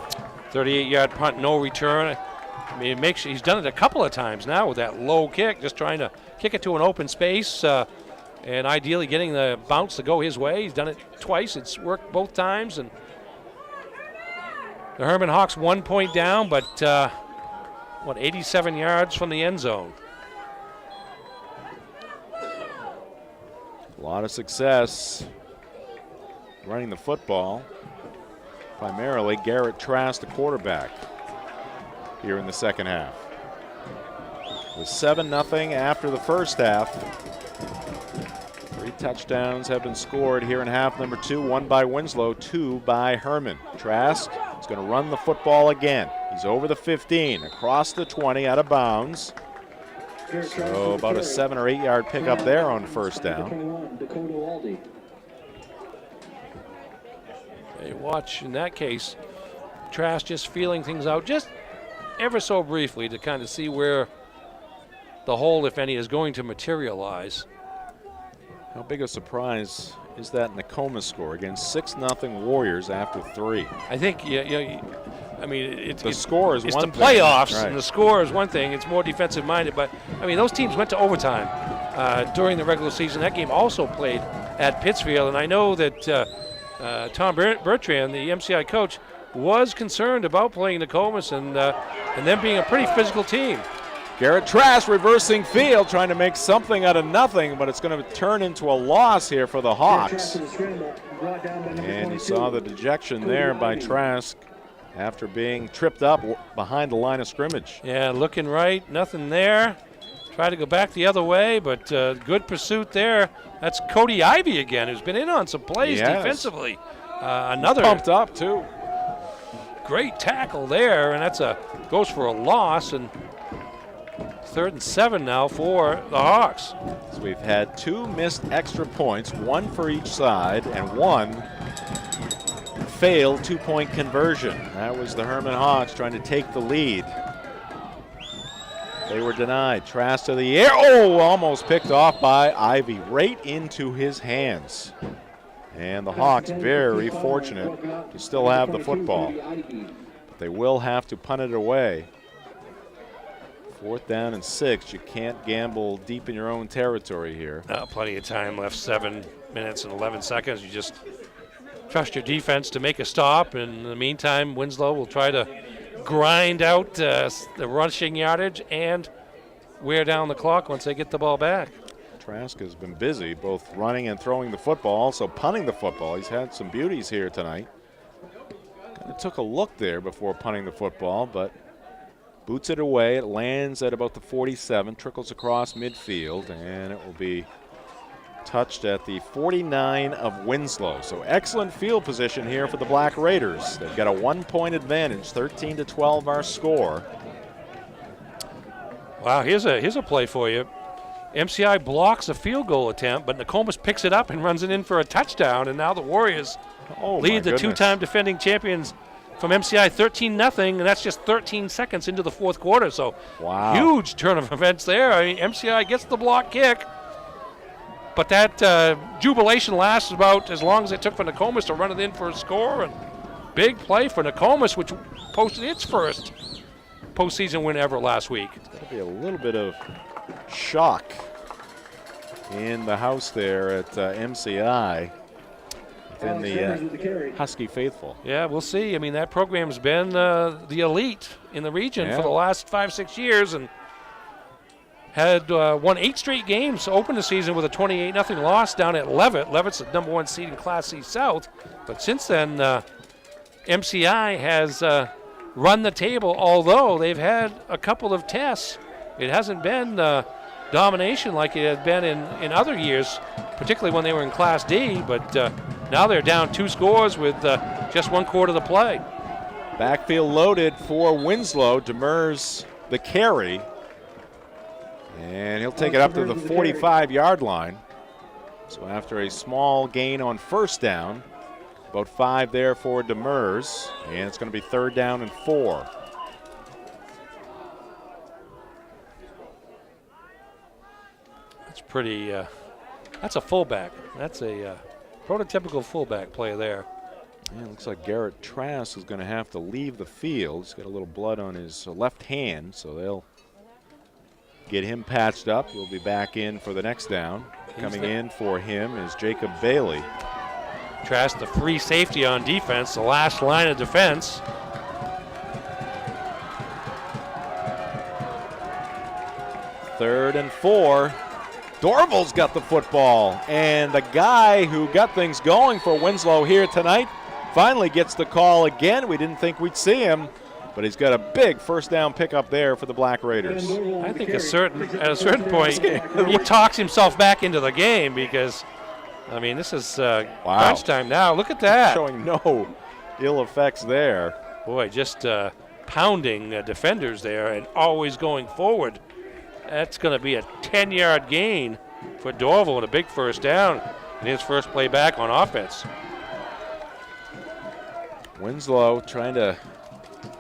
38-yard punt, no return. I mean, he's done it a couple of times now with that low kick, just trying to kick it to an open space and ideally getting the bounce to go his way. He's done it twice. It's worked both times. And the Hermon Hawks 1 point down, but 87 yards from the end zone. A lot of success running the football. Primarily Garrett Trask, the quarterback, here in the second half. It was 7-0 after the first half. 3 touchdowns have been scored here in half number 2, 1 by Winslow, 2 by Hermon. Trask is going to run the football again. He's over the 15, across the 20, out of bounds. So about a 7 or 8 yard pickup there on first down. Hey, watch in that case, Trask just feeling things out just ever so briefly to kind of see where the hole, if any, is going to materialize. How big a surprise is that Nokomis score against 6-0 Warriors after 3? I think, I mean, The score is it's one the thing. playoffs, Right. and the score is one thing. It's more defensive minded, but I mean, those teams went to overtime during the regular season. That game also played at Pittsfield, and I know that Tom Bertrand, the MCI coach, was concerned about playing Nokomis and them being a pretty physical team. Garrett Trask reversing field, trying to make something out of nothing, but it's going to turn into a loss here for the Hawks. And you saw the dejection there by Trask after being tripped up behind the line of scrimmage. Yeah, looking right, nothing there. Try to go back the other way, but good pursuit there. That's Cody Ivey again, who's been in on some plays defensively. Another pumped up too. Great tackle there, and that's goes for a loss. And 3rd and 7 now for the Hawks. So we've had 2 missed extra points, 1 for each side, and 1 failed 2-point conversion. That was the Hermon Hawks trying to take the lead. They were denied. Trask to the air. Oh, almost picked off by Ivy, right into his hands. And the Hawks very fortunate to still have the football. But they will have to punt it away. 4th down and 6. You can't gamble deep in your own territory here. Plenty of time left, 7 minutes and 11 seconds. You just trust your defense to make a stop. And in the meantime, Winslow will try to grind out the rushing yardage and wear down the clock once they get the ball back. Trask has been busy both running and throwing the football, also punting the football. He's had some beauties here tonight. Kind of took a look there before punting the football, but boots it away. It lands at about the 47, trickles across midfield, and it will be touched at the 49 of Winslow. So excellent field position here for the Black Raiders. They've got a 1-point advantage, 13-12 our score. Wow, here's a play for you. MCI blocks a field goal attempt, but Nokomis picks it up and runs it in for a touchdown, and now the Warriors lead the 2-time defending champions from MCI 13-0, and that's just 13 seconds into the 4th quarter. So huge turn of events there. I mean, MCI gets the block kick, but that jubilation lasts about as long as it took for Nokomis to run it in for a score. And big play for Nokomis, which posted its first postseason win ever last week. It's going to be a little bit of shock in the house there at MCI within the Husky faithful. Yeah, we'll see. I mean, that program's been the elite in the region for the last 5-6 years, and had won 8 straight games to open the season with a 28-0 loss down at Leavitt. Leavitt's the #1 seed in Class C South. But since then, MCI has run the table, although they've had a couple of tests. It hasn't been domination like it had been in other years, particularly when they were in Class D. But now they're down 2 scores with just 1 quarter to play. Backfield loaded for Winslow. Demers the carry. And he'll take it up to the 45-yard line. So after a small gain on first down, about 5 there for Demers, and it's going to be 3rd down and 4. That's pretty, that's a fullback. That's a prototypical fullback play there. Yeah, it looks like Garrett Trask is going to have to leave the field. He's got a little blood on his left hand, so they'll get him patched up. He'll be back in for the next down. Coming in for him is Jacob Bailey. Trask, the free safety on defense, the last line of defense. Third and 4. Dorval's got the football, and the guy who got things going for Winslow here tonight finally gets the call again. We didn't think we'd see him, but he's got a big first down pickup there for the Black Raiders. I think at a certain point, he talks himself back into the game because, I mean, this is crunch time now. Look at that. Showing no ill effects there. Boy, just pounding defenders there and always going forward. That's going to be a 10-yard gain for Dorval and a big first down in his first play back on offense. Winslow trying to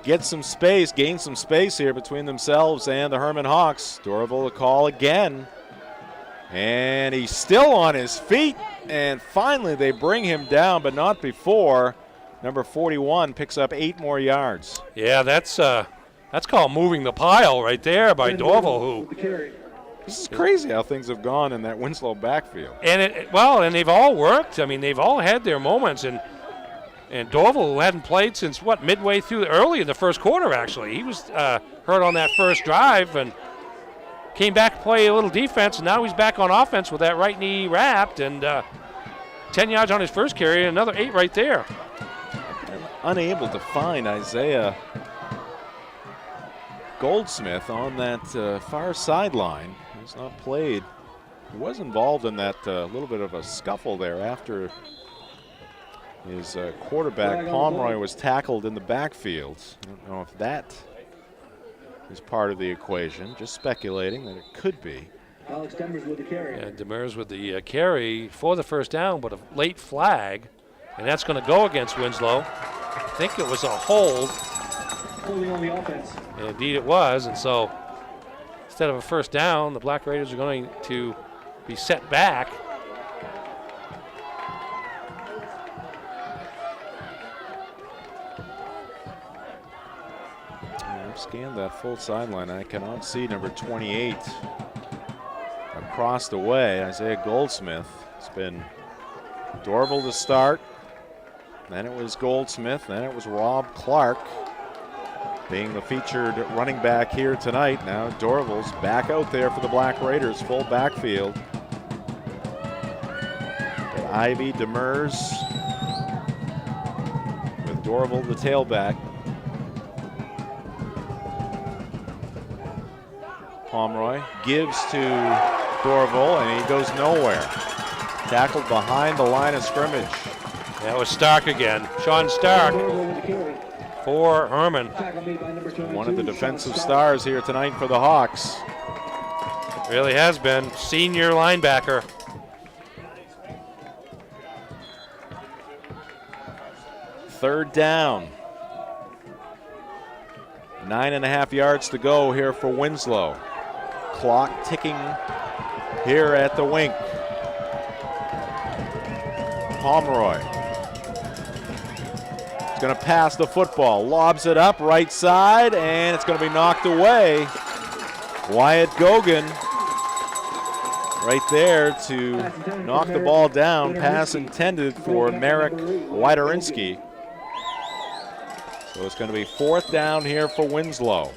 get some space, gain some space here between themselves and the Hermon Hawks. Dorval a call again. And he's still on his feet. And finally they bring him down, but not before. Number 41 picks up 8 more yards. Yeah, that's called moving the pile right there by Dorval, who. This is crazy how things have gone in that Winslow backfield. And and they've all worked. I mean, they've all had their moments, and Dorval, who hadn't played since midway through early in the first quarter. Actually, he was hurt on that first drive and came back to play a little defense, and now he's back on offense with that right knee wrapped and 10 yards on his first carry, and another 8 right there. I'm unable to find Isaiah Goldsmith on that far sideline. He's not played. He was involved in that little bit of a scuffle there after his quarterback Pomeroy was tackled in the backfield. I don't know if that is part of the equation. Just speculating that it could be. Alex Demers with the carry. Yeah, Demers with the carry for the first down, but a late flag, and that's going to go against Winslow. I think it was a hold. Holding on the offense. And indeed it was, and so instead of a first down, the Black Raiders are going to be set back. I've scanned that full sideline. I cannot see number 28 across the way, Isaiah Goldsmith. It's been Dorval to start. Then it was Goldsmith. Then it was Rob Clark being the featured running back here tonight. Now Dorval's back out there for the Black Raiders, full backfield. Got Ivy, Demers, with Dorval the tailback. Pomeroy gives to Dorval, and he goes nowhere. Tackled behind the line of scrimmage. That was Stark again. Sean Stark for Hermon. One of the defensive stars here tonight for the Hawks. Really has been. Senior linebacker. Third down. 9.5 yards to go here for Winslow. Clock ticking here at the Wink. Pomeroy. He's going to pass the football. Lobs it up right side, and it's going to be knocked away. Wyatt Gogan. right there to knock the ball down. Pass intended for Marek Witerinsky. So it's going to be 4th down here for Winslow.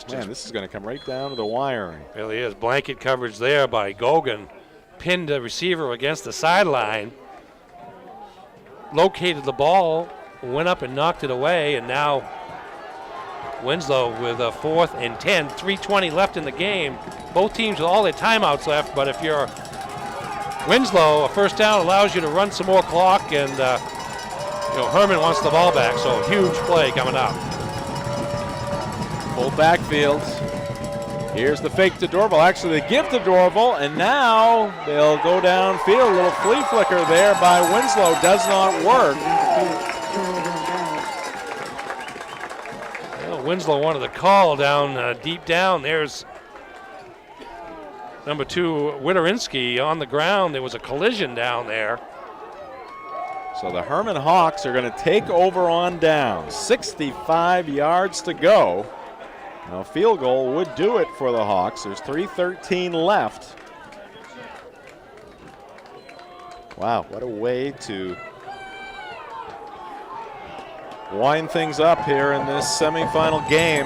Man, this is going to come right down to the wiring. Really is. Blanket coverage there by Gogan. Pinned the receiver against the sideline. Located the ball, went up and knocked it away, and now Winslow with a 4th and 10, 3:20 left in the game. Both teams with all their timeouts left, but if you're Winslow, a first down allows you to run some more clock, and Hermon wants the ball back, so huge play coming up. Full backfield. Here's the fake to Dorval. Actually, they give to Dorval, and now they'll go downfield. A little flea flicker there by Winslow. Does not work. Well, Winslow wanted the call down deep down. There's number 2, Witerinsky on the ground. There was a collision down there. So the Hermon Hawks are going to take over on down. 65 yards to go. Now, a field goal would do it for the Hawks. There's 3:13 left. Wow, what a way to wind things up here in this semifinal game.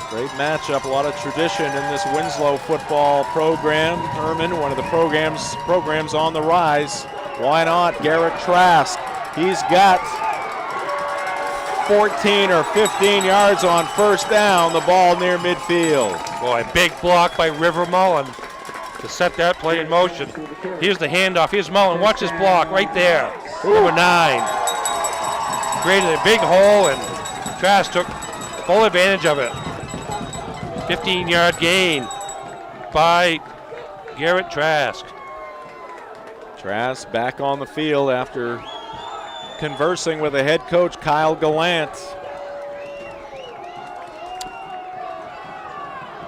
Great matchup, a lot of tradition in this Winslow football program. Hermon, one of the programs on the rise. Why not Garrett Trask? He's got 14 or 15 yards on first down, the ball near midfield. Boy, big block by River Mullen to set that play in motion. Here's the handoff. Here's Mullen. Watch his block right there. Number 9. Created a big hole, and Trask took full advantage of it. 15-yard gain by Garrett Trask. Trask back on the field after conversing with the head coach, Kyle Gallant.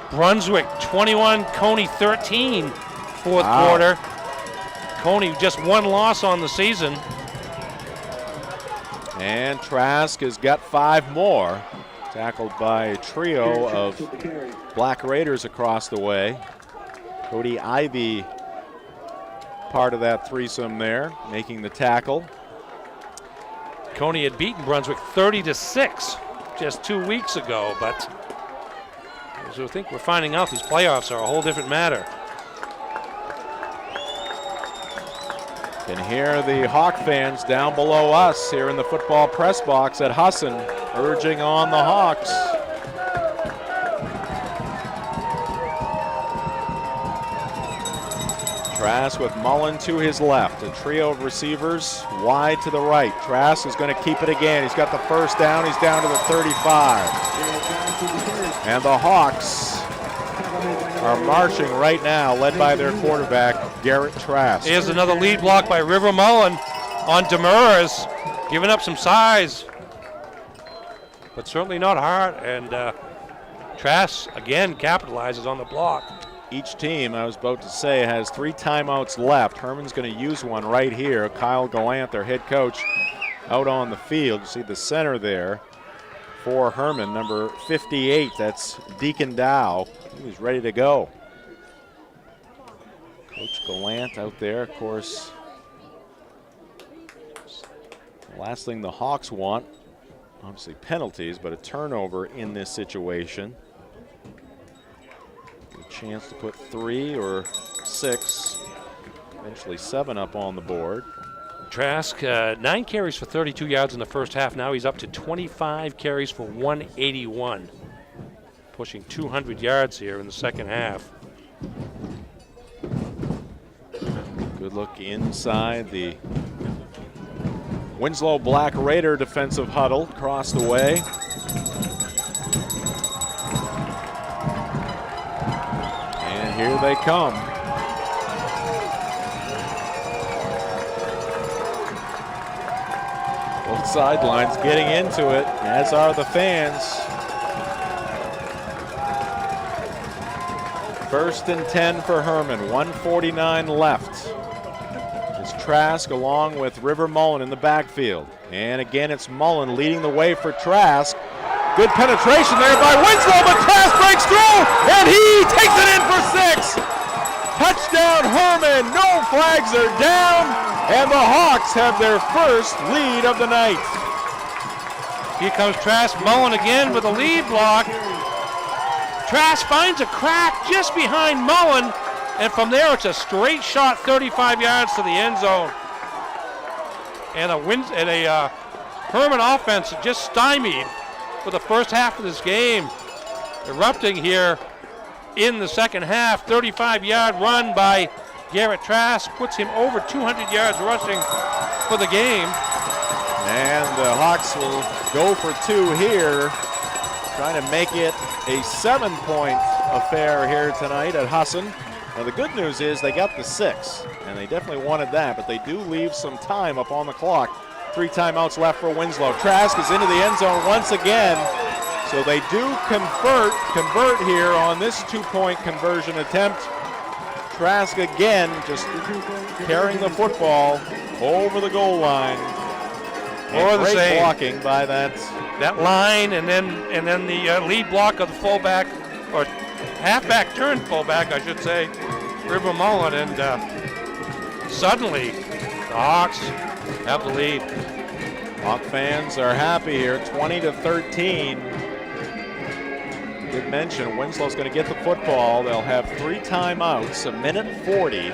Brunswick 21, Coney 13, fourth quarter. Coney just 1 loss on the season. And Trask has got 5 more. Tackled by a trio of Black Raiders across the way. Cody Ivy, part of that threesome there, making the tackle. Coney had beaten Brunswick 30-6 just 2 weeks ago, but as I think we're finding out, these playoffs are a whole different matter. Can hear the Hawk fans down below us here in the football press box at Husson, urging on the Hawks. Trask with Mullen to his left. A trio of receivers wide to the right. Trask is going to keep it again. He's got the first down. He's down to the 35. And the Hawks are marching right now, led by their quarterback, Garrett Trask. Here's another lead block by River Mullen on Demers, giving up some size, but certainly not hard. And Trask, again, capitalizes on the block. Each team, I was about to say, has 3 timeouts left. Hermon's going to use one right here. Kyle Gallant, their head coach, out on the field. You see the center there for Hermon, number 58. That's Deacon Dow. He's ready to go. Coach Gallant out there, of course. The last thing the Hawks want, obviously penalties, but a turnover in this situation. Chance to put 3 or 6, eventually 7 up on the board. Trask, 9 carries for 32 yards in the first half. Now he's up to 25 carries for 181. Pushing 200 yards here in the second half. Good look inside the Winslow Black Raider defensive huddle across the way. Here they come. Both sidelines getting into it, as are the fans. 1st and 10 for Hermon, 1:49 left. It's Trask along with River Mullen in the backfield. And again, it's Mullen leading the way for Trask. Good penetration there by Winslow, but Trask breaks through, and he takes it in for 6. flags are down, and the Hawks have their first lead of the night. Here comes Trask Mullen again with a lead block. Trask finds a crack just behind Mullen, and from there it's a straight shot 35 yards to the end zone. And a Hermon offense just stymied for the first half of this game. Erupting here in the second half. 35-yard run by Garrett Trask puts him over 200 yards rushing for the game. And the Hawks will go for 2 here, trying to make it a 7-point affair here tonight at Husson. Now the good news is they got the 6, and they definitely wanted that, but they do leave some time up on the clock. 3 timeouts left for Winslow. Trask is into the end zone once again, so they do convert here on this 2-point conversion attempt. Trask again just carrying the football over the goal line. Or the great same blocking by that line, and then the lead block of the fullback, or halfback turned fullback, I should say, River Mullen, and suddenly the Hawks have the lead. Hawk fans are happy here, 20-13. Did mention Winslow's going to get the football. They'll have 3 timeouts, a minute 40.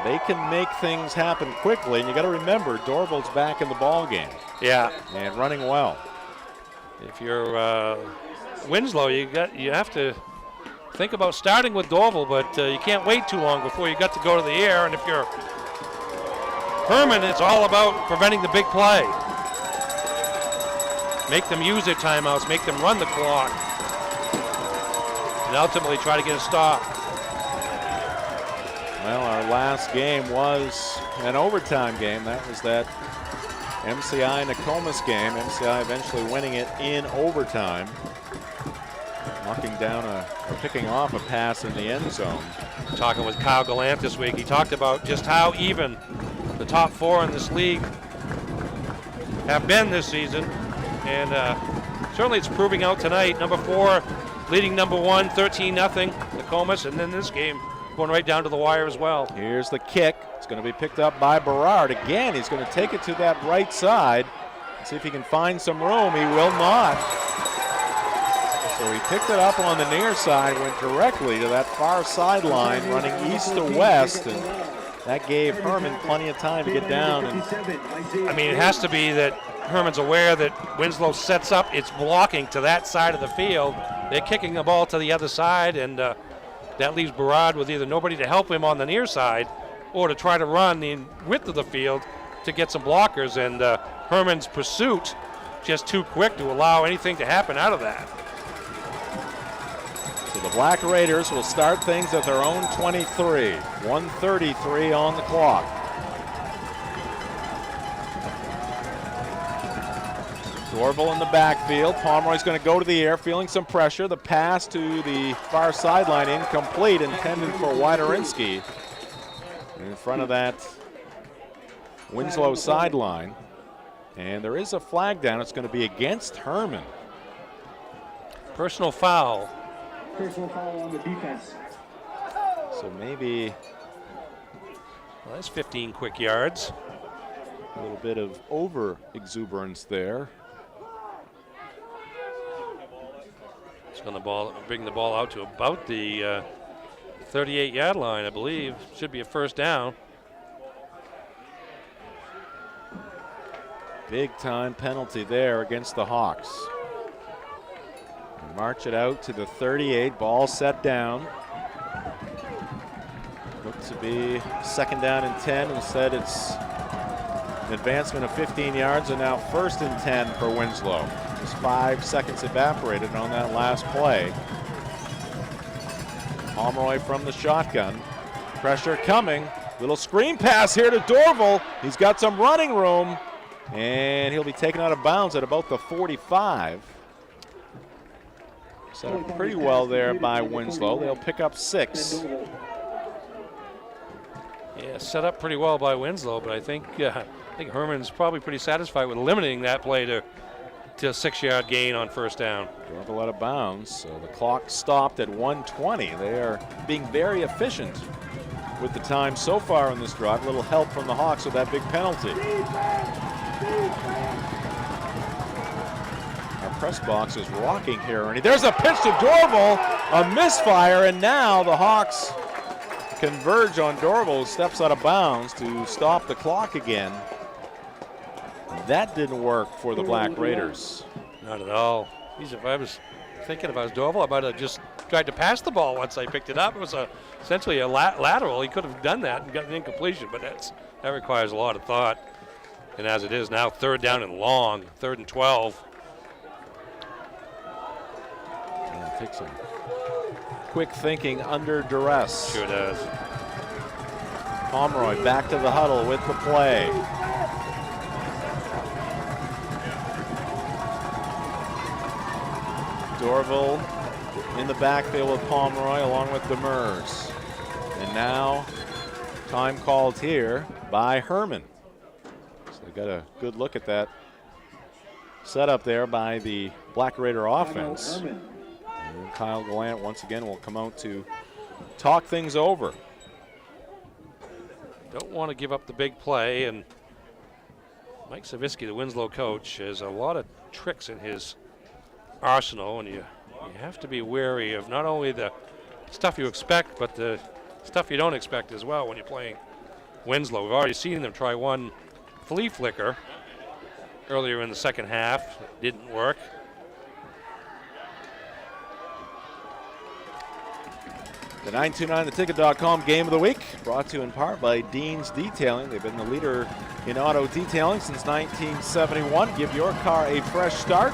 They can make things happen quickly, and you got to remember Dorval's back in the ball game. Yeah, and running well. If you're Winslow, you have to think about starting with Dorval, but you can't wait too long before you got to go to the air. And if you're Hermon, it's all about preventing the big play. Make them use their timeouts, make them run the clock, and ultimately try to get a stop. Well, our last game was an overtime game. That was that MCI Nokomis game. MCI eventually winning it in overtime. Knocking down or picking off a pass in the end zone. Talking with Kyle Gallant this week, he talked about just how even the top 4 in this league have been this season. And certainly it's proving out tonight. Number 4 leading number 1, 13-0, Nokomis, and then this game going right down to the wire as well. Here's the kick. It's going to be picked up by Berard. Again, he's going to take it to that right side. See if he can find some room. He will not. So he picked it up on the near side, went directly to that far sideline, running east to west, and that gave Hermon plenty of time to get down. And I mean, it has to be that Hermon's aware that Winslow sets up its blocking to that side of the field. They're kicking the ball to the other side, and that leaves Berard with either nobody to help him on the near side or to try to run the width of the field to get some blockers. And Hermon's pursuit just too quick to allow anything to happen out of that. So the Black Raiders will start things at their own 23. 1:33 on the clock. Dorval in the backfield. Pomeroy's going to go to the air, feeling some pressure. The pass to the far sideline incomplete, intended for Widerinsky. In front of that Winslow sideline. And there is a flag down. It's going to be against Hermon. Personal foul. Personal foul on the defense. So maybe well, that's 15 quick yards. A little bit of over exuberance there. It's going to bring the ball out to about the 38-yard line, I believe. Should be a first down. Big time penalty there against the Hawks. March it out to the 38, ball set down. Looked to be second down and 10. Instead, it's an advancement of 15 yards, and now first and 10 for Winslow. Just 5 seconds evaporated on that last play. Pomeroy from the shotgun. Pressure coming. Little screen pass here to Dorval. He's got some running room, and he'll be taken out of bounds at about the 45. Set up pretty well there by Winslow. They'll pick up 6. Yeah, set up pretty well by Winslow, but I think Hermon's probably pretty satisfied with limiting that play to 6-yard gain on first down. Dorval out of bounds, so the clock stopped at 1:20. They are being very efficient with the time so far in this drive. A little help from the Hawks with that big penalty. Our press box is rocking here, Ernie. There's a pitch to Dorval, a misfire, and now the Hawks converge on Dorval, who steps out of bounds to stop the clock again. That didn't work for the Black Raiders. Not at all. Geez, if I was thinking if I was Dorval, I might have just tried to pass the ball once I picked it up. It was essentially a lateral. He could have done that and gotten an incompletion, but that requires a lot of thought. And as it is now, 3rd down and long, 3rd and 12. And take some quick thinking under duress. Sure does. Pomeroy back to the huddle with the play. Dorval in the backfield with Pomeroy along with Demers. And now time called here by Hermon. So they got a good look at that setup there by the Black Raider offense. And Kyle Gallant once again will come out to talk things over. Don't want to give up the big play, and Mike Savitsky, the Winslow coach, has a lot of tricks in his arsenal, and you have to be wary of not only the stuff you expect, but the stuff you don't expect as well when you're playing Winslow. We've already seen them try one flea flicker earlier in the second half. It didn't work. The 929theticket.com game of the week brought to you in part by Dean's Detailing. They've been the leader in auto detailing since 1971. Give your car a fresh start.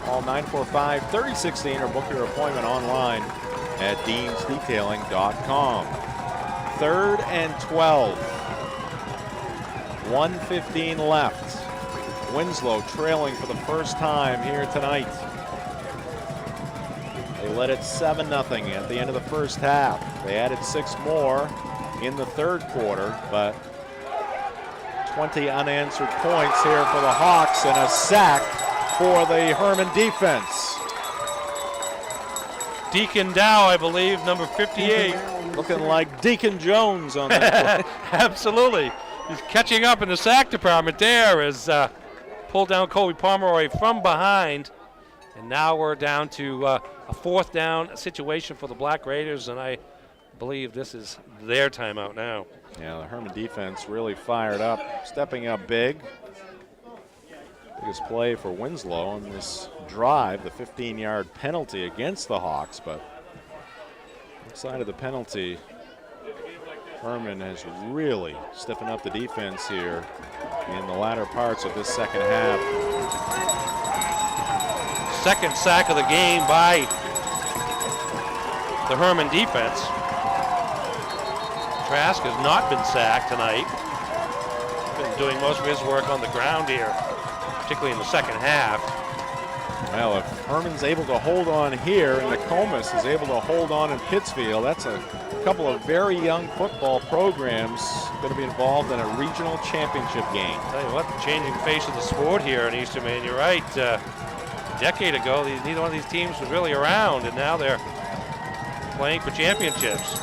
Call 945-3016 or book your appointment online at deansdetailing.com. 3rd and 12. 1:15 left. Winslow trailing for the first time here tonight. They led it 7-0 at the end of the first half. They added 6 more in the third quarter, but 20 unanswered points here for the Hawks and a sack for the Hermon defense. Deacon Dow, I believe, number 58. Looking like Deacon Jones on that play. Absolutely. He's catching up in the sack department there as pulled down Colby Pomeroy from behind. And now we're down to a 4th down situation for the Black Raiders, and I believe this is their timeout now. Yeah, the Hermon defense really fired up, stepping up big. Biggest play for Winslow on this drive, the 15-yard penalty against the Hawks, but inside of the penalty, Hermon has really stiffened up the defense here in the latter parts of this second half. Second sack of the game by the Hermon defense. Trask has not been sacked tonight. Been doing most of his work on the ground here, particularly in the second half. Well, if Hermon's able to hold on here and Nokomis is able to hold on in Pittsfield, that's a couple of very young football programs going to be involved in a regional championship game. Tell you what, the changing face of the sport here in Eastern Maine. You're right. A decade ago, neither one of these teams was really around, and now they're playing for championships,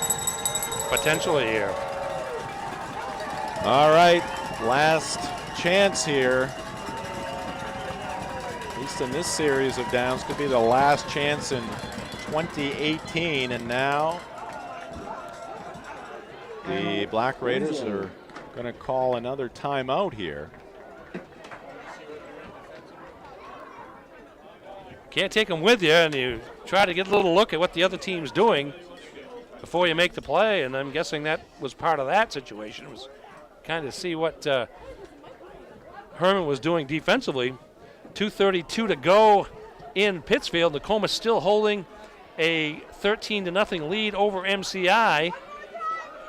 potentially here. All right, last chance here. At least in this series of downs, could be the last chance in 2018, and now the Black Raiders are going to call another timeout here. Can't take them with you, and you try to get a little look at what the other team's doing before you make the play, and I'm guessing that was part of that situation, was kind of see what Hermon was doing defensively. 2:32 to go in Pittsfield. Nokomis still holding a 13-0 lead over MCI.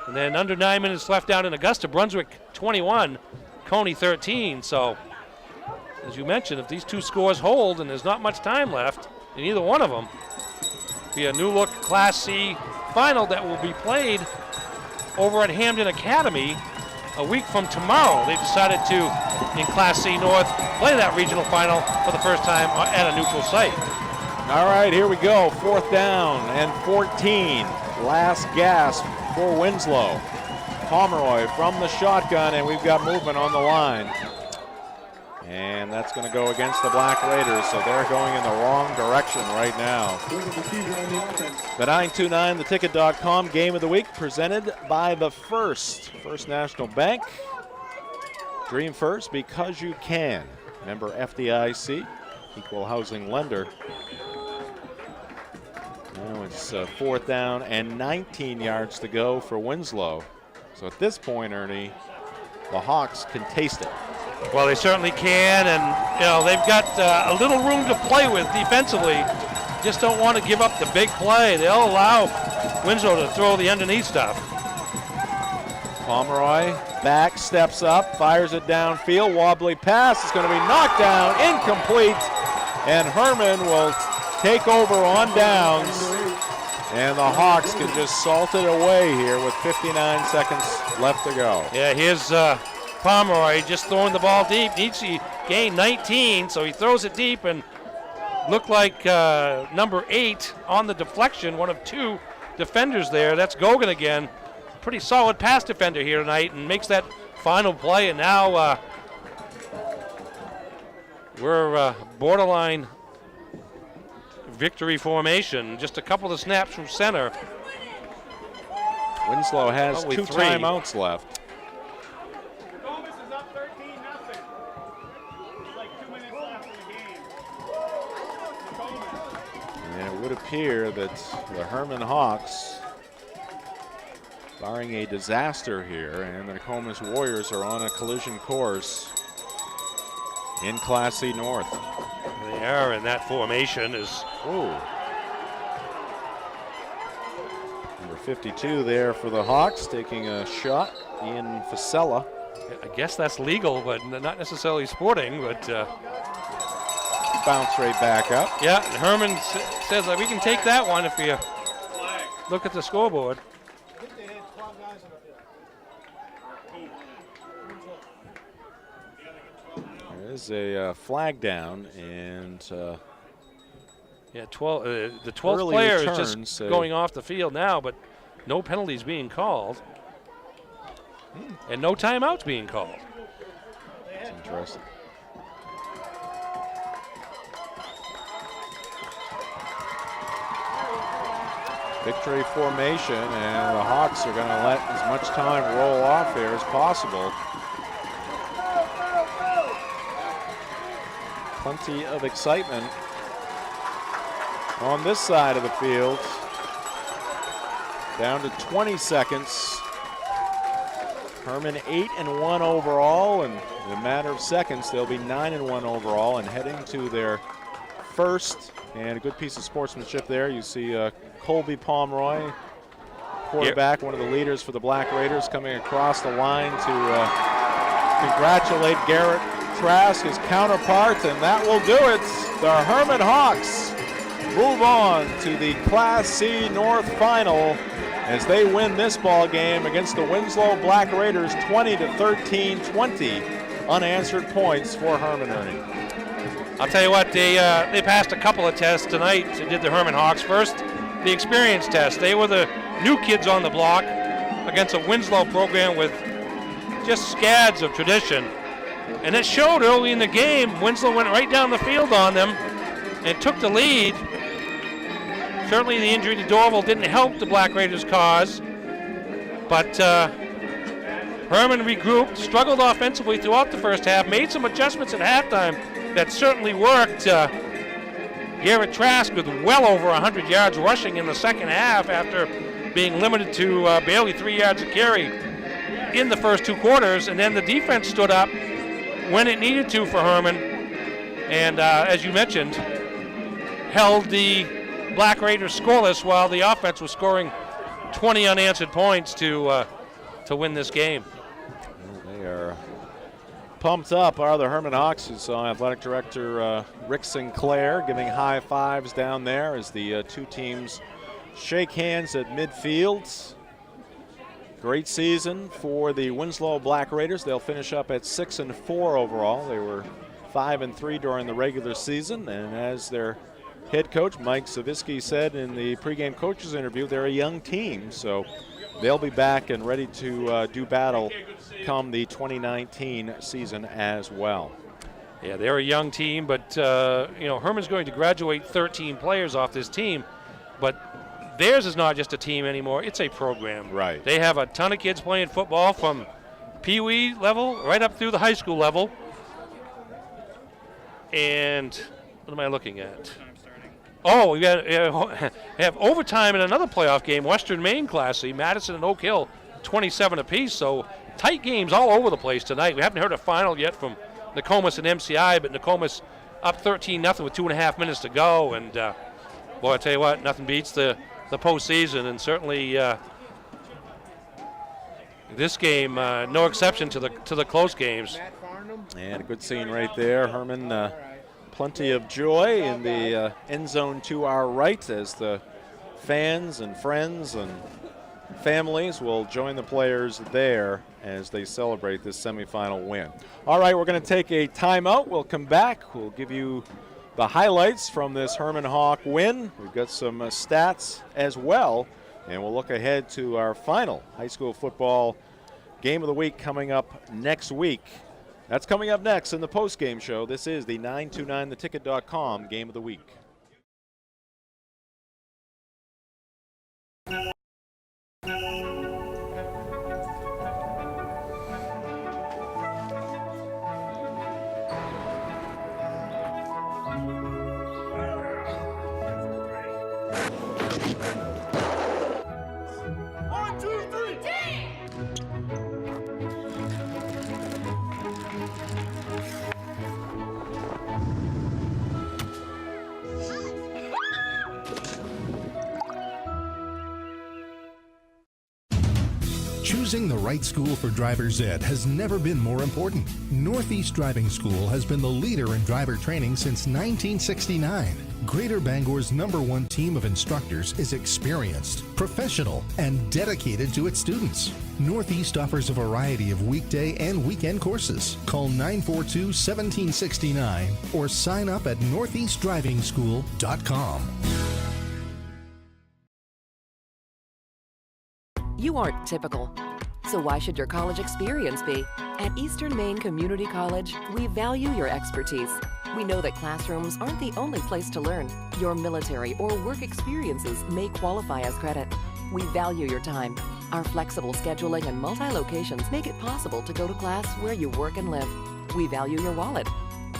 And then under 9 minutes left down in Augusta. Brunswick 21, Coney 13. So, as you mentioned, if these two scores hold and there's not much time left in either one of them, be a new look Class C final that will be played over at Hamden Academy a week from tomorrow, they decided to, in Class C North, play that regional final for the first time at a neutral site. All right, here we go. 4th down and 14. Last gasp for Winslow. Pomeroy from the shotgun, and we've got movement on the line. And that's going to go against the Black Raiders, so they're going in the wrong direction right now. The 929, theticket.com Game of the Week presented by the First National Bank. Dream first because you can. Member FDIC, equal housing lender. Now it's 4th down and 19 yards to go for Winslow. So at this point, Ernie, the Hawks can taste it. Well, they certainly can, and they've got a little room to play with defensively. Just don't want to give up the big play. They'll allow Winslow to throw the underneath stuff. Pomeroy back, steps up, fires it downfield. Wobbly pass is going to be knocked down, incomplete, and Hermon will take over on downs, and the Hawks can just salt it away here with 59 seconds left to go. Yeah, here's Pomeroy just throwing the ball deep. Needs to gain 19, so he throws it deep and looked like number 8 on the deflection, one of 2 defenders there. That's Gogan again. Pretty solid pass defender here tonight and makes that final play, and now we're borderline victory formation. Just a couple of snaps from center. Winslow has Probably 2 timeouts left. And it would appear that the Hermon Hawks, barring a disaster here, and the Nokomis Warriors are on a collision course in Class C North. They are, and that formation is... Ooh. Number 52 there for the Hawks, taking a shot. Ian Fasella. I guess that's legal, but not necessarily sporting, but... bounce right back up. Yeah, Hermon says that we can take that one if you look at the scoreboard. There is a flag down, and yeah, 12. The 12th player is just going off the field now, but no penalties being called, and no timeouts being called. That's interesting. Victory formation, and the Hawks are going to let as much time roll off here as possible. Plenty of excitement on this side of the field. Down to 20 seconds. Hermon 8-1 overall, and in a matter of seconds they'll be 9-1 overall and heading to their first. And a good piece of sportsmanship there. You see Colby Pomeroy, quarterback, one of the leaders for the Black Raiders, coming across the line to congratulate Garrett Trask, his counterpart, and that will do it. The Hermon Hawks move on to the Class C North Final as they win this ball game against the Winslow Black Raiders 20-13, 20 unanswered points for Hermon, Ernie. I'll tell you what, they passed a couple of tests tonight. They did the Hermon Hawks first. The experience test. They were the new kids on the block against a Winslow program with just scads of tradition. And it showed early in the game. Winslow went right down the field on them and took the lead. Certainly the injury to Dorval didn't help the Black Raiders' cause. But Hermon regrouped, struggled offensively throughout the first half, made some adjustments at halftime that certainly worked. Garrett Trask with well over 100 yards rushing in the second half after being limited to barely 3 yards a carry in the first 2 quarters. And then the defense stood up when it needed to for Hermon. And as you mentioned, held the Black Raiders scoreless while the offense was scoring 20 unanswered points to win this game. Well, they are pumped up are the Hermon Hawks. You saw athletic director Rick Sinclair giving high fives down there as the two teams shake hands at midfield. Great season for the Winslow Black Raiders. They'll finish up at 6-4 overall. They were 5-3 during the regular season, and as their head coach Mike Savisky said in the pregame coaches interview, they're a young team, so they'll be back and ready to do battle come the 2019 season as well. Yeah, they're a young team, but Hermon's going to graduate 13 players off this team, but theirs is not just a team anymore, it's a program. Right. They have a ton of kids playing football from Pee-wee level right up through the high school level. And what am I looking at? Oh, we have overtime in another playoff game, Western Maine Class C, Madison and Oak Hill, 27 apiece. So tight games all over the place tonight. We haven't heard a final yet from Nokomis and MCI, but Nokomis up 13-0 with 2.5 minutes to go. And boy, I tell you what, nothing beats the postseason, and certainly this game, no exception to the close games. And a good scene right there. Hermon, plenty of joy in the end zone to our right as the fans and friends and families will join the players there as they celebrate this semifinal win. All right, we're going to take a timeout. We'll come back. We'll give you the highlights from this Hermon Hawk win. We've got some stats as well, and we'll look ahead to our final high school football game of the week coming up next week. That's coming up next in the post-game show. This is the 929theticket.com Game of the Week. Choosing the right school for driver's ed has never been more important. Northeast Driving School has been the leader in driver training since 1969. Greater Bangor's #1 team of instructors is experienced, professional, and dedicated to its students. Northeast offers a variety of weekday and weekend courses. Call 942-1769 or sign up at northeastdrivingschool.com. You aren't typical, so why should your college experience be? At Eastern Maine Community College, we value your expertise. We know that classrooms aren't the only place to learn. Your military or work experiences may qualify as credit. We value your time. Our flexible scheduling and multi-locations make it possible to go to class where you work and live. We value your wallet.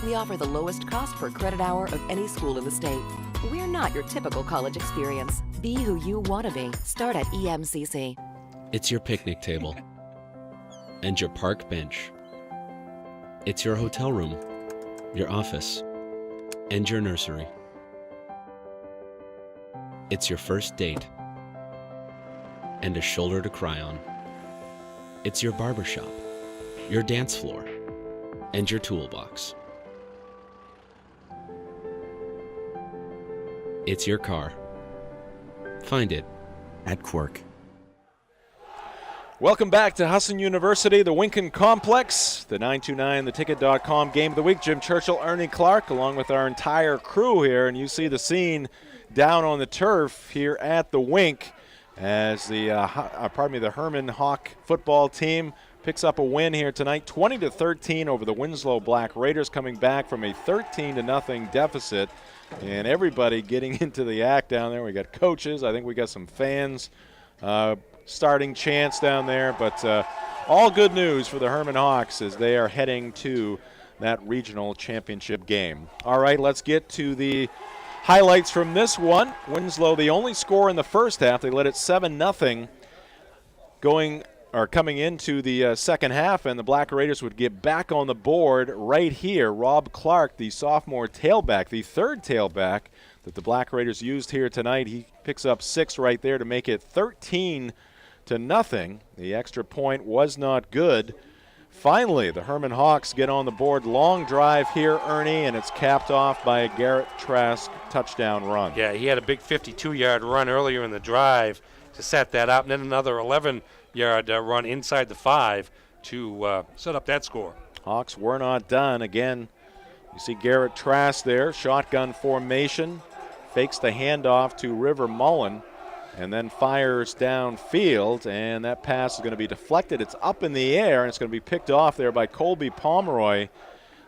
We offer the lowest cost per credit hour of any school in the state. We're not your typical college experience. Be who you want to be. Start at EMCC. It's your picnic table and your park bench. It's your hotel room, your office, and your nursery. It's your first date and a shoulder to cry on. It's your barbershop, your dance floor, and your toolbox. It's your car. Find it at Quirk. Welcome back to Husson University, the Winkin Complex, the 929theticket.com Game of the Week. Jim Churchill, Ernie Clark, along with our entire crew here, and you see the scene down on the turf here at the Wink as the Hermon Hawk football team picks up a win here tonight, 20-13 over the Winslow Black Raiders, coming back from a 13-0 deficit, and everybody getting into the act down there. We got coaches, I think we got some fans. Starting chance down there, but all good news for the Hermon Hawks as they are heading to that regional championship game. All right, let's get to the highlights from this one. Winslow, the only score in the first half. They led it 7-0 coming into the second half, and the Black Raiders would get back on the board right here. Rob Clark, the sophomore tailback, the third tailback that the Black Raiders used here tonight. He picks up 6 right there to make it 13-0. The extra point was not good. Finally, the Hermon Hawks get on the board. Long drive here, Ernie, and it's capped off by a Garrett Trask touchdown run. Yeah, he had a big 52-yard run earlier in the drive to set that up, and then another 11 15-yard run inside the 5 to set up that score. Hawks were not done. Again, you see Garrett Trask there, shotgun formation, fakes the handoff to River Mullen, and then fires downfield, and that pass is going to be deflected. It's up in the air, and it's going to be picked off there by Colby Pomeroy,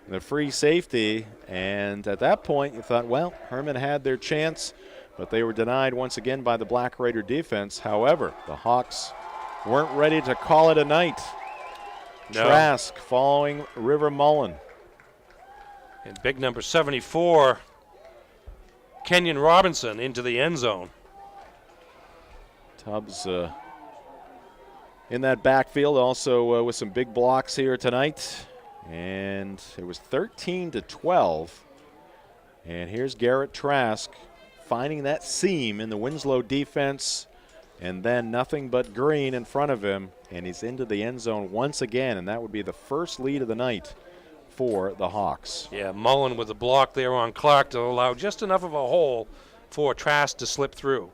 the free safety. And at that point, you thought, well, Hermon had their chance, but they were denied once again by the Black Raider defense. However, the Hawks weren't ready to call it a night. No. Trask following River Mullen. And big number 74, Kenyon Robinson into the end zone. Tubbs in that backfield also with some big blocks here tonight. And it was 13-12. And here's Garrett Trask finding that seam in the Winslow defense, and then nothing but green in front of him, and he's into the end zone once again, and that would be the first lead of the night for the Hawks. Yeah, Mullen with a block there on Clark to allow just enough of a hole for Trask to slip through.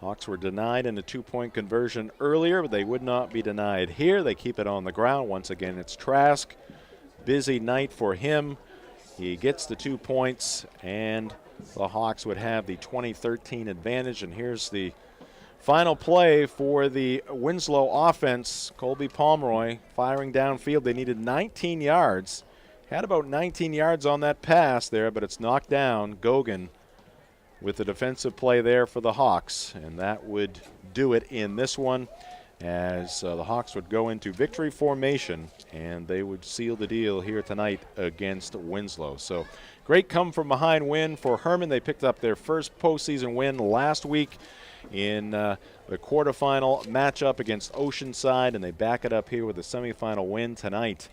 Hawks were denied in the two-point conversion earlier, but they would not be denied here. They keep it on the ground. Once again, it's Trask. Busy night for him. He gets the 2 points, and the Hawks would have the 20-13 advantage. And here's the final play for the Winslow offense. Colby Pomeroy firing downfield. They needed 19 yards. Had about 19 yards on that pass there, but it's knocked down. Gogan with the defensive play there for the Hawks, and that would do it in this one, as the Hawks would go into victory formation, and they would seal the deal here tonight against Winslow. So great come-from-behind win for Hermon. They picked up their first postseason win last week in the quarterfinal matchup against Oceanside, and they back it up here with a semifinal win tonight.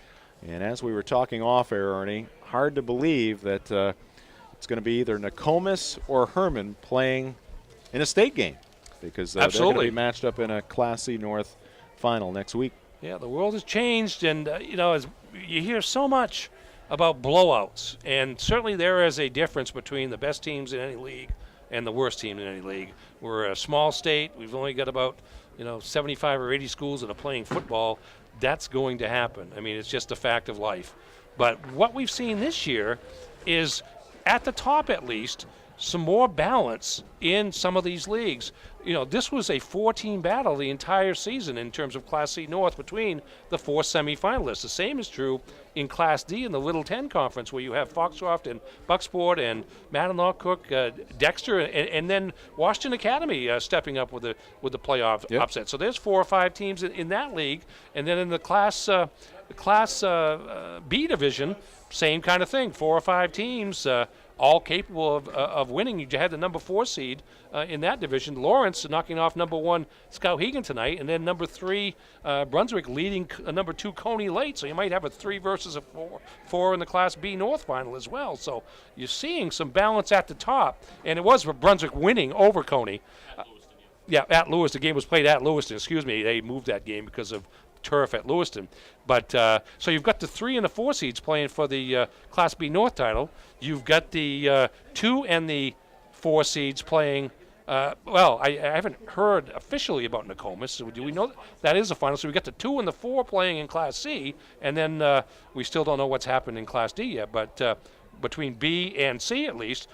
And as we were talking off air, Ernie, hard to believe that it's going to be either Nokomis or Hermon playing in a state game, because they're going to be matched up in a Class C North final next week. Yeah, the world has changed, and as you hear so much about blowouts, and certainly there is a difference between the best teams in any league and the worst team in any league. We're a small state. We've only got about 75 or 80 schools that are playing football. That's going to happen. I mean, it's just a fact of life. But what we've seen this year is, at the top at least, some more balance in some of these leagues. This was a 4-team battle the entire season in terms of Class C North between the 4 semifinalists. The same is true in Class D in the Little 10 Conference, where you have Foxcroft and Bucksport and Mackinac Cook, Dexter, and then Washington Academy stepping up with the playoff upset. So there's 4 or 5 teams in that league, and then in the Class B division, same kind of thing. 4 or 5 teams, all capable of winning. You had the number 4 seed in that division, Lawrence, knocking off number 1 Skowhegan tonight, and then number 3 Brunswick leading number 2 Coney late. So you might have a 3 versus a 4 in the Class B North final as well. So you're seeing some balance at the top, and it was Brunswick winning over Coney. At Lewiston. The game was played at Lewiston. They moved that game because of turf at Lewiston. But so you've got the 3 and the 4 seeds playing for the Class B North title. You've got the 2 and the 4 seeds playing. I haven't heard officially about Nokomis. So do we know that is a final? So we got the 2 and the 4 playing in Class C, and then we still don't know what's happened in Class D yet. But between B and C at least,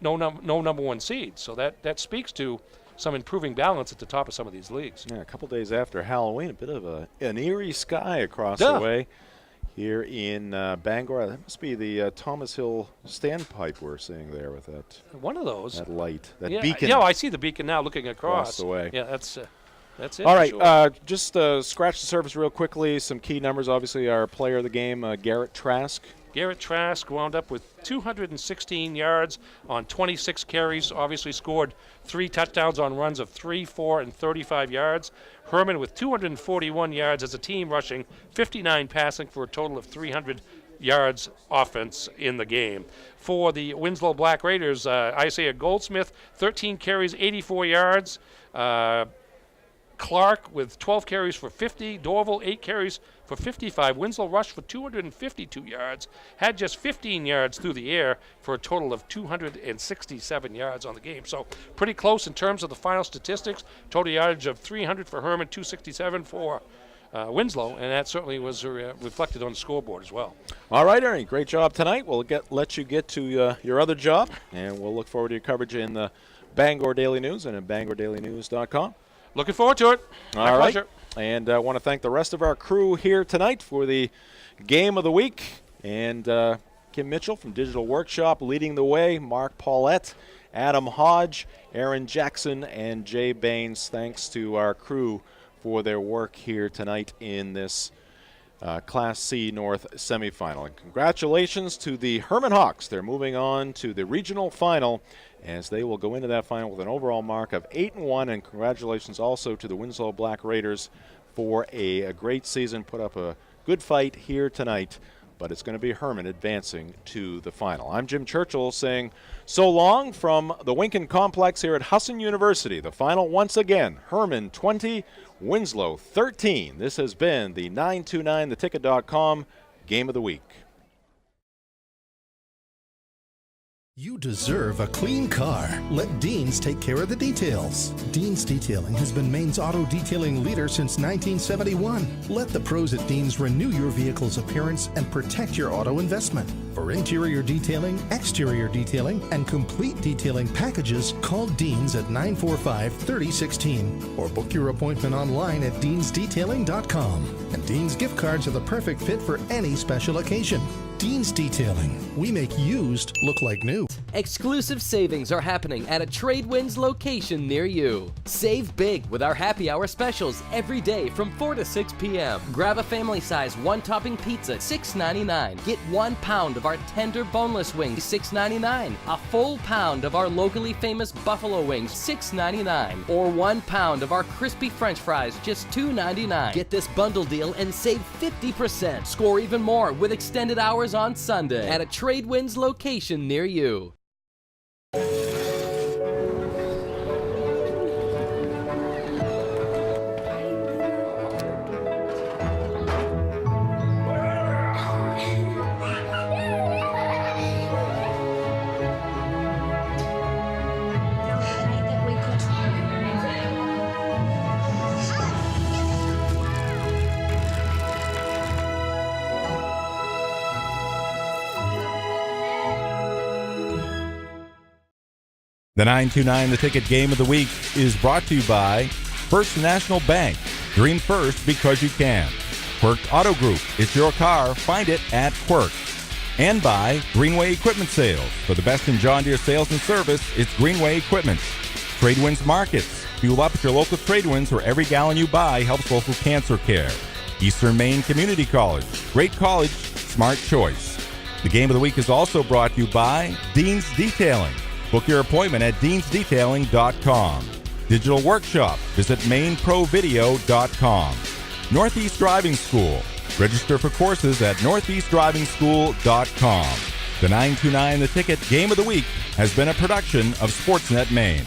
no number 1 seeds. So that speaks to some improving balance at the top of some of these leagues. Yeah, a couple days after Halloween, a bit of an eerie sky across the way here in Bangor. That must be the Thomas Hill standpipe we're seeing there with that. One of those. That light, that beacon. Yeah, I see the beacon now looking across the way. Yeah, that's it. All right, sure. just scratch the surface real quickly. Some key numbers. Obviously, our player of the game, Garrett Trask. Garrett Trask wound up with 216 yards on 26 carries, obviously scored 3 touchdowns on runs of 3, 4, and 35 yards. Hermon with 241 yards as a team, rushing 59 passing for a total of 300 yards offense in the game. For the Winslow Black Raiders, Isaiah Goldsmith, 13 carries, 84 yards. Clark with 12 carries for 50. Dorval, 8 carries for 55. Winslow rushed for 252 yards, had just 15 yards through the air for a total of 267 yards on the game. So pretty close in terms of the final statistics. Total yardage of 300 for Hermon, 267 for Winslow, and that certainly was reflected on the scoreboard as well. All right, Ernie, great job tonight. We'll let you get to your other job, and we'll look forward to your coverage in the Bangor Daily News and at BangorDailyNews.com. Looking forward to it. My pleasure. And I want to thank the rest of our crew here tonight for the game of the week. And Kim Mitchell from Digital Workshop leading the way, Mark Paulette, Adam Hodge, Aaron Jackson, and Jay Baines. Thanks to our crew for their work here tonight in this Class C North semifinal. And congratulations to the Hermon Hawks. They're moving on to the regional final as they will go into that final with an overall mark of 8-1. And congratulations also to the Winslow Black Raiders for a great season. Put up a good fight here tonight, but it's going to be Hermon advancing to the final. I'm Jim Churchill saying so long from the Winkin Complex here at Husson University. The final once again, Hermon 20, Winslow 13. This has been the 929theticket.com Game of the Week. You deserve a clean car. Let Dean's take care of the details. Dean's Detailing has been Maine's auto detailing leader since 1971. Let the pros at Dean's renew your vehicle's appearance and protect your auto investment. For interior detailing, exterior detailing, and complete detailing packages, call Dean's at 945-3016 or book your appointment online at deansdetailing.com. And Dean's gift cards are the perfect fit for any special occasion. Dean's Detailing. We make used look like new. Exclusive savings are happening at a Tradewinds location near you. Save big with our happy hour specials every day from 4 to 6 p.m. Grab a family size one-topping pizza, $6.99. Get 1 pound of our tender boneless wings, $6.99. A full pound of our locally famous buffalo wings, $6.99. Or 1 pound of our crispy french fries, just $2.99. Get this bundle deal and save 50%. Score even more with extended hours on Sunday at a Tradewinds location near you. The 929 The Ticket Game of the Week is brought to you by First National Bank. Dream first because you can. Quirk Auto Group. It's your car. Find it at Quirk. And by Greenway Equipment Sales. For the best in John Deere sales and service, it's Greenway Equipment. Tradewinds Markets. Fuel up at your local Tradewinds where every gallon you buy helps local cancer care. Eastern Maine Community College. Great college, smart choice. The Game of the Week is also brought to you by Dean's Detailing. Book your appointment at deansdetailing.com. Digital Workshop. Visit mainprovideo.com. Northeast Driving School. Register for courses at northeastdrivingschool.com. The 929 The Ticket Game of the Week has been a production of Sportsnet Maine.